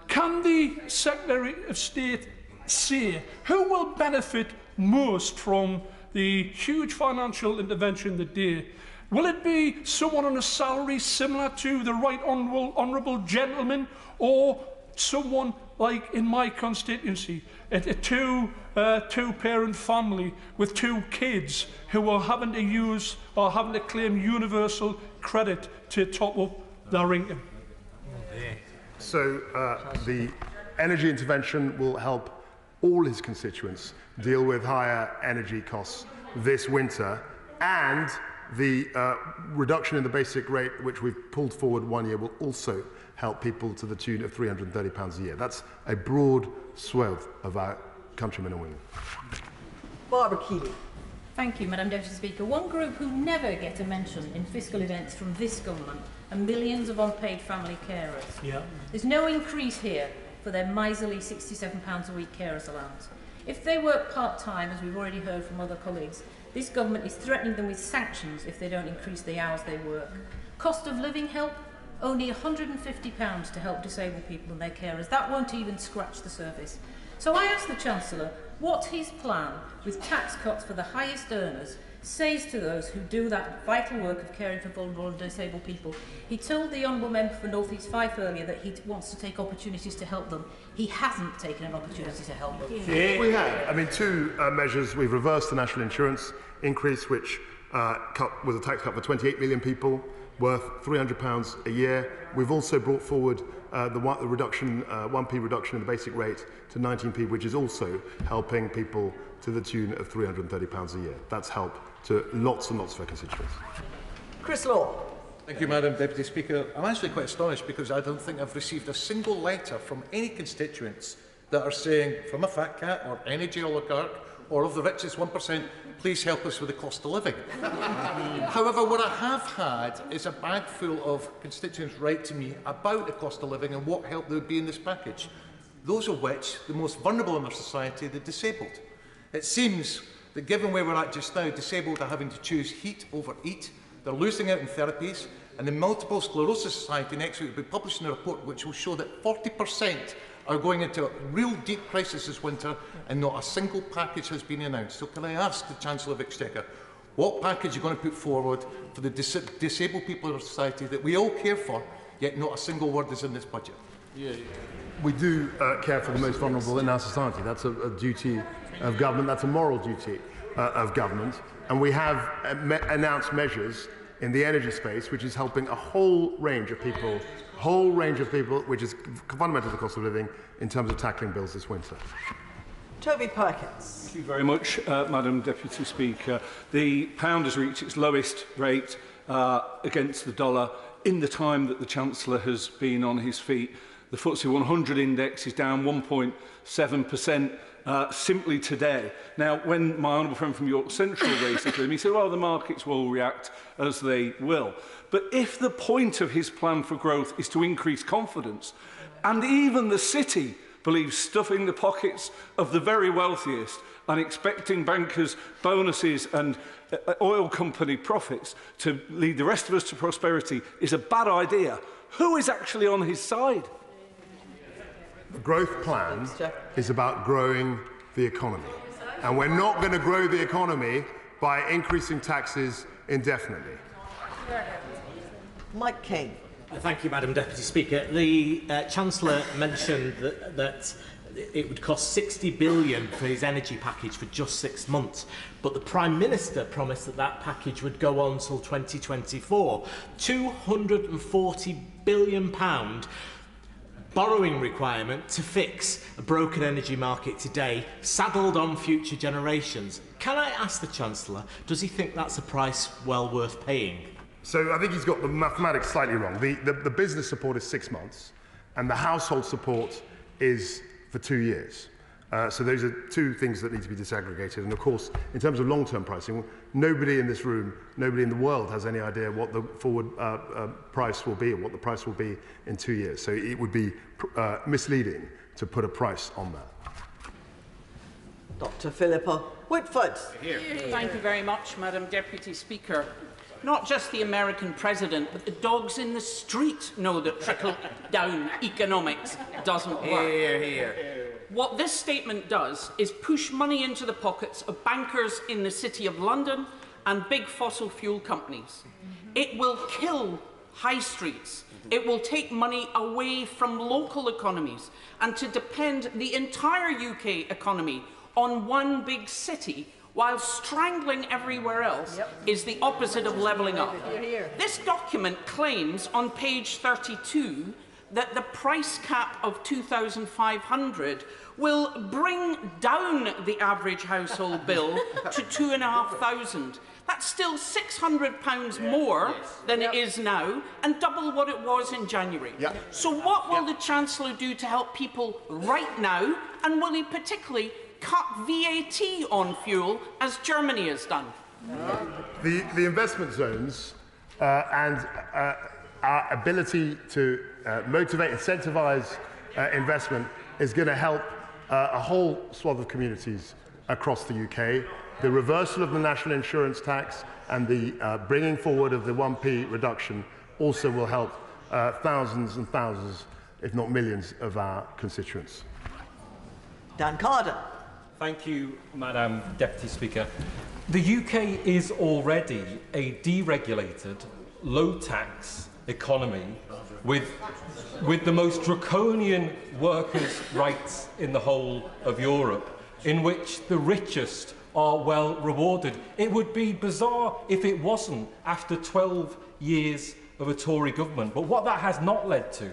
Can the Secretary of State say who will benefit most from the huge financial intervention today? Will it be someone on a salary similar to the right honourable gentleman, or someone like in my constituency, a two-parent family with 2 kids who are having to use or having to claim universal credit to top up their income? So the energy intervention will help all his constituents deal with higher energy costs this winter, and the reduction in the basic rate, which we've pulled forward 1 year, will also help people to the tune of £330 a year. That's a broad swath of our countrymen and women. Barbara Keeley. Thank you, Madam Deputy Speaker. One group who never get a mention in fiscal events from this government are millions of unpaid family carers. Yeah. There's no increase here for their miserly £67 a week carers allowance. If they work part-time, as we've already heard from other colleagues, this government is threatening them with sanctions if they don't increase the hours they work. Cost of living help? Only £150 to help disabled people and their carers. That won't even scratch the surface. So I asked the Chancellor what his plan with tax cuts for the highest earners says to those who do that vital work of caring for vulnerable and disabled people. He told the Honourable Member for North East Fife earlier that he wants to take opportunities to help them. He hasn't taken an opportunity to help them. Yeah. We have. I mean, 2 measures. We've reversed the national insurance increase, which was a tax cut for 28 million people, worth £300 a year. We've also brought forward the reduction, 1p reduction in the basic rate to 19p, which is also helping people to the tune of £330 a year. That's help to lots and lots of our constituents. Chris Law. Thank you, Madam Deputy Speaker. I'm actually quite astonished because I don't think I've received a single letter from any constituents that are saying, from a fat cat or energy oligarch or of the richest 1%, please help us with the cost of living. However, what I have had is a bag full of constituents write to me about the cost of living and what help there would be in this package, those of which the most vulnerable in our society are the disabled. It seems that given where we're at just now, disabled are having to choose heat over eat, they're losing out in therapies, and the Multiple Sclerosis Society next week will be publishing a report which will show that 40% are going into a real deep crisis this winter, and not a single package has been announced. So can I ask the Chancellor of Exchequer, what package are you going to put forward for the disabled people in our society that we all care for, yet not a single word is in this budget? We do care for the most vulnerable in our society. That's a duty of government. That's a moral duty of government. And we have announced measures in the energy space, which is helping a whole range of people, which is fundamental to the cost of living in terms of tackling bills this winter. Toby Perkins. Thank you very much, Madam Deputy Speaker. The pound has reached its lowest rate against the dollar in the time that the Chancellor has been on his feet. The FTSE 100 index is down 1.7% simply today. Now, when my honourable friend from York Central raised it with him, he said, well, the markets will react as they will. But if the point of his plan for growth is to increase confidence, and even the City believes stuffing the pockets of the very wealthiest and expecting bankers' bonuses and oil company profits to lead the rest of us to prosperity is a bad idea, who is actually on his side? The growth plan is about growing the economy. And we're not going to grow the economy by increasing taxes indefinitely. Mike King. Thank you, Madam Deputy Speaker. The Chancellor mentioned that it would cost £60 billion for his energy package for just 6 months, but the Prime Minister promised that that package would go on until 2024. £240 billion borrowing requirement to fix a broken energy market today, saddled on future generations. Can I ask the Chancellor, does he think that's a price well worth paying? So I think he's got the mathematics slightly wrong. The business support is 6 months, and the household support is for 2 years. So those are two things that need to be disaggregated. And of course, in terms of long-term pricing, nobody in this room, nobody in the world has any idea what the forward price will be or what the price will be in 2 years. So it would be misleading to put a price on that. Dr. Philippa Whitford. Thank you very much, Madam Deputy Speaker. Not just the American president, but the dogs in the street know that trickle-down economics doesn't work. Hear, hear. What this statement does is push money into the pockets of bankers in the City of London and big fossil fuel companies. It will kill high streets. It will take money away from local economies, and to depend the entire UK economy on one big city while strangling everywhere else is the opposite of levelling up. This document claims on page 32 that the price cap of £2,500 will bring down the average household bill to £2,500. That's still £600 more than it is now, and double what it was in January. So what will the Chancellor do to help people right now, and will he particularly cut VAT on fuel, as Germany has done? The investment zones and our ability to motivate, incentivise investment is going to help a whole swath of communities across the UK. The reversal of the national insurance tax and the bringing forward of the 1p reduction also will help thousands and thousands, if not millions, of our constituents. Dan Carden. Thank you, Madam Deputy Speaker. The UK is already a deregulated, low-tax economy with the most draconian workers' rights in the whole of Europe, in which the richest are well rewarded. It would be bizarre if it wasn't after 12 years of a Tory government. But what that has not led to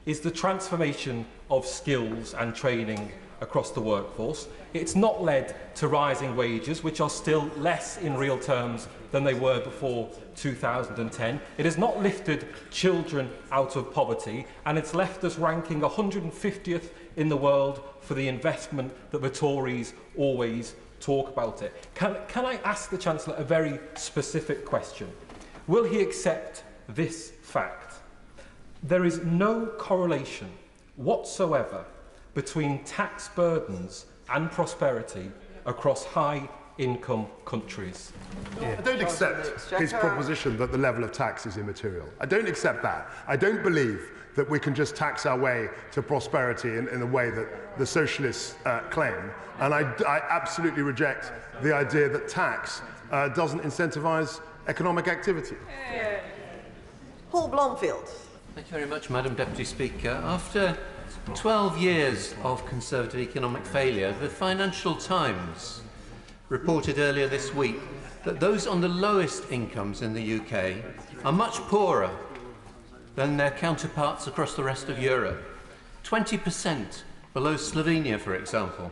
is the transformation of skills and training across the workforce. It's not led to rising wages, which are still less in real terms than they were before 2010. It has not lifted children out of poverty, and it's left us ranking 150th in the world for the investment that the Tories always talk about it. Can I ask the Chancellor a very specific question? Will he accept this fact? There is no correlation whatsoever between tax burdens and prosperity across high-income countries. I don't accept his proposition that the level of tax is immaterial. I don't accept that. I don't believe that we can just tax our way to prosperity in the way that the socialists claim. And I absolutely reject the idea that tax doesn't incentivise economic activity. Paul Blomfield. Thank you very much, Madam Deputy Speaker. After 12 years of Conservative economic failure, the Financial Times reported earlier this week that those on the lowest incomes in the UK are much poorer than their counterparts across the rest of Europe. 20% below Slovenia, for example,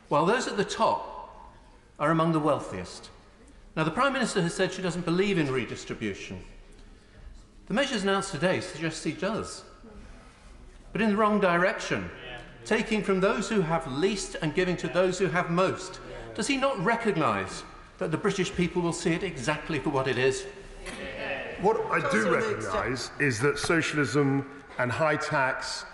while those at the top are among the wealthiest. Now, the Prime Minister has said she doesn't believe in redistribution. The measures announced today suggest he does, but in the wrong direction, taking from those who have least and giving to those who have most. Does he not recognise that the British people will see it exactly for what it is? What I do recognise is that socialism and high tax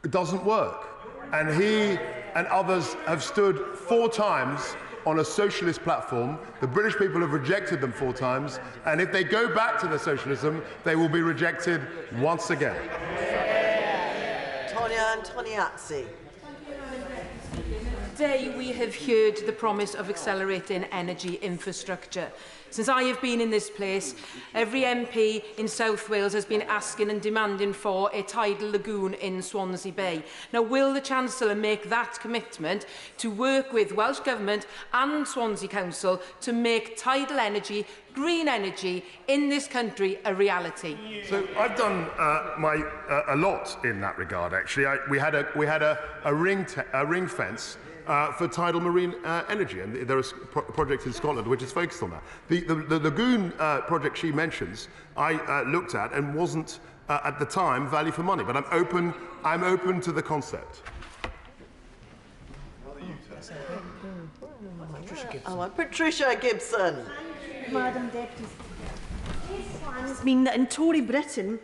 doesn't work. And he and others have stood 4 times on a socialist platform. The British people have rejected them 4 times, and if they go back to their socialism, they will be rejected once again. Tonia Antoniazzi. Today we have heard the promise of accelerating energy infrastructure. Since I have been in this place, every MP in South Wales has been asking and demanding for a tidal lagoon in Swansea Bay. Now, will the Chancellor make that commitment to work with Welsh Government and Swansea Council to make tidal energy, green energy in this country a reality? So I've done a lot in that regard, actually. We had a ring fence for tidal marine energy, and there is a project in Scotland which is focused on that. The lagoon project she mentions, I looked at and wasn't at the time value for money, but I'm open to the concept. Patricia Gibson. Madam Deputy Speaker, these plans mean that in Tory Britain,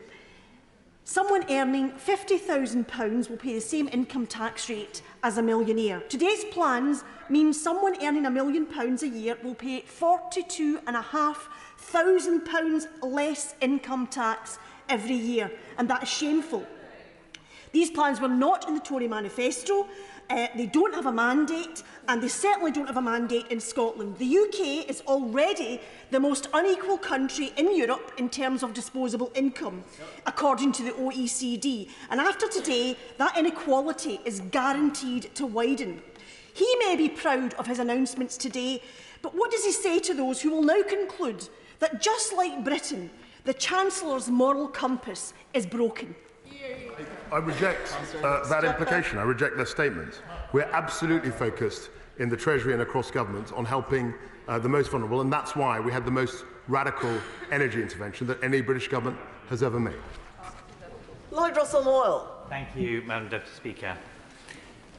someone earning £50,000 will pay the same income tax rate as a millionaire. Today's plans mean someone earning £1 million a year will pay £42,500 less income tax every year, and that is shameful. These plans were not in the Tory manifesto. They don't have a mandate, and they certainly don't have a mandate in Scotland. The UK is already the most unequal country in Europe in terms of disposable income, according to the OECD. And after today, that inequality is guaranteed to widen. He may be proud of his announcements today, but what does he say to those who will now conclude that, just like Britain, the Chancellor's moral compass is broken? I reject that implication. I reject their statement. We're absolutely focused in the Treasury and across government on helping the most vulnerable, and that's why we had the most radical energy intervention that any British government has ever made. Lloyd Russell-Moyle. Thank you, Madam Deputy Speaker.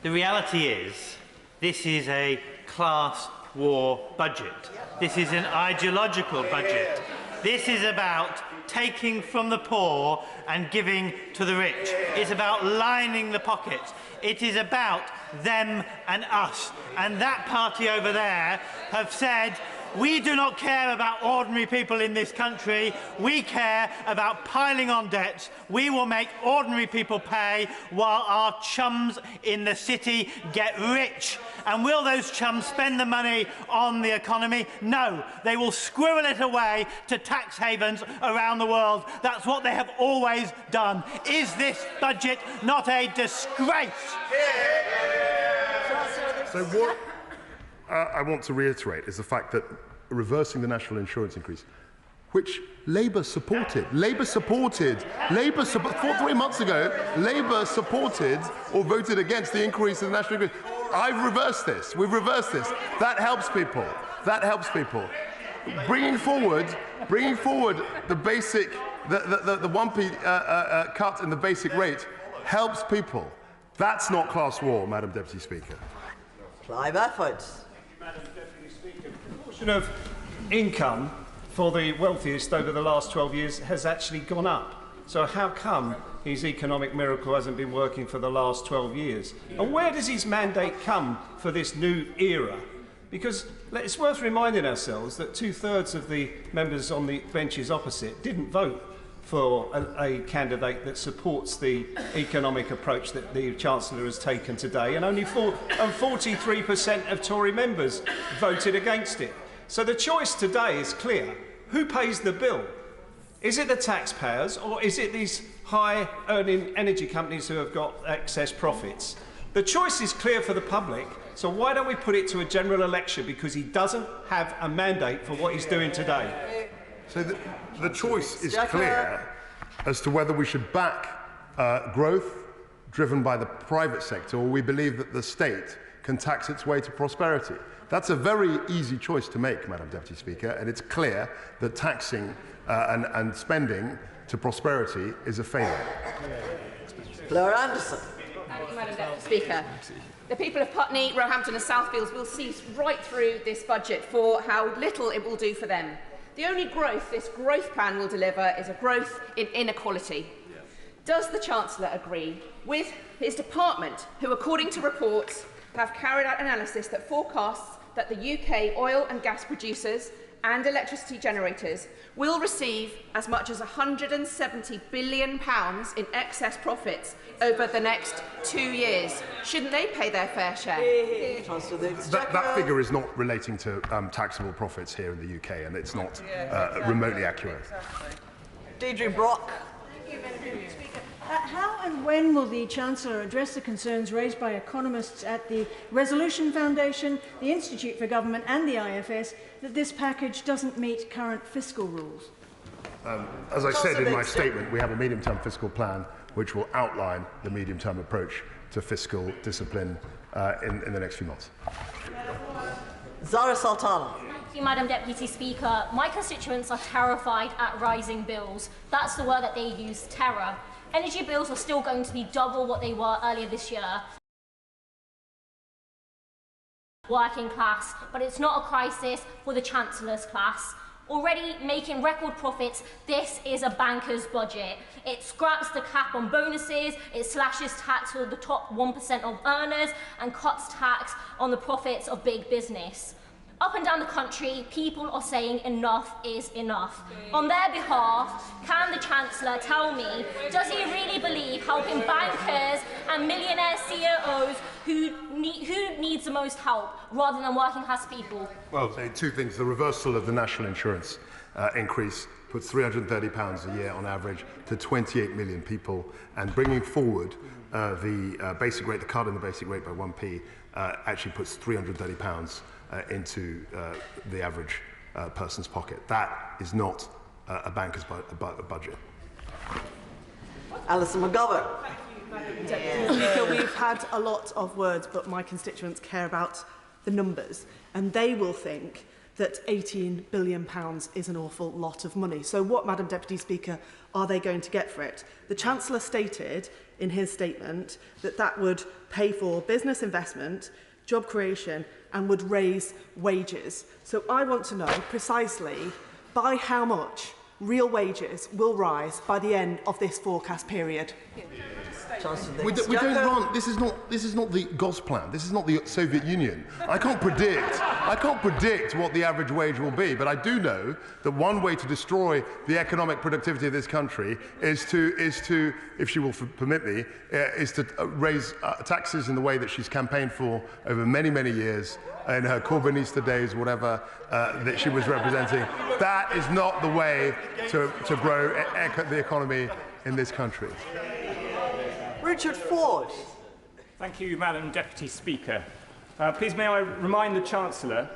The reality is this is a class war budget. This is an ideological budget. This is about taking from the poor and giving to the rich. It's about lining the pockets. It is about them and us. And that party over there have said, we do not care about ordinary people in this country. We care about piling on debts. We will make ordinary people pay while our chums in the city get rich. And will those chums spend the money on the economy? No. They will squirrel it away to tax havens around the world. That's what they have always done. Is this budget not a disgrace? So what I want to reiterate is the fact that reversing the national insurance increase, which Labour supported. 3 months ago, Labour supported or voted against the increase in the national increase. I've reversed this. We've reversed this. That helps people. That helps people. Bringing forward the basic, the 1p cut in the basic rate helps people. That's not class war, Madam Deputy Speaker. Clive Efforts. Madam Deputy Speaker, the proportion of income for the wealthiest over the last 12 years has actually gone up. So how come his economic miracle hasn't been working for the last 12 years? And where does his mandate come for this new era? Because it's worth reminding ourselves that 2/3 of the members on the benches opposite didn't vote for a candidate that supports the economic approach that the Chancellor has taken today, and only 43% of Tory members voted against it. So the choice today is clear. Who pays the bill? Is it the taxpayers, or is it these high-earning energy companies who have got excess profits? The choice is clear for the public, so why don't we put it to a general election, because he doesn't have a mandate for what he's doing today. So the choice is clear as to whether we should back growth driven by the private sector, or we believe that the state can tax its way to prosperity. That's a very easy choice to make, Madam Deputy Speaker, and it's clear that taxing and spending to prosperity is a failure. Laura Anderson. Thank you, Madam Deputy Speaker. The people of Putney, Roehampton and Southfields will see right through this budget for how little it will do for them. The only growth this growth plan will deliver is a growth in inequality. Does the Chancellor agree with his department, who, according to reports, have carried out analysis that forecasts that the UK oil and gas producers and electricity generators will receive as much as £170 billion in excess profits over the next 2 years? Shouldn't they pay their fair share? That figure is not relating to taxable profits here in the UK, and it's not remotely accurate. Deirdre Brock. How and when will the Chancellor address the concerns raised by economists at the Resolution Foundation, the Institute for Government and the IFS that this package doesn't meet current fiscal rules? As I said in my statement, we have a medium-term fiscal plan which will outline the medium-term approach to fiscal discipline in the next few months. Zara Sultana. Thank you, Madam Deputy Speaker. My constituents are terrified at rising bills. That's the word that they use, terror. Energy bills are still going to be double what they were earlier this year. Working class, but it's not a crisis for the Chancellor's class. Already making record profits, this is a banker's budget. It scraps the cap on bonuses, it slashes tax for the top 1% of earners, and cuts tax on the profits of big business. Up and down the country, people are saying enough is enough. On their behalf, can the Chancellor tell me, does he really believe helping bankers and millionaire CEOs who needs the most help, rather than working class people? Well, two things. The reversal of the national insurance increase puts £330 a year on average to 28 million people, and bringing forward the basic rate, the cut in the basic rate by 1p, actually puts £330 into the average person's pocket. That is not a banker's budget. Alison McGovern. Deputy Speaker, we've had a lot of words, but my constituents care about the numbers, and they will think that £18 billion is an awful lot of money. So what, Madam Deputy Speaker, are they going to get for it? The Chancellor stated in his statement that that would pay for business investment, job creation, and would raise wages. So I want to know precisely by how much real wages will rise by the end of this forecast period. We don't run. This is not the Gosplan. This is not the Soviet Union. I can't predict what the average wage will be, but I do know that one way to destroy the economic productivity of this country is to, if she will permit me, is to raise taxes in the way that she's campaigned for over many, many years in her Corbynista days, whatever that she was representing. That is not the way to grow the economy in this country. Richard Ford. Thank you, Madam Deputy Speaker. Please may I remind the Chancellor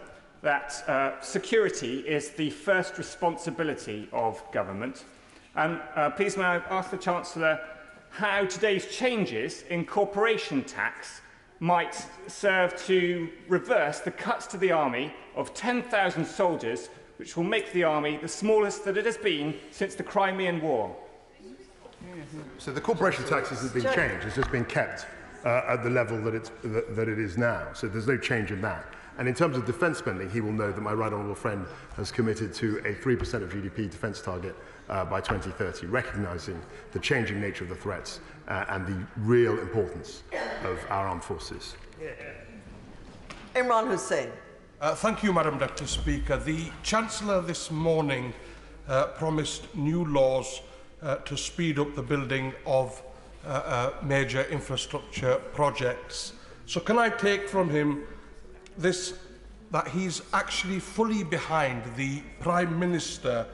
that security is the first responsibility of government. And please may I ask the Chancellor how today's changes in corporation tax might serve to reverse the cuts to the army of 10,000 soldiers, which will make the army the smallest that it has been since the Crimean War. So the corporation tax hasn't been changed, it's just been kept at the level that it is now. So there's no change in that. And in terms of defence spending, he will know that my right honourable friend has committed to a 3% of GDP defence target by 2030, recognising the changing nature of the threats and the real importance of our armed forces. Imran Hussain. Thank you, Madam Deputy Speaker. The Chancellor this morning promised new laws to speed up the building of major infrastructure projects. So can I take from him that he's actually fully behind the Prime Minister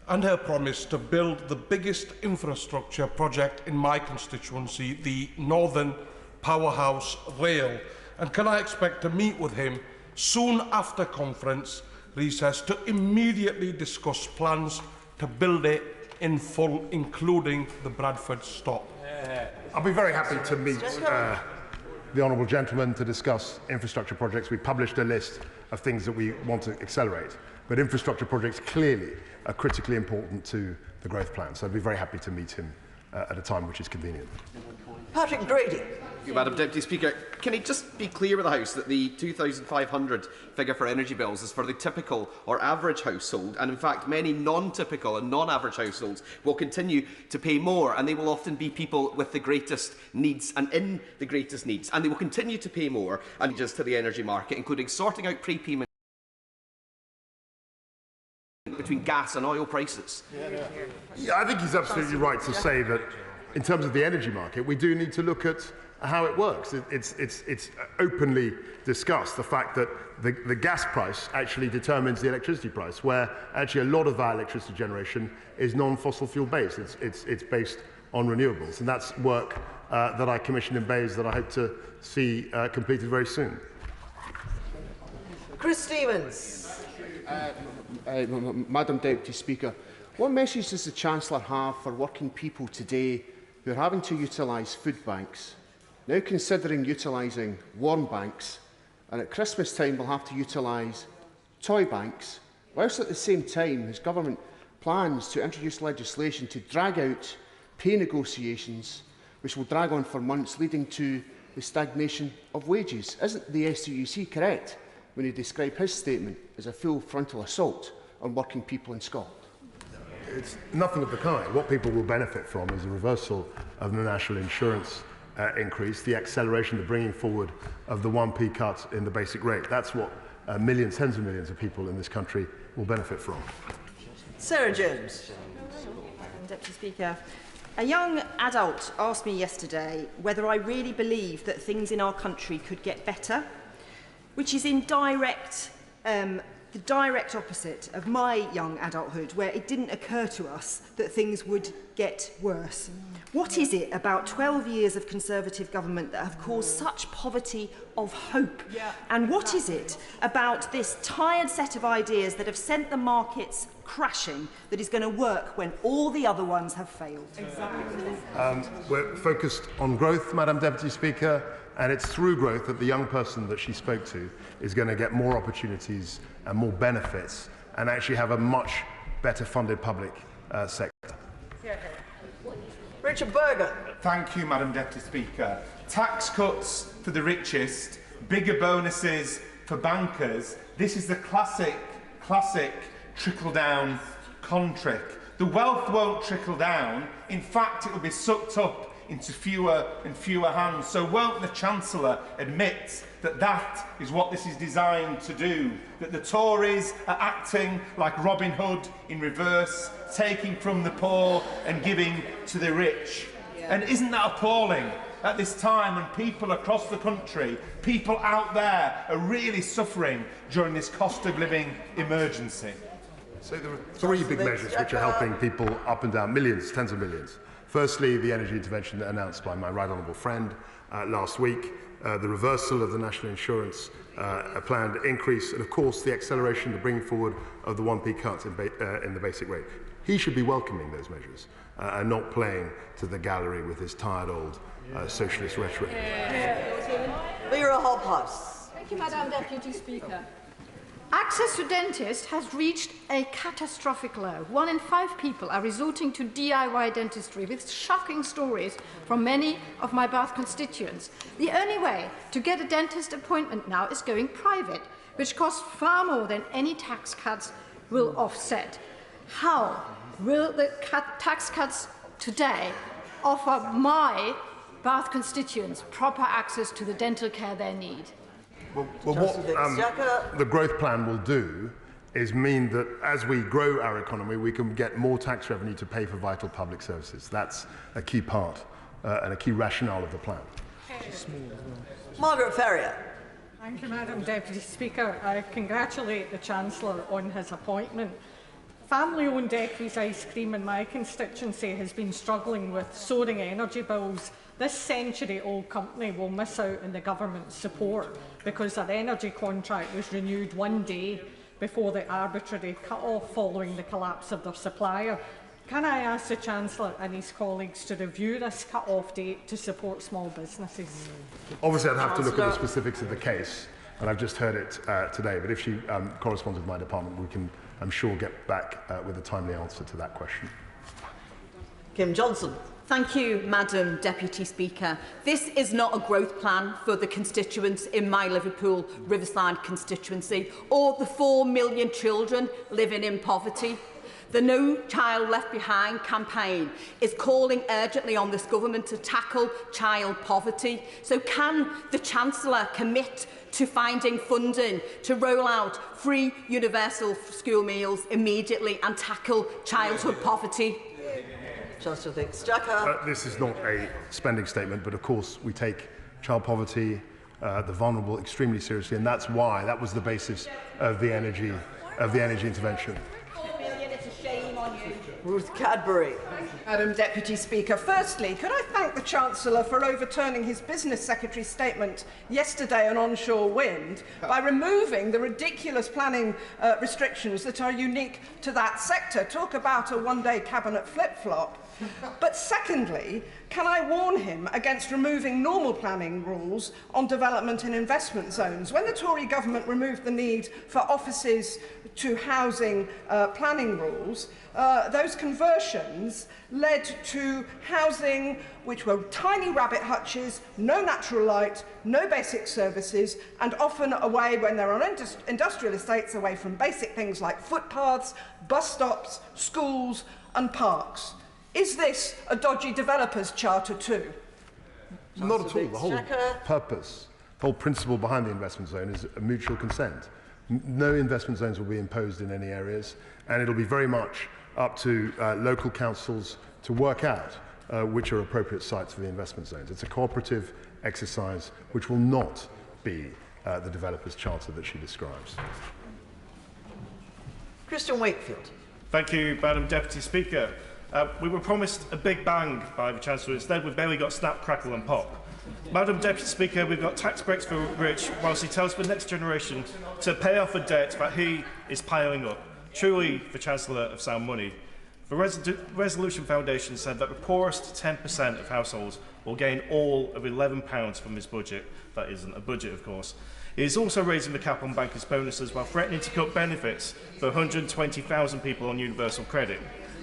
and her promise to build the biggest infrastructure project in my constituency, the Northern Powerhouse Rail? And can I expect to meet with him soon after conference recess to immediately discuss plans to build it in full, including the Bradford stop? I'll be very happy to meet the honourable gentleman to discuss infrastructure projects. We published a list of things that we want to accelerate, but infrastructure projects clearly are critically important to the growth plan. So I'd be very happy to meet him at a time which is convenient. Patrick Brady. Thank you, Madam Deputy Speaker. Can he just be clear with the House that the £2,500 figure for energy bills is for the typical or average household, and in fact many non-typical and non-average households will continue to pay more, and they will often be people with the greatest needs and in the greatest needs, and they will continue to pay more and just to the energy market, including sorting out prepayment between gas and oil prices. Yeah, I think he's absolutely right to say that in terms of the energy market, we do need to look at how it works. It's openly discussed, the fact that the gas price actually determines the electricity price, where actually a lot of our electricity generation is non-fossil fuel based. It's based on renewables, and that's work that I commissioned in Bays that I hope to see completed very soon. Chris Stevens. Madam Deputy Speaker, what message does the Chancellor have for working people today who are having to utilise food banks, now considering utilising warm banks, and at Christmas time will have to utilise toy banks, whilst at the same time his government plans to introduce legislation to drag out pay negotiations, which will drag on for months, leading to the stagnation of wages? Isn't the SUC correct when he described his statement as a full frontal assault on working people in Scotland? It's nothing of the kind. What people will benefit from is a reversal of the national insurance increase, the acceleration, the bringing forward of the 1p cut in the basic rate. That's what millions, tens of millions of people in this country will benefit from. Sarah Jones. Deputy Speaker, a young adult asked me yesterday whether I really believe that things in our country could get better, which is in the direct opposite of my young adulthood, where it didn't occur to us that things would get worse. What is it about 12 years of Conservative government that have caused such poverty of hope? And what is it about this tired set of ideas that have sent the markets crashing that is going to work when all the other ones have failed? We're focused on growth, Madam Deputy Speaker, and it's through growth that the young person that she spoke to is going to get more opportunities and more benefits and actually have a much better funded public sector. Richard Berger. Thank you, Madam Deputy Speaker. Tax cuts for the richest, bigger bonuses for bankers. This is the classic trickle-down con trick. The wealth won't trickle down. In fact, it will be sucked up into fewer and fewer hands. So won't the Chancellor admit that that is what this is designed to do? That the Tories are acting like Robin Hood in reverse, taking from the poor and giving to the rich? And isn't that appalling at this time when people across the country, people out there, are really suffering during this cost of living emergency? So there are three big measures which are helping people up and down, millions, tens of millions. Firstly, the energy intervention announced by my right honourable friend last week, the reversal of the national insurance planned increase, and of course the acceleration, the bringing forward of the 1p cuts in the basic rate. He should be welcoming those measures and not playing to the gallery with his tired old socialist rhetoric. Lyra Hobhouse. Thank you, Madam Deputy Speaker. Access to dentists has reached a catastrophic low. 1 in 5 people are resorting to DIY dentistry, with shocking stories from many of my Bath constituents. The only way to get a dentist appointment now is going private, which costs far more than any tax cuts will offset. How will the tax cuts today offer my Bath constituents proper access to the dental care they need? Well, what the growth plan will do is mean that as we grow our economy, we can get more tax revenue to pay for vital public services. That's a key part and a key rationale of the plan. Margaret Ferrier. Thank you, Madam Deputy Speaker. I congratulate the Chancellor on his appointment. Family-owned Equis Ice Cream in my constituency has been struggling with soaring energy bills. This century-old company will miss out on the government's support because their energy contract was renewed one day before the arbitrary cut-off following the collapse of their supplier. Can I ask the Chancellor and his colleagues to review this cut-off date to support small businesses? Obviously, I'd have to look at the specifics of the case, and I've just heard it today. But if she corresponds with my department, we can, I'm sure, get back with a timely answer to that question. Kim Johnson. Thank you, Madam Deputy Speaker. This is not a growth plan for the constituents in my Liverpool Riverside constituency or the 4 million children living in poverty. The No Child Left Behind campaign is calling urgently on this government to tackle child poverty. So can the Chancellor commit to finding funding to roll out free universal school meals immediately and tackle childhood poverty? Chancellor of the Exchequer. This is not a spending statement, but of course we take child poverty, the vulnerable, extremely seriously, and that's why that was the basis of the energy intervention. Ruth Cadbury. Madam Deputy Speaker, firstly, could I thank the Chancellor for overturning his Business Secretary's statement yesterday on onshore wind by removing the ridiculous planning restrictions that are unique to that sector. Talk about a one-day cabinet flip-flop. But secondly, can I warn him against removing normal planning rules on development and investment zones? When the Tory government removed the need for offices to housing planning rules, those conversions led to housing which were tiny rabbit hutches, no natural light, no basic services, and often away, when they're on industrial estates, away from basic things like footpaths, bus stops, schools and parks. Is this a dodgy developer's charter too? Not at all. The whole purpose, the whole principle behind the investment zone is a mutual consent. No investment zones will be imposed in any areas, and it'll be very much up to local councils to work out which are appropriate sites for the investment zones. It's a cooperative exercise which will not be the developer's charter that she describes. Christian Wakefield. Thank you, Madam Deputy Speaker. We were promised a big bang by the Chancellor. Instead, we've barely got snap, crackle and pop. Madam Deputy Speaker, we've got tax breaks for rich, whilst he tells the next generation to pay off a debt that he is piling up. Truly the Chancellor of sound money. The Resolution Foundation said that the poorest 10% of households will gain all of £11 from his budget. That isn't a budget, of course. He is also raising the cap on bankers' bonuses while threatening to cut benefits for 120,000 people on universal credit.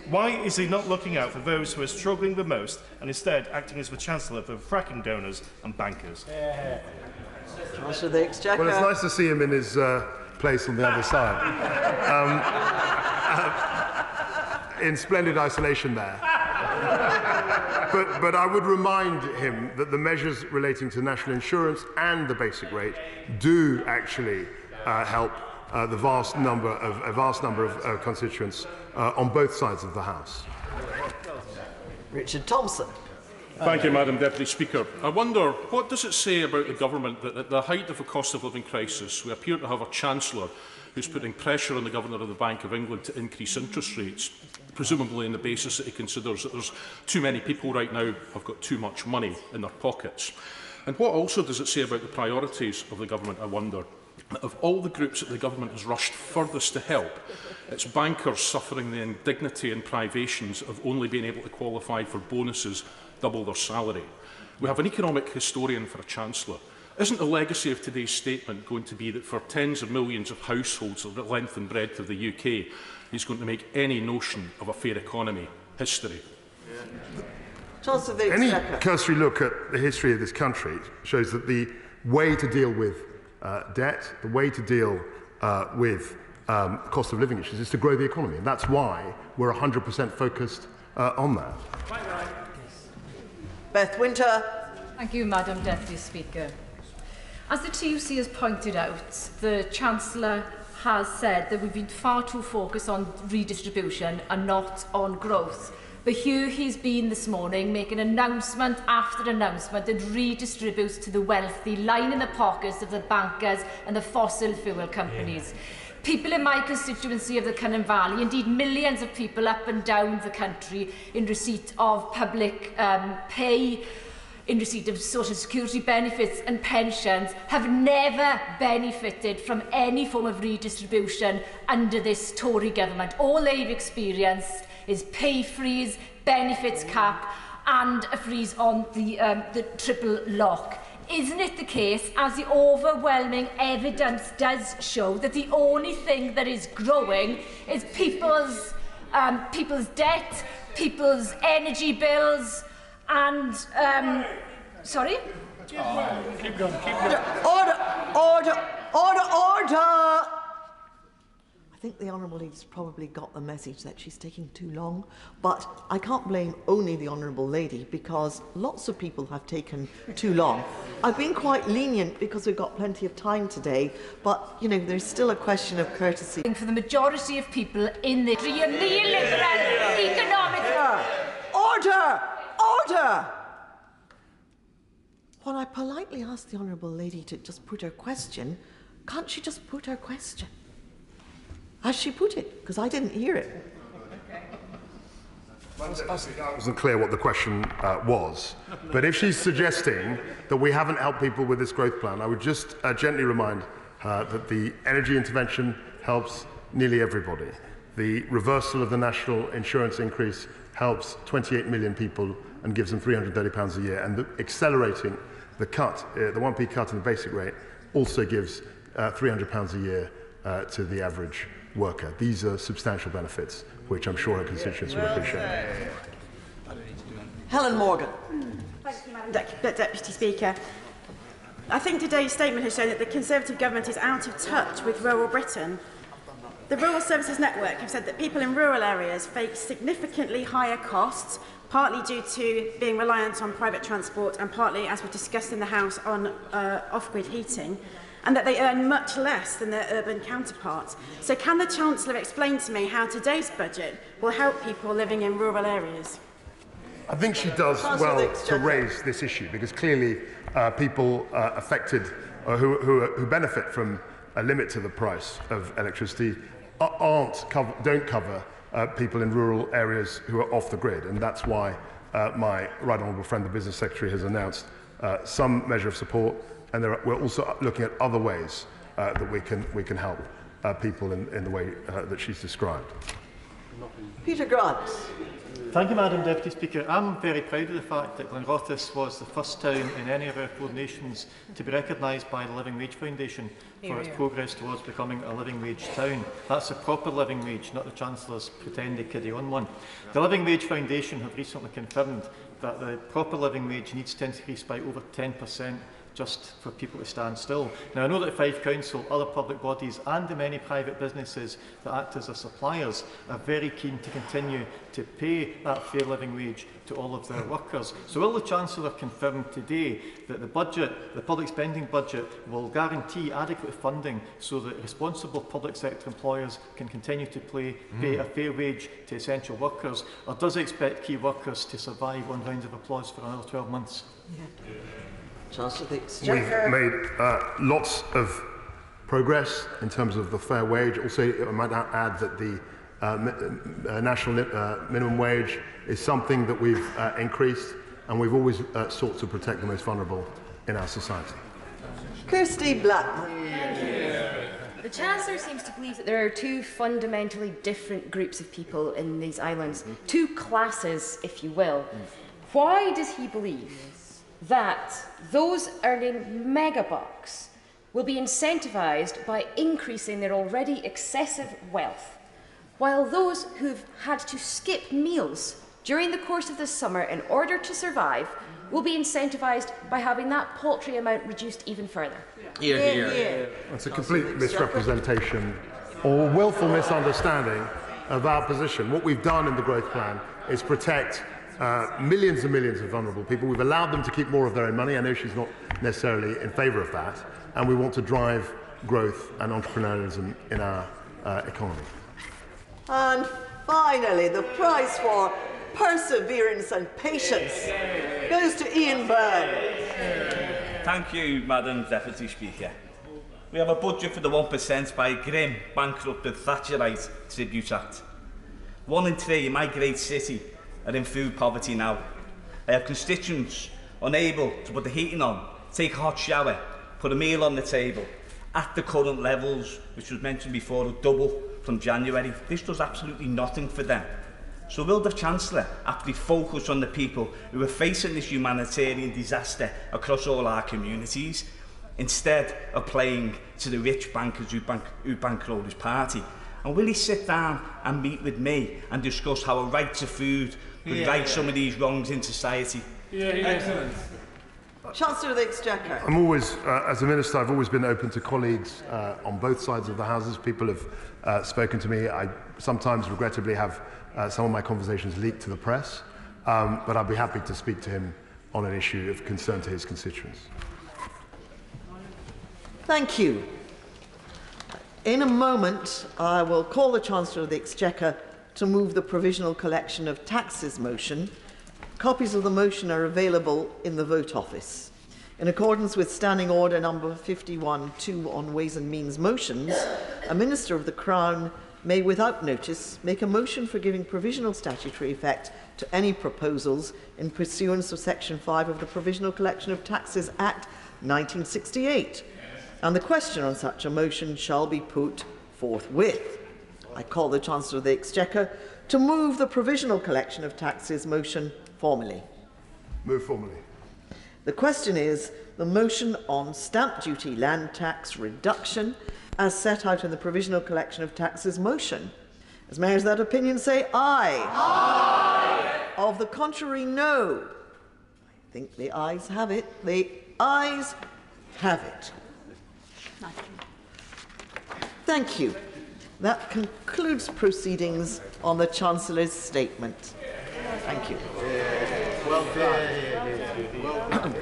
Why is he not looking out for those who are struggling the most and instead acting as the Chancellor for fracking donors and bankers? Chancellor of the Exchequer. Well, it's nice to see him in his place on the other side. In splendid isolation there. But I would remind him that the measures relating to national insurance and the basic rate do actually help the vast number of constituents on both sides of the House. Richard Thompson. Thank you, Madam Deputy Speaker. I wonder, what does it say about the government that at the height of a cost of living crisis, we appear to have a Chancellor who's putting pressure on the Governor of the Bank of England to increase interest rates, presumably on the basis that he considers that there's too many people right now have got too much money in their pockets? And what also does it say about the priorities of the government, I wonder? Of all the groups that the government has rushed furthest to help, it's bankers suffering the indignity and privations of only being able to qualify for bonuses double their salary. We have an economic historian for a Chancellor. Isn't the legacy of today's statement going to be that for tens of millions of households of the length and breadth of the UK, he's going to make any notion of a fair economy history? Chancellor of the Any Exchequer. cursory look at the history of this country shows that the way to deal with debt, the way to deal with cost of living issues is to grow the economy. And that's why we're 100% focused on that. Beth Winter. Thank you, Madam Deputy Speaker. As the TUC has pointed out, the Chancellor has said that we've been far too focused on redistribution and not on growth. But here he's been this morning making announcement after announcement that redistributes to the wealthy, lining the pockets of the bankers and the fossil fuel companies. People in my constituency of the Cynon Valley, indeed millions of people up and down the country in receipt of public pay, in receipt of social security benefits and pensions have never benefited from any form of redistribution under this Tory government. All they've experienced is pay freeze, benefits cap and a freeze on the triple lock. Isn't it the case, as the overwhelming evidence does show, that the only thing that is growing is people's debt, people's energy bills, and sorry? Keep going. Order! I think the Honourable Lady's probably got the message that she's taking too long, but I can't blame only the Honourable Lady because lots of people have taken too long. I've been quite lenient because we've got plenty of time today, but, you know, there's still a question of courtesy. For the majority of people in the neoliberal economic... Order! When I politely asked the Honourable Lady to just put her question, can't she just put her question? Has she put it? Because I didn't hear it. It wasn't clear what the question was, but if she's suggesting that we haven't helped people with this growth plan, I would just gently remind her that the energy intervention helps nearly everybody. The reversal of the national insurance increase helps 28 million people and gives them £330 a year, and accelerating the cut, the 1p cut in the basic rate, also gives £300 a year to the average worker. These are substantial benefits, which I'm sure her constituents will appreciate. Helen Morgan. Thank you, Madam Deputy Speaker. I think today's statement has shown that the Conservative government is out of touch with rural Britain. The Rural Services Network have said that people in rural areas face significantly higher costs, partly due to being reliant on private transport and partly, as we've discussed in the House, on off-grid heating, and that they earn much less than their urban counterparts. So can the Chancellor explain to me how today's budget will help people living in rural areas? I think she does well to raise this issue, because clearly people affected who benefit from a limit to the price of electricity don't cover people in rural areas who are off the grid, and that's why my right honourable friend, the Business Secretary, has announced some measure of support, and we're also looking at other ways that we can help people in the way that she's described. Peter Grant. Thank you, Madam Deputy Speaker. I'm very proud of the fact that Glenrothes was the first town in any of our 4 nations to be recognised by the Living Wage Foundation for its progress towards becoming a living wage town. That's a proper living wage, not the Chancellor's pretended kiddie on one. The Living Wage Foundation have recently confirmed that the proper living wage needs to increase by over 10% just for people to stand still. Now, I know that Fife Council, other public bodies and the many private businesses that act as their suppliers are very keen to continue to pay that fair living wage to all of their workers. So will the Chancellor confirm today that the public spending budget, will guarantee adequate funding so that responsible public sector employers can continue to pay a fair wage to essential workers, or does it expect key workers to survive on rounds of applause for another 12 months? Yeah. Chancellor, we've made lots of progress in terms of the fair wage. Also, I might add that the national minimum wage is something that we've increased, and we've always sought to protect the most vulnerable in our society. Kirsty Blackman. The Chancellor seems to believe that there are 2 fundamentally different groups of people in these islands, 2 classes, if you will. Why does he believe that those earning megabucks will be incentivised by increasing their already excessive wealth, while those who've had to skip meals during the course of the summer in order to survive will be incentivised by having that paltry amount reduced even further? It's a complete misrepresentation or willful misunderstanding of our position. What we've done in the growth plan is protect millions and millions of vulnerable people. We've allowed them to keep more of their own money. I know she's not necessarily in favour of that. And we want to drive growth and entrepreneurialism in our economy. And finally, the prize for perseverance and patience goes to Ian Byrne. Thank you, Madam Deputy Speaker. We have a budget for the 1% by a grim, bankrupted Thatcherite Tribute Act. 1 in 3 in my great city are in food poverty now. I have constituents unable to put the heating on, take a hot shower, put a meal on the table, at the current levels, which was mentioned before, will double from January. This does absolutely nothing for them. So will the Chancellor actually focus on the people who are facing this humanitarian disaster across all our communities, instead of playing to the rich bankers who bankroll his party? And will he sit down and meet with me and discuss how a right to food could right some of these wrongs in society? Excellent. Chancellor of the Exchequer. I'm always, as a minister, I've always been open to colleagues on both sides of the houses. People have spoken to me. I sometimes, regrettably, have some of my conversations leaked to the press, but I'd be happy to speak to him on an issue of concern to his constituents. Thank you. In a moment, I will call the Chancellor of the Exchequer to move the provisional collection of taxes motion. Copies of the motion are available in the vote office. In accordance with Standing Order number 51.2 on Ways and Means motions, a Minister of the Crown may, without notice, make a motion for giving provisional statutory effect to any proposals in pursuance of Section 5 of the Provisional Collection of Taxes Act 1968. And the question on such a motion shall be put forthwith. I call the Chancellor of the Exchequer to move the provisional collection of taxes motion formally. Move formally. The question is the motion on stamp duty land tax reduction as set out in the provisional collection of taxes motion. As mayors of that opinion say aye. Aye. Of the contrary, no. I think the ayes have it. The ayes have it. Thank you. That concludes proceedings on the Chancellor's statement. Thank you. Well done. Well done.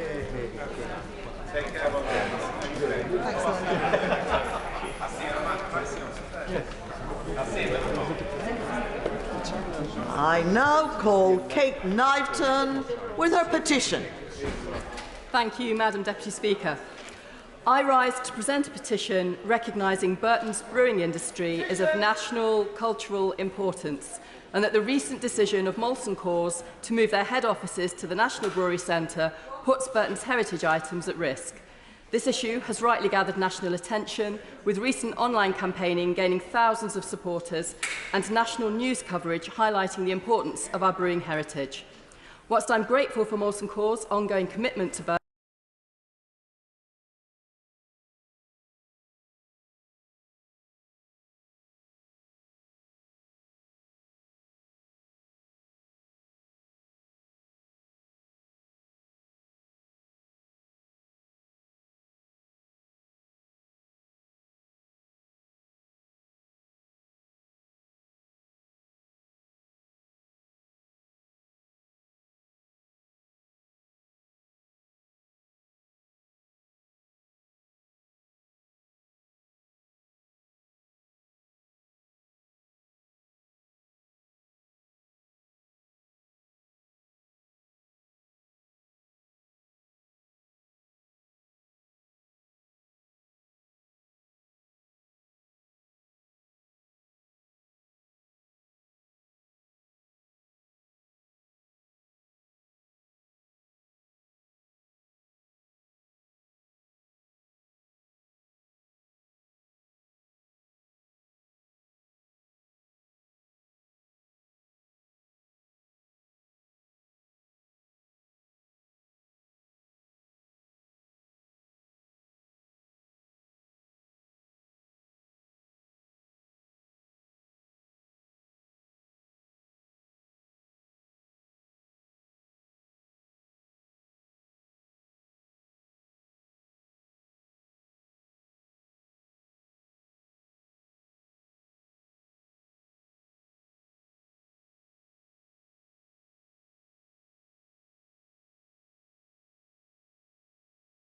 I now call Kate Knighton with her petition. Thank you, Madam Deputy Speaker. I rise to present a petition recognising Burton's brewing industry is of national cultural importance, and that the recent decision of Molson Coors to move their head offices to the National Brewery Centre puts Burton's heritage items at risk. This issue has rightly gathered national attention, with recent online campaigning gaining thousands of supporters and national news coverage highlighting the importance of our brewing heritage. Whilst I'm grateful for Molson Coors' ongoing commitment to Burton,